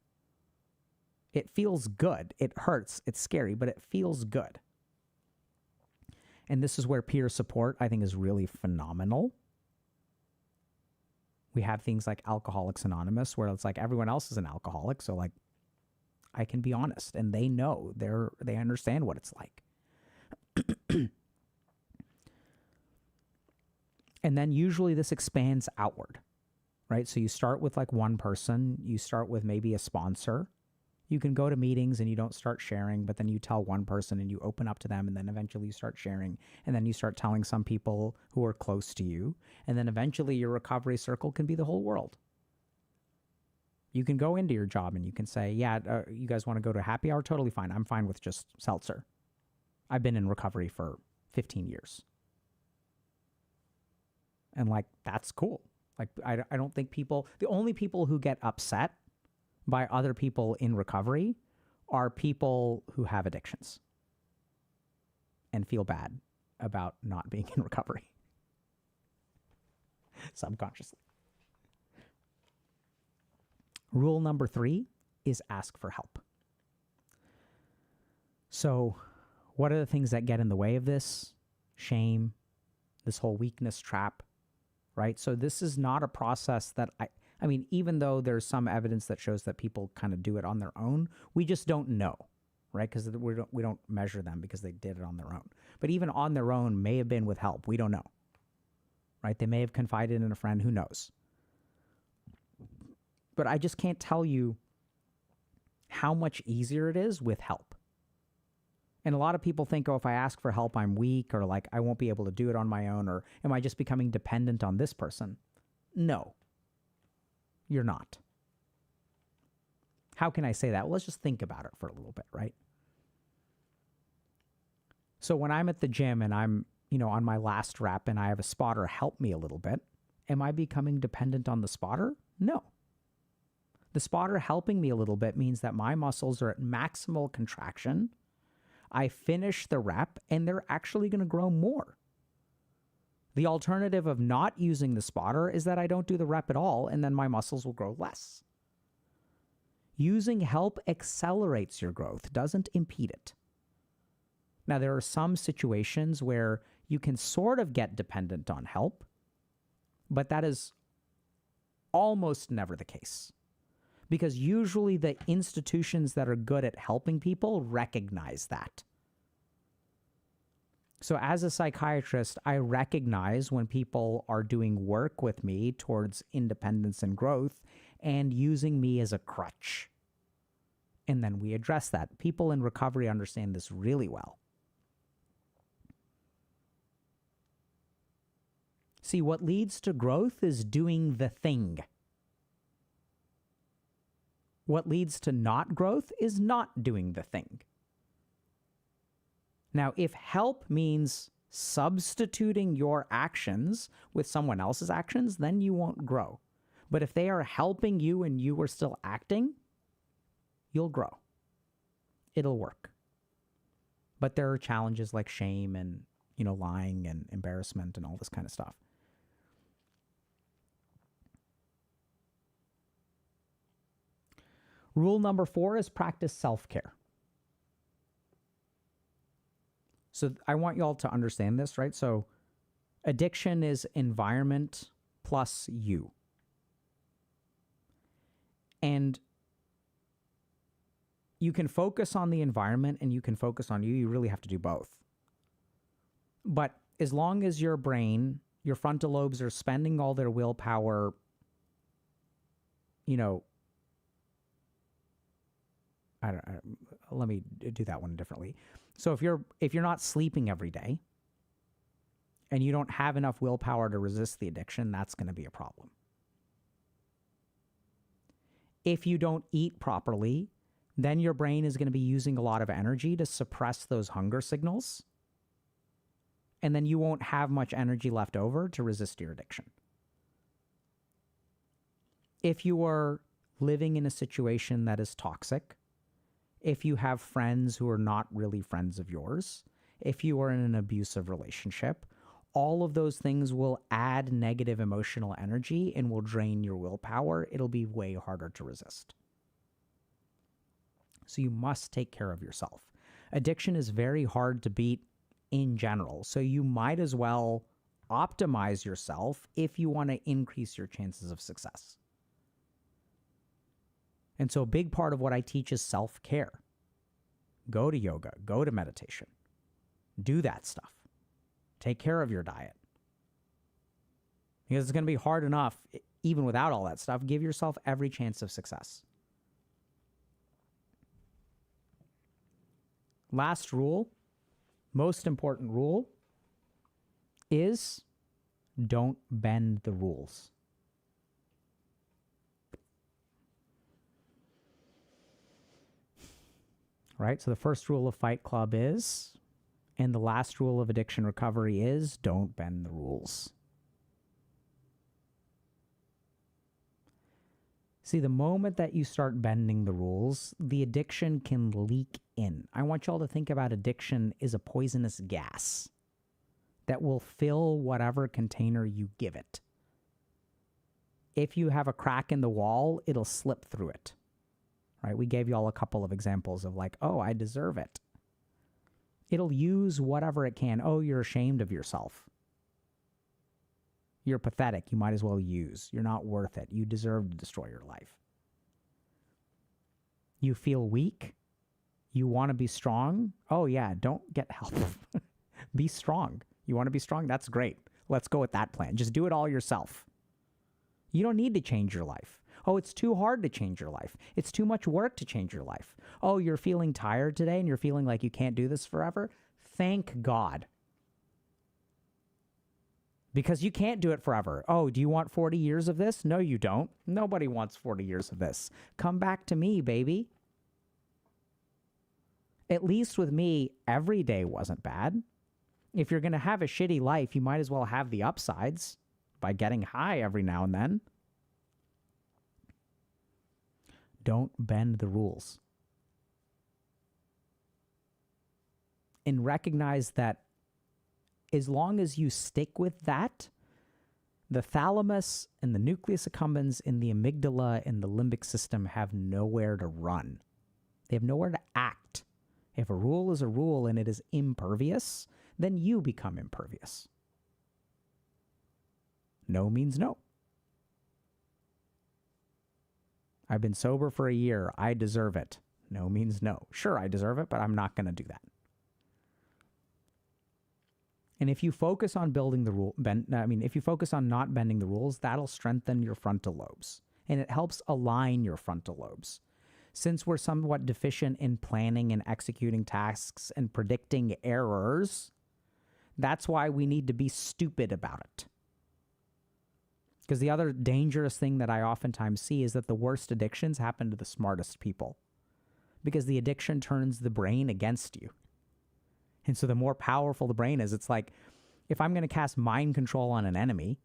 It feels good. It hurts. It's scary, but it feels good. And this is where peer support, I think, is really phenomenal. We have things like Alcoholics Anonymous, where it's like everyone else is an alcoholic, so like I can be honest, and they know, they understand what it's like. And then usually this expands outward, right? So you start with like one person, you start with maybe a sponsor. You can go to meetings and you don't start sharing, but then you tell one person and you open up to them, and then eventually you start sharing, and then you start telling some people who are close to you, and then eventually your recovery circle can be the whole world. You can go into your job and you can say, yeah, you guys want to go to happy hour? Totally fine. I'm fine with just seltzer. I've been in recovery for 15 years. And like, that's cool. Like, I don't think the only people who get upset by other people in recovery are people who have addictions and feel bad about not being in recovery subconsciously. Rule number 3 is ask for help. So what are the things that get in the way of this? Shame, this whole weakness trap, right? So this is not a process that I mean, even though there's some evidence that shows that people kind of do it on their own, we just don't know, right? Because we don't measure them because they did it on their own. But even on their own may have been with help. We don't know, right? They may have confided in a friend. Who knows? But I just can't tell you how much easier it is with help. And a lot of people think, oh, if I ask for help, I'm weak, or like I won't be able to do it on my own, or am I just becoming dependent on this person? No, you're not. How can I say that? Well, let's just think about it for a little bit, right? So when I'm at the gym and I'm, on my last rep and I have a spotter help me a little bit, am I becoming dependent on the spotter? No. The spotter helping me a little bit means that my muscles are at maximal contraction. I finish the rep and they're actually going to grow more. The alternative of not using the spotter is that I don't do the rep at all, and then my muscles will grow less. Using help accelerates your growth, doesn't impede it. Now, there are some situations where you can sort of get dependent on help, but that is almost never the case. Because usually the institutions that are good at helping people recognize that. So as a psychiatrist, I recognize when people are doing work with me towards independence and growth and using me as a crutch. And then we address that. People in recovery understand this really well. See, what leads to growth is doing the thing. What leads to not growth is not doing the thing. Now, if help means substituting your actions with someone else's actions, then you won't grow. But if they are helping you and you are still acting, you'll grow. It'll work. But there are challenges like shame and, lying and embarrassment and all this kind of stuff. Rule number 4 is practice self-care. So I want you all to understand this, right? So addiction is environment plus you. And you can focus on the environment and you can focus on you. You really have to do both. But as long as your brain, your frontal lobes are spending all their willpower, let me do that one differently. So if you're not sleeping every day and you don't have enough willpower to resist the addiction, that's going to be a problem. If you don't eat properly, then your brain is going to be using a lot of energy to suppress those hunger signals. And then you won't have much energy left over to resist your addiction. If you are living in a situation that is toxic, if you have friends who are not really friends of yours, if you are in an abusive relationship, all of those things will add negative emotional energy and will drain your willpower. It'll be way harder to resist. So you must take care of yourself. Addiction is very hard to beat in general, so you might as well optimize yourself if you want to increase your chances of success. And so a big part of what I teach is self-care. Go to yoga, go to meditation, do that stuff. Take care of your diet. Because it's going to be hard enough, even without all that stuff. Give yourself every chance of success. Last rule, most important rule, is don't bend the rules. Right? So the first rule of Fight Club is, and the last rule of addiction recovery is, don't bend the rules. See, the moment that you start bending the rules, the addiction can leak in. I want y'all to think about addiction as a poisonous gas that will fill whatever container you give it. If you have a crack in the wall, it'll slip through it. Right? We gave y'all a couple of examples of like, oh, I deserve it. It'll use whatever it can. Oh, you're ashamed of yourself. You're pathetic. You might as well use. You're not worth it. You deserve to destroy your life. You feel weak. You want to be strong. Oh, yeah, don't get help. Be strong. You want to be strong? That's great. Let's go with that plan. Just do it all yourself. You don't need to change your life. Oh, it's too hard to change your life. It's too much work to change your life. Oh, you're feeling tired today and you're feeling like you can't do this forever? Thank God. Because you can't do it forever. Oh, do you want 40 years of this? No, you don't. Nobody wants 40 years of this. Come back to me, baby. At least with me, every day wasn't bad. If you're going to have a shitty life, you might as well have the upsides by getting high every now and then. Don't bend the rules. And recognize that as long as you stick with that, the thalamus and the nucleus accumbens and the amygdala and the limbic system have nowhere to run. They have nowhere to act. If a rule is a rule and it is impervious, then you become impervious. No means no. I've been sober for a year. I deserve it. No means no. Sure, I deserve it, but I'm not going to do that. And if you focus on building the rule, if you focus on not bending the rules, that'll strengthen your frontal lobes. And it helps align your frontal lobes. Since we're somewhat deficient in planning and executing tasks and predicting errors, that's why we need to be stupid about it. Because the other dangerous thing that I oftentimes see is that the worst addictions happen to the smartest people. Because the addiction turns the brain against you. And so the more powerful the brain is, it's like, if I'm going to cast mind control on an enemy,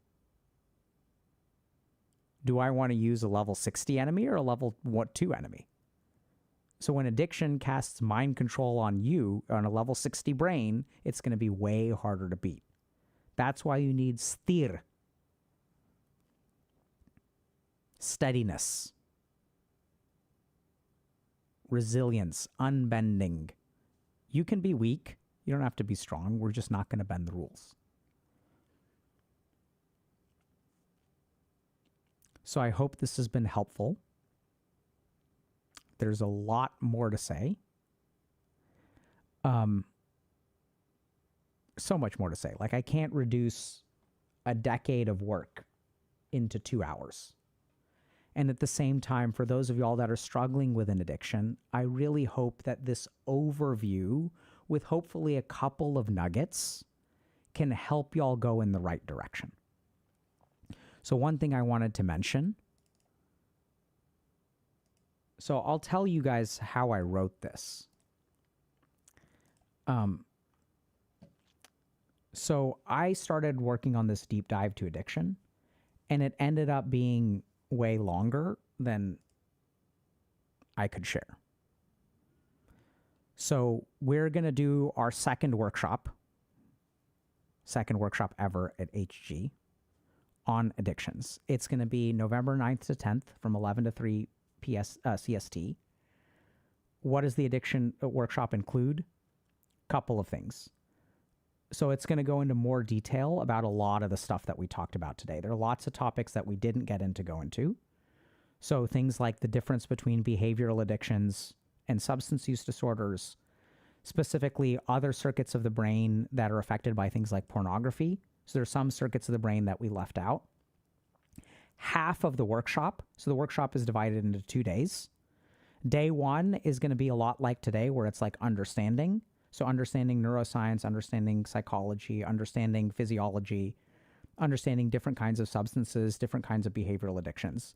do I want to use a level 60 enemy or a level 2 enemy? So when addiction casts mind control on you, on a level 60 brain, it's going to be way harder to beat. That's why you need sthir. Steadiness. Resilience. Unbending. You can be weak. You don't have to be strong. We're just not going to bend the rules. So I hope this has been helpful. There's a lot more to say. So much more to say. Like, I can't reduce a decade of work into 2 hours. And at the same time, for those of y'all that are struggling with an addiction, I really hope that this overview, with hopefully a couple of nuggets, can help y'all go in the right direction. So one thing I wanted to mention, so I'll tell you guys how I wrote this. So I started working on this deep dive to addiction, and it ended up being way longer than I could share. So we're going to do our second workshop ever at HG on addictions. It's going to be November 9th to 10th from 11 to 3 CST. What does the addiction workshop include? Couple of things. So it's going to go into more detail about a lot of the stuff that we talked about today. There are lots of topics that we didn't get into go into. So things like the difference between behavioral addictions and substance use disorders, specifically other circuits of the brain that are affected by things like pornography. So there are some circuits of the brain that we left out. Half of the workshop, so the workshop is divided into 2 days. Day one is going to be a lot like today, where it's like understanding. So understanding neuroscience, understanding psychology, understanding physiology, understanding different kinds of substances, different kinds of behavioral addictions.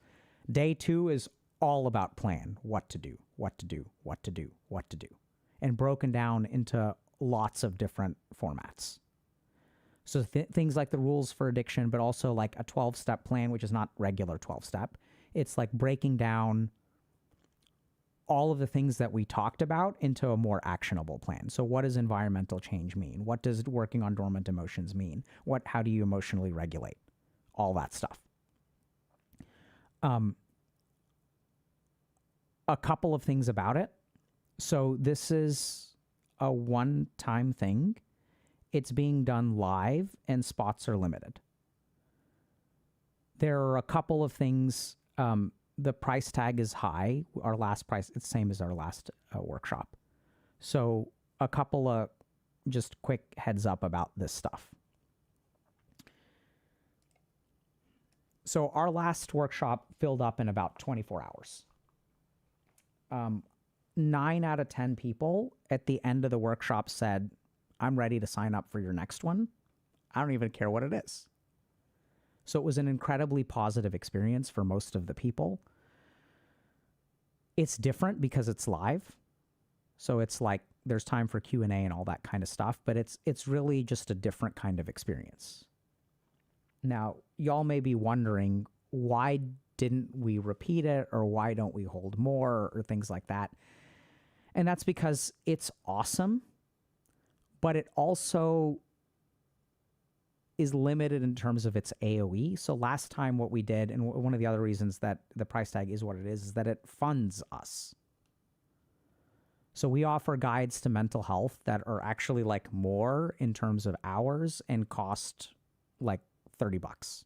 Day two is all about plan, what to do, what to do, what to do, what to do, and broken down into lots of different formats. So things like the rules for addiction, but also like a 12-step plan, which is not regular 12-step. It's like breaking down all of the things that we talked about into a more actionable plan. So what does environmental change mean? What does working on dormant emotions mean? How do you emotionally regulate? All that stuff. A couple of things about it. So this is a one-time thing. It's being done live and spots are limited. There are a couple of things. The price tag is high. Our last price, it's the same as our last workshop. So a couple of just quick heads up about this stuff. So our last workshop filled up in about 24 hours. 9 out of 10 people at the end of the workshop said, I'm ready to sign up for your next one. I don't even care what it is. So it was an incredibly positive experience for most of the people. It's different because it's live. So it's like there's time for Q&A and all that kind of stuff, but it's really just a different kind of experience. Now, y'all may be wondering, why didn't we repeat it, or why don't we hold more, or things like that? And that's because it's awesome, but it also is limited in terms of its AOE. So last time what we did, and one of the other reasons that the price tag is what it is that it funds us. So we offer guides to mental health that are actually like more in terms of hours and cost like $30.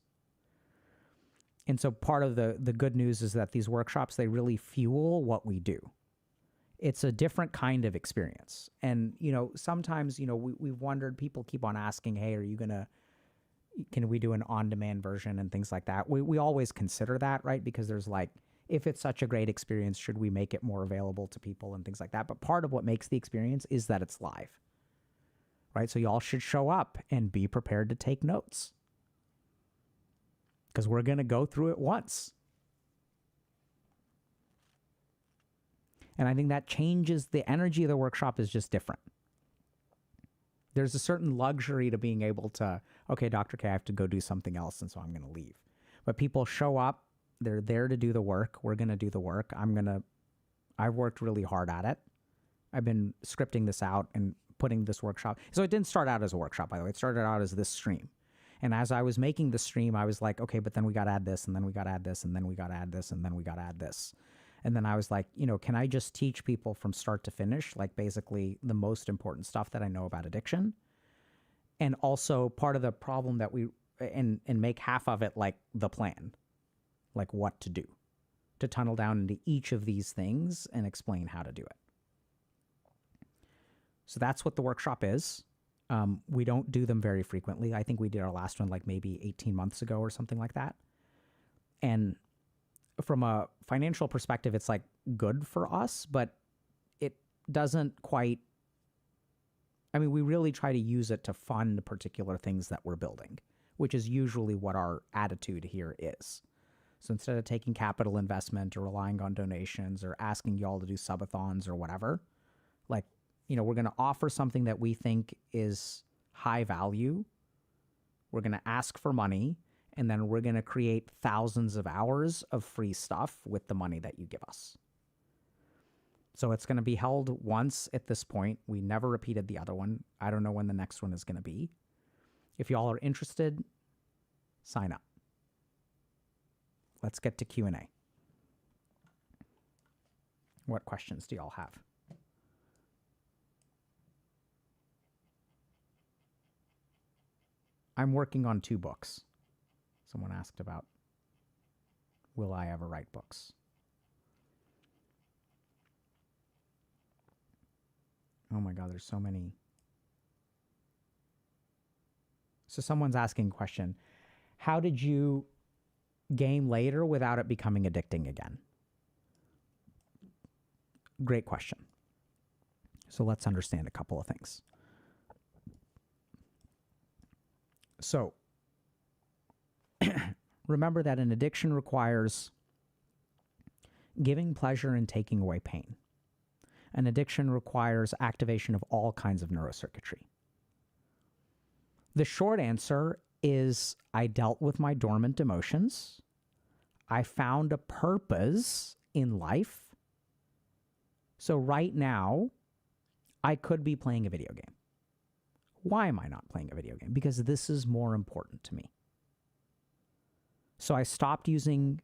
And so part of the good news is that these workshops, they really fuel what we do. It's a different kind of experience. And, sometimes, we've wondered, people keep on asking, hey, can we do an on-demand version and things like that? We always consider that, right? Because there's like, if it's such a great experience, should we make it more available to people and things like that? But part of what makes the experience is that it's live, right? So y'all should show up and be prepared to take notes, because we're going to go through it once. And I think that changes the energy of the workshop is just different. There's a certain luxury to being able to, okay, Dr. K, I have to go do something else, and so I'm going to leave. But people show up, they're there to do the work. We're going to do the work. I've worked really hard at it. I've been scripting this out and putting this workshop. So it didn't start out as a workshop, by the way. It started out as this stream. And as I was making the stream, I was like, okay, but then we got to add this, and then we got to add this, and then we got to add this, and then we got to add this. And then I was like, can I just teach people from start to finish, like basically the most important stuff that I know about addiction? And also part of the problem that and make half of it like the plan, like what to do, to tunnel down into each of these things and explain how to do it. So that's what the workshop is. We don't do them very frequently. I think we did our last one like maybe 18 months ago or something like that. And from a financial perspective, it's like good for us, but it doesn't quite I mean, we really try to use it to fund particular things that we're building, which is usually what our attitude here is. So instead of taking capital investment or relying on donations or asking y'all to do subathons or whatever, like, we're going to offer something that we think is high value. We're going to ask for money, and then we're going to create thousands of hours of free stuff with the money that you give us. So it's going to be held once at this point. We never repeated the other one. I don't know when the next one is going to be. If y'all are interested, sign up. Let's get to Q&A. What questions do y'all have? I'm working on 2 books. Someone asked about, will I ever write books? Oh my God, there's so many. So someone's asking a question. How did you game later without it becoming addicting again? Great question. So let's understand a couple of things. So remember that an addiction requires giving pleasure and taking away pain. An addiction requires activation of all kinds of neurocircuitry. The short answer is I dealt with my dormant emotions. I found a purpose in life. So right now, I could be playing a video game. Why am I not playing a video game? Because this is more important to me. So I stopped using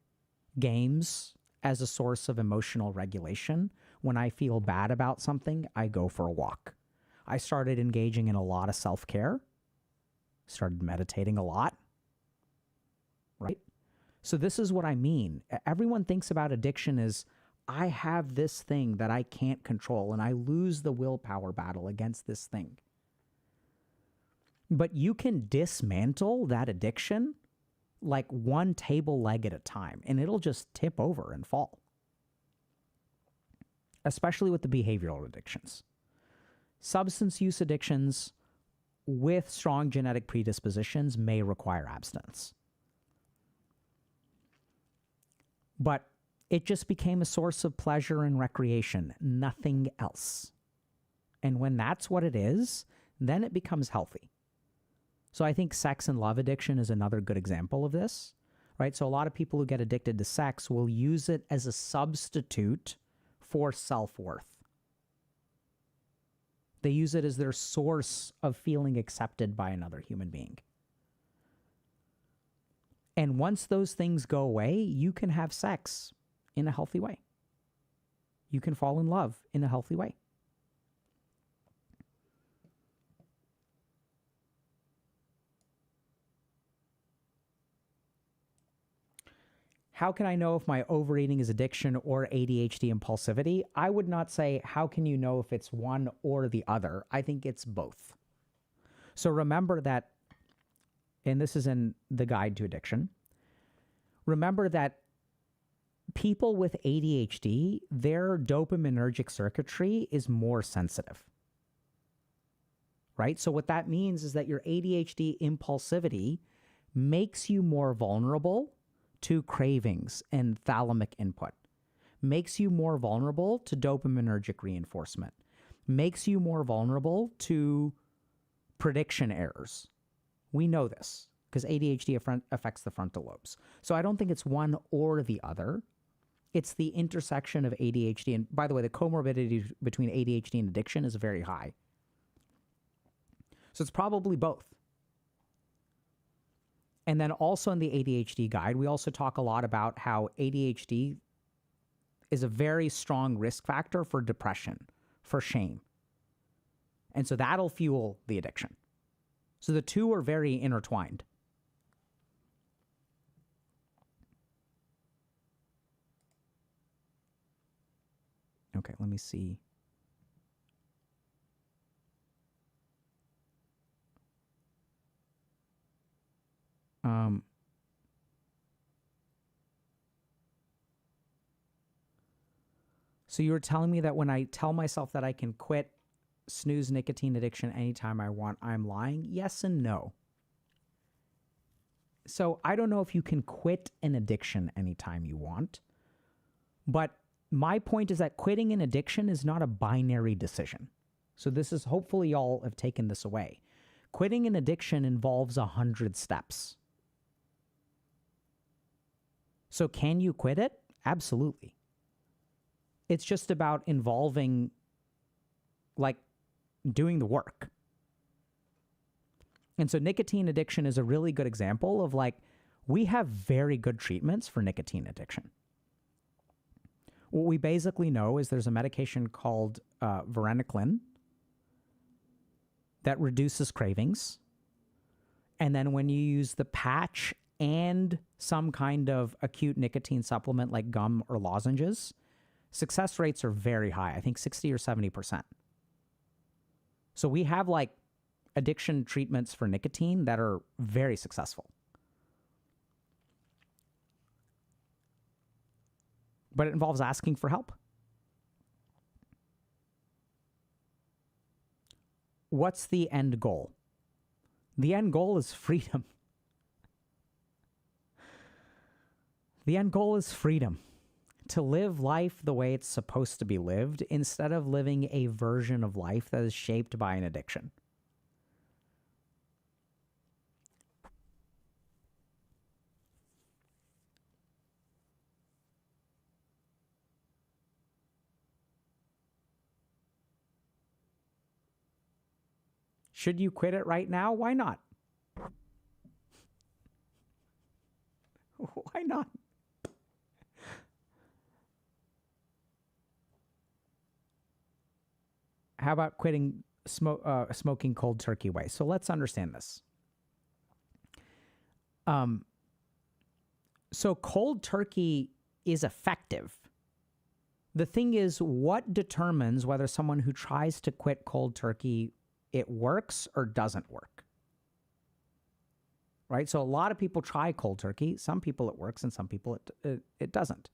games as a source of emotional regulation. When I feel bad about something, I go for a walk. I started engaging in a lot of self-care, started meditating a lot, right? So this is what I mean. Everyone thinks about addiction as, I have this thing that I can't control and I lose the willpower battle against this thing. But you can dismantle that addiction like one table leg at a time, and it'll just tip over and fall. Especially with the behavioral addictions. Substance use addictions with strong genetic predispositions may require abstinence. But it just became a source of pleasure and recreation, nothing else. And when that's what it is, then it becomes healthy. So I think sex and love addiction is another good example of this, right? So a lot of people who get addicted to sex will use it as a substitute for self-worth. They use it as their source of feeling accepted by another human being. And once those things go away, you can have sex in a healthy way. You can fall in love in a healthy way. How can I know if my overeating is addiction or ADHD impulsivity? I would not say, how can you know if it's one or the other? I think it's both. So remember that, and this is in the Guide to Addiction, remember that people with ADHD, their dopaminergic circuitry is more sensitive, right? So what that means is that your ADHD impulsivity makes you more vulnerable to cravings and thalamic input, makes you more vulnerable to dopaminergic reinforcement, makes you more vulnerable to prediction errors. We know this because ADHD affects the frontal lobes. So I don't think it's one or the other. It's the intersection of ADHD. And by the way, the comorbidity between ADHD and addiction is very high. So it's probably both. And then also in the ADHD guide, we also talk a lot about how ADHD is a very strong risk factor for depression, for shame. And so that'll fuel the addiction. So the two are very intertwined. Okay, let me see. So you were telling me that when I tell myself that I can quit snooze nicotine addiction anytime I want, I'm lying? Yes and no. So I don't know if you can quit an addiction anytime you want, but my point is that quitting an addiction is not a binary decision. So this is, hopefully y'all have taken this away. Quitting an addiction involves 100 steps. So can you quit it? Absolutely. It's just about involving, like, doing the work. And so nicotine addiction is a really good example of, like, we have very good treatments for nicotine addiction. What we basically know is there's a medication called varenicline that reduces cravings. And then when you use the patch and some kind of acute nicotine supplement like gum or lozenges, success rates are very high. I think 60 or 70%. So we have, like, addiction treatments for nicotine that are very successful. But it involves asking for help. What's the end goal? The end goal is freedom. The end goal is freedom. To live life the way it's supposed to be lived instead of living a version of life that is shaped by an addiction. Should you quit it right now? Why not? Why not? How about quitting smoking cold turkey way? So let's understand this. So cold turkey is effective. The thing is, what determines whether someone who tries to quit cold turkey, it works or doesn't work? Right? So a lot of people try cold turkey. Some people it works and some people it doesn't.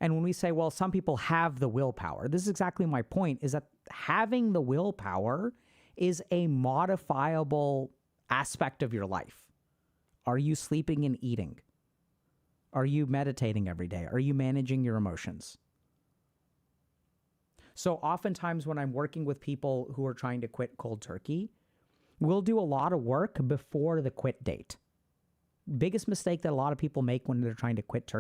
And when we say, well, some people have the willpower, this is exactly my point, is that having the willpower is a modifiable aspect of your life. Are you sleeping and eating? Are you meditating every day? Are you managing your emotions? So oftentimes when I'm working with people who are trying to quit cold turkey, we'll do a lot of work before the quit date. Biggest mistake that a lot of people make when they're trying to quit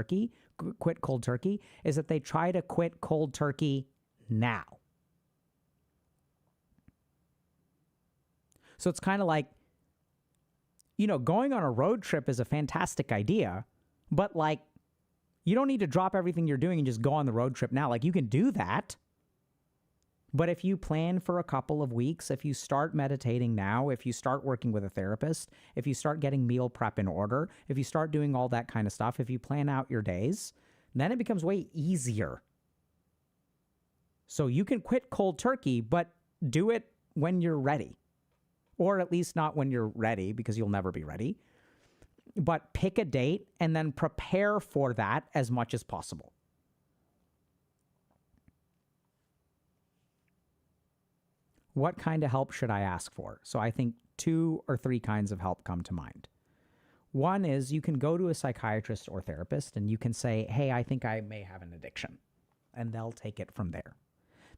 cold turkey, is that they try to quit cold turkey now. So it's kind of like, going on a road trip is a fantastic idea, but, like, you don't need to drop everything you're doing and just go on the road trip now. Like, you can do that. But if you plan for a couple of weeks, if you start meditating now, if you start working with a therapist, if you start getting meal prep in order, if you start doing all that kind of stuff, if you plan out your days, then it becomes way easier. So you can quit cold turkey, but do it when you're ready. Or at least not when you're ready, because you'll never be ready. But pick a date and then prepare for that as much as possible. What kind of help should I ask for? So I think 2 or 3 kinds of help come to mind. One is you can go to a psychiatrist or therapist and you can say, hey, I think I may have an addiction. And they'll take it from there.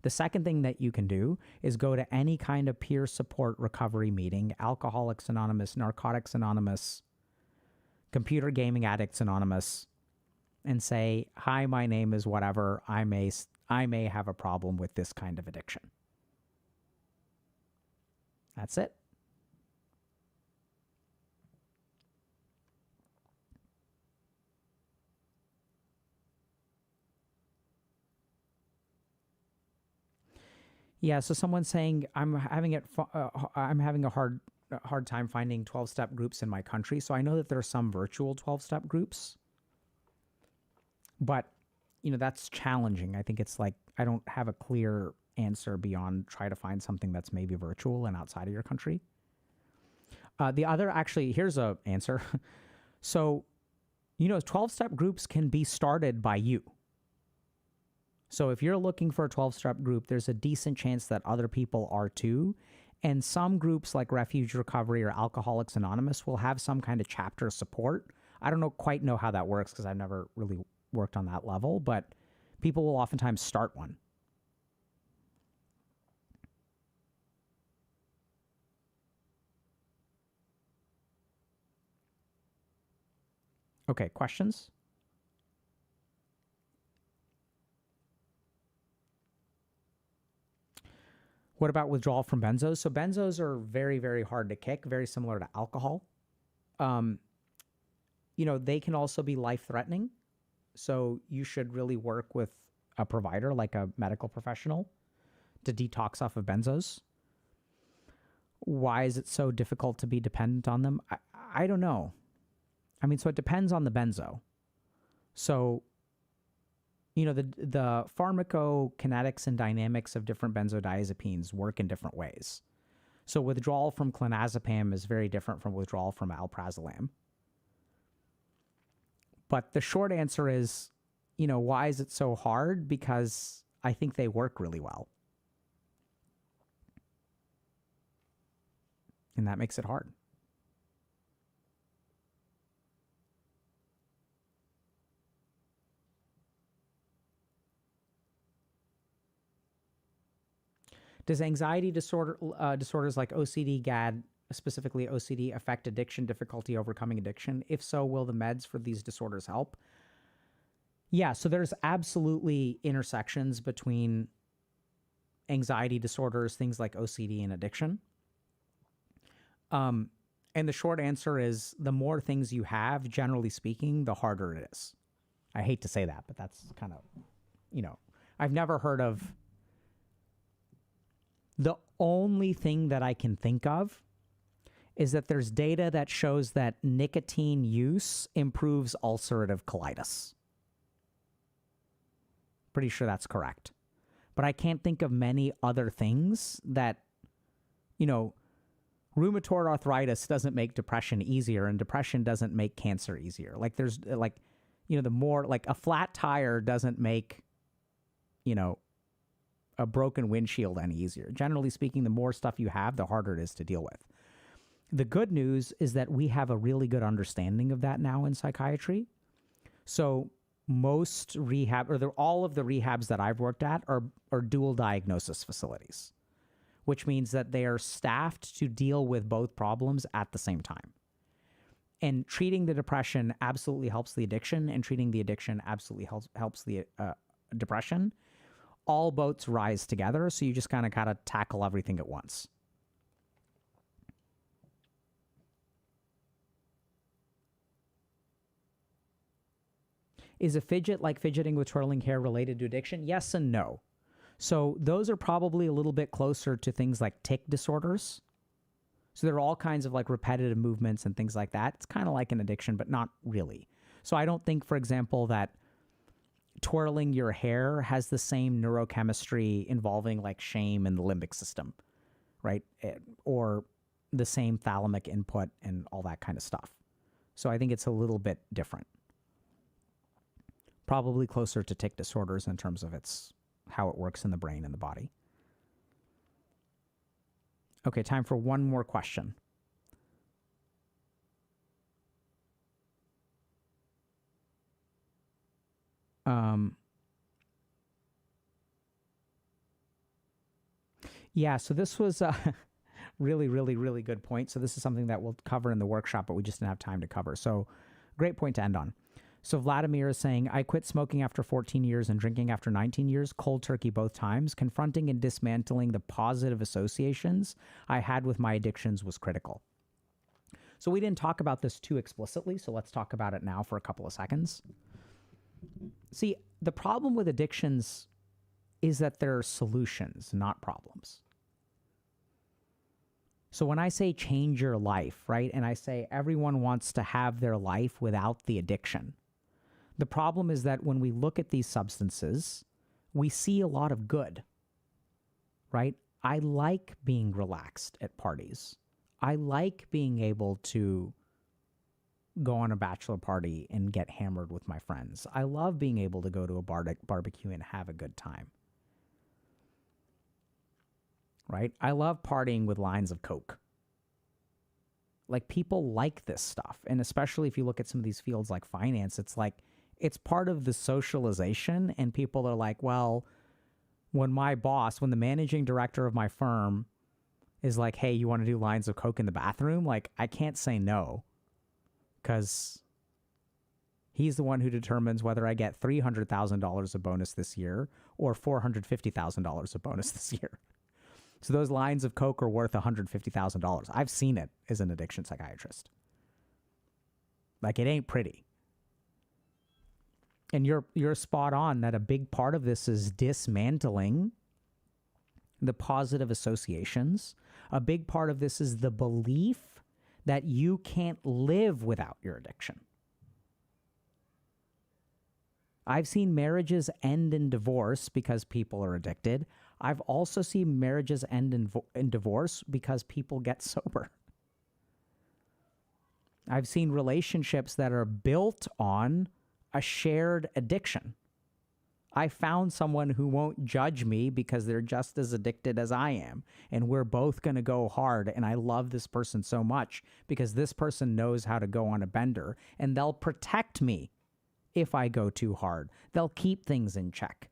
The second thing that you can do is go to any kind of peer support recovery meeting, Alcoholics Anonymous, Narcotics Anonymous, Computer Gaming Addicts Anonymous, and say, hi, my name is whatever. I may have a problem with this kind of addiction. That's it. Yeah, so someone's saying I'm having a hard time finding 12-step groups in my country. So I know that there are some virtual 12-step groups, but that's challenging. I think it's like I don't have a clear answer beyond try to find something that's maybe virtual and outside of your country. The other, actually, here's a answer. So, 12-step groups can be started by you. So if you're looking for a 12-step group, there's a decent chance that other people are too. And some groups like Refuge Recovery or Alcoholics Anonymous will have some kind of chapter support. I don't quite know how that works because I've never really worked on that level, but people will oftentimes start one. Okay, questions? What about withdrawal from benzos? So benzos are very, very hard to kick, very similar to alcohol. They can also be life-threatening. So you should really work with a provider, like a medical professional, to detox off of benzos. Why is it so difficult to be dependent on them? I don't know. So it depends on the benzo. So the pharmacokinetics and dynamics of different benzodiazepines work in different ways. So withdrawal from clonazepam is very different from withdrawal from alprazolam. But the short answer is, why is it so hard? Because I think they work really well. And that makes it hard. Does anxiety disorders like OCD, GAD, specifically OCD, affect addiction, difficulty overcoming addiction? If so, will the meds for these disorders help? Yeah, so there's absolutely intersections between anxiety disorders, things like OCD, and addiction. And the short answer is the more things you have, generally speaking, the harder it is. I hate to say that, but that's kind of, I've never heard of. The only thing that I can think of is that there's data that shows that nicotine use improves ulcerative colitis. Pretty sure that's correct. But I can't think of many other things that, rheumatoid arthritis doesn't make depression easier, and depression doesn't make cancer easier. Like there's the more, like a flat tire doesn't make, a broken windshield any easier. Generally speaking, the more stuff you have, the harder it is to deal with. The good news is that we have a really good understanding of that now in psychiatry. So most rehab, or all of the rehabs that I've worked at are dual diagnosis facilities, which means that they are staffed to deal with both problems at the same time. And treating the depression absolutely helps the addiction, and treating the addiction absolutely helps the depression. All boats rise together, so you just kind of gotta tackle everything at once. Is a fidget like fidgeting with twirling hair related to addiction? Yes and no. So those are probably a little bit closer to things like tic disorders. So there are all kinds of like repetitive movements and things like that. It's kind of like an addiction, but not really. So I don't think, for example, that twirling your hair has the same neurochemistry involving like shame and the limbic system, right? Or the same thalamic input and all that kind of stuff. So I think it's a little bit different. Probably closer to tic disorders in terms of how it works in the brain and the body. Okay, time for one more question. Yeah, so this was a really, really, really good point. So this is something that we'll cover in the workshop, but we just didn't have time to cover. So great point to end on. So Vladimir is saying, I quit smoking after 14 years and drinking after 19 years, cold turkey both times. Confronting and dismantling the positive associations I had with my addictions was critical. So we didn't talk about this too explicitly, so let's talk about it now for a couple of seconds. See, the problem with addictions is that they're solutions, not problems. So when I say change your life, right, and I say everyone wants to have their life without the addiction, the problem is that when we look at these substances, we see a lot of good, right? I like being relaxed at parties. I like being able to go on a bachelor party and get hammered with my friends. I love being able to go to a barbecue and have a good time. Right? I love partying with lines of Coke. Like, people like this stuff. And especially if you look at some of these fields like finance, it's like, it's part of the socialization. And people are like, well, when the managing director of my firm is like, hey, you want to do lines of Coke in the bathroom? Like, I can't say no, because he's the one who determines whether I get $300,000 of bonus this year or $450,000 of bonus this year. So those lines of Coke are worth $150,000. I've seen it as an addiction psychiatrist. Like, it ain't pretty. And you're spot on that a big part of this is dismantling the positive associations. A big part of this is the belief that you can't live without your addiction. I've seen marriages end in divorce because people are addicted. I've also seen marriages end in divorce because people get sober. I've seen relationships that are built on a shared addiction. I found someone who won't judge me because they're just as addicted as I am. And we're both going to go hard. And I love this person so much because this person knows how to go on a bender. And they'll protect me if I go too hard. They'll keep things in check.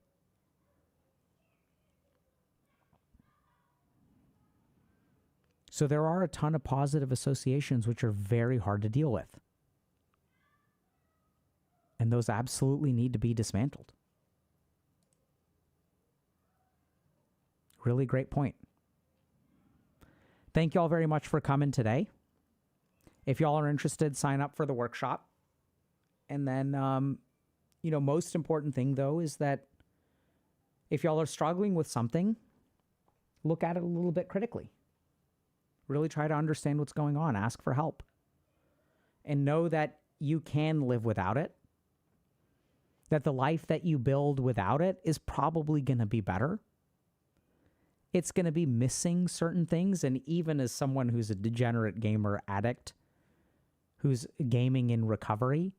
So there are a ton of positive associations which are very hard to deal with. And those absolutely need to be dismantled. Really great point. Thank you all very much for coming today. If y'all are interested, sign up for the workshop. And then, most important thing, though, is that if y'all are struggling with something, look at it a little bit critically. Really try to understand what's going on. Ask for help. And know that you can live without it. That the life that you build without it is probably going to be better. It's going to be missing certain things. And even as someone who's a degenerate gamer addict, who's gaming in recovery,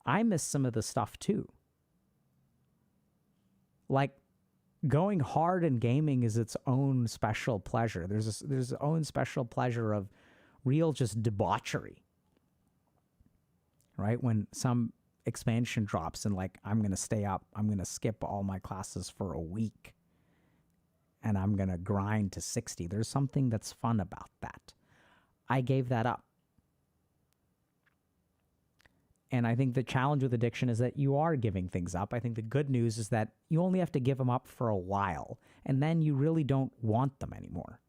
I miss some of the stuff too. Like, going hard in gaming is its own special pleasure. There's its own special pleasure of real just debauchery. Right? When some expansion drops and like, I'm going to stay up, I'm going to skip all my classes for a week, and I'm going to grind to 60. There's something that's fun about that. I gave that up. And I think the challenge with addiction is that you are giving things up. I think the good news is that you only have to give them up for a while, and then you really don't want them anymore.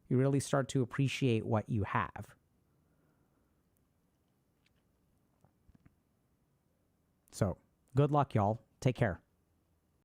You really start to appreciate what you have. So, good luck, y'all. Take care.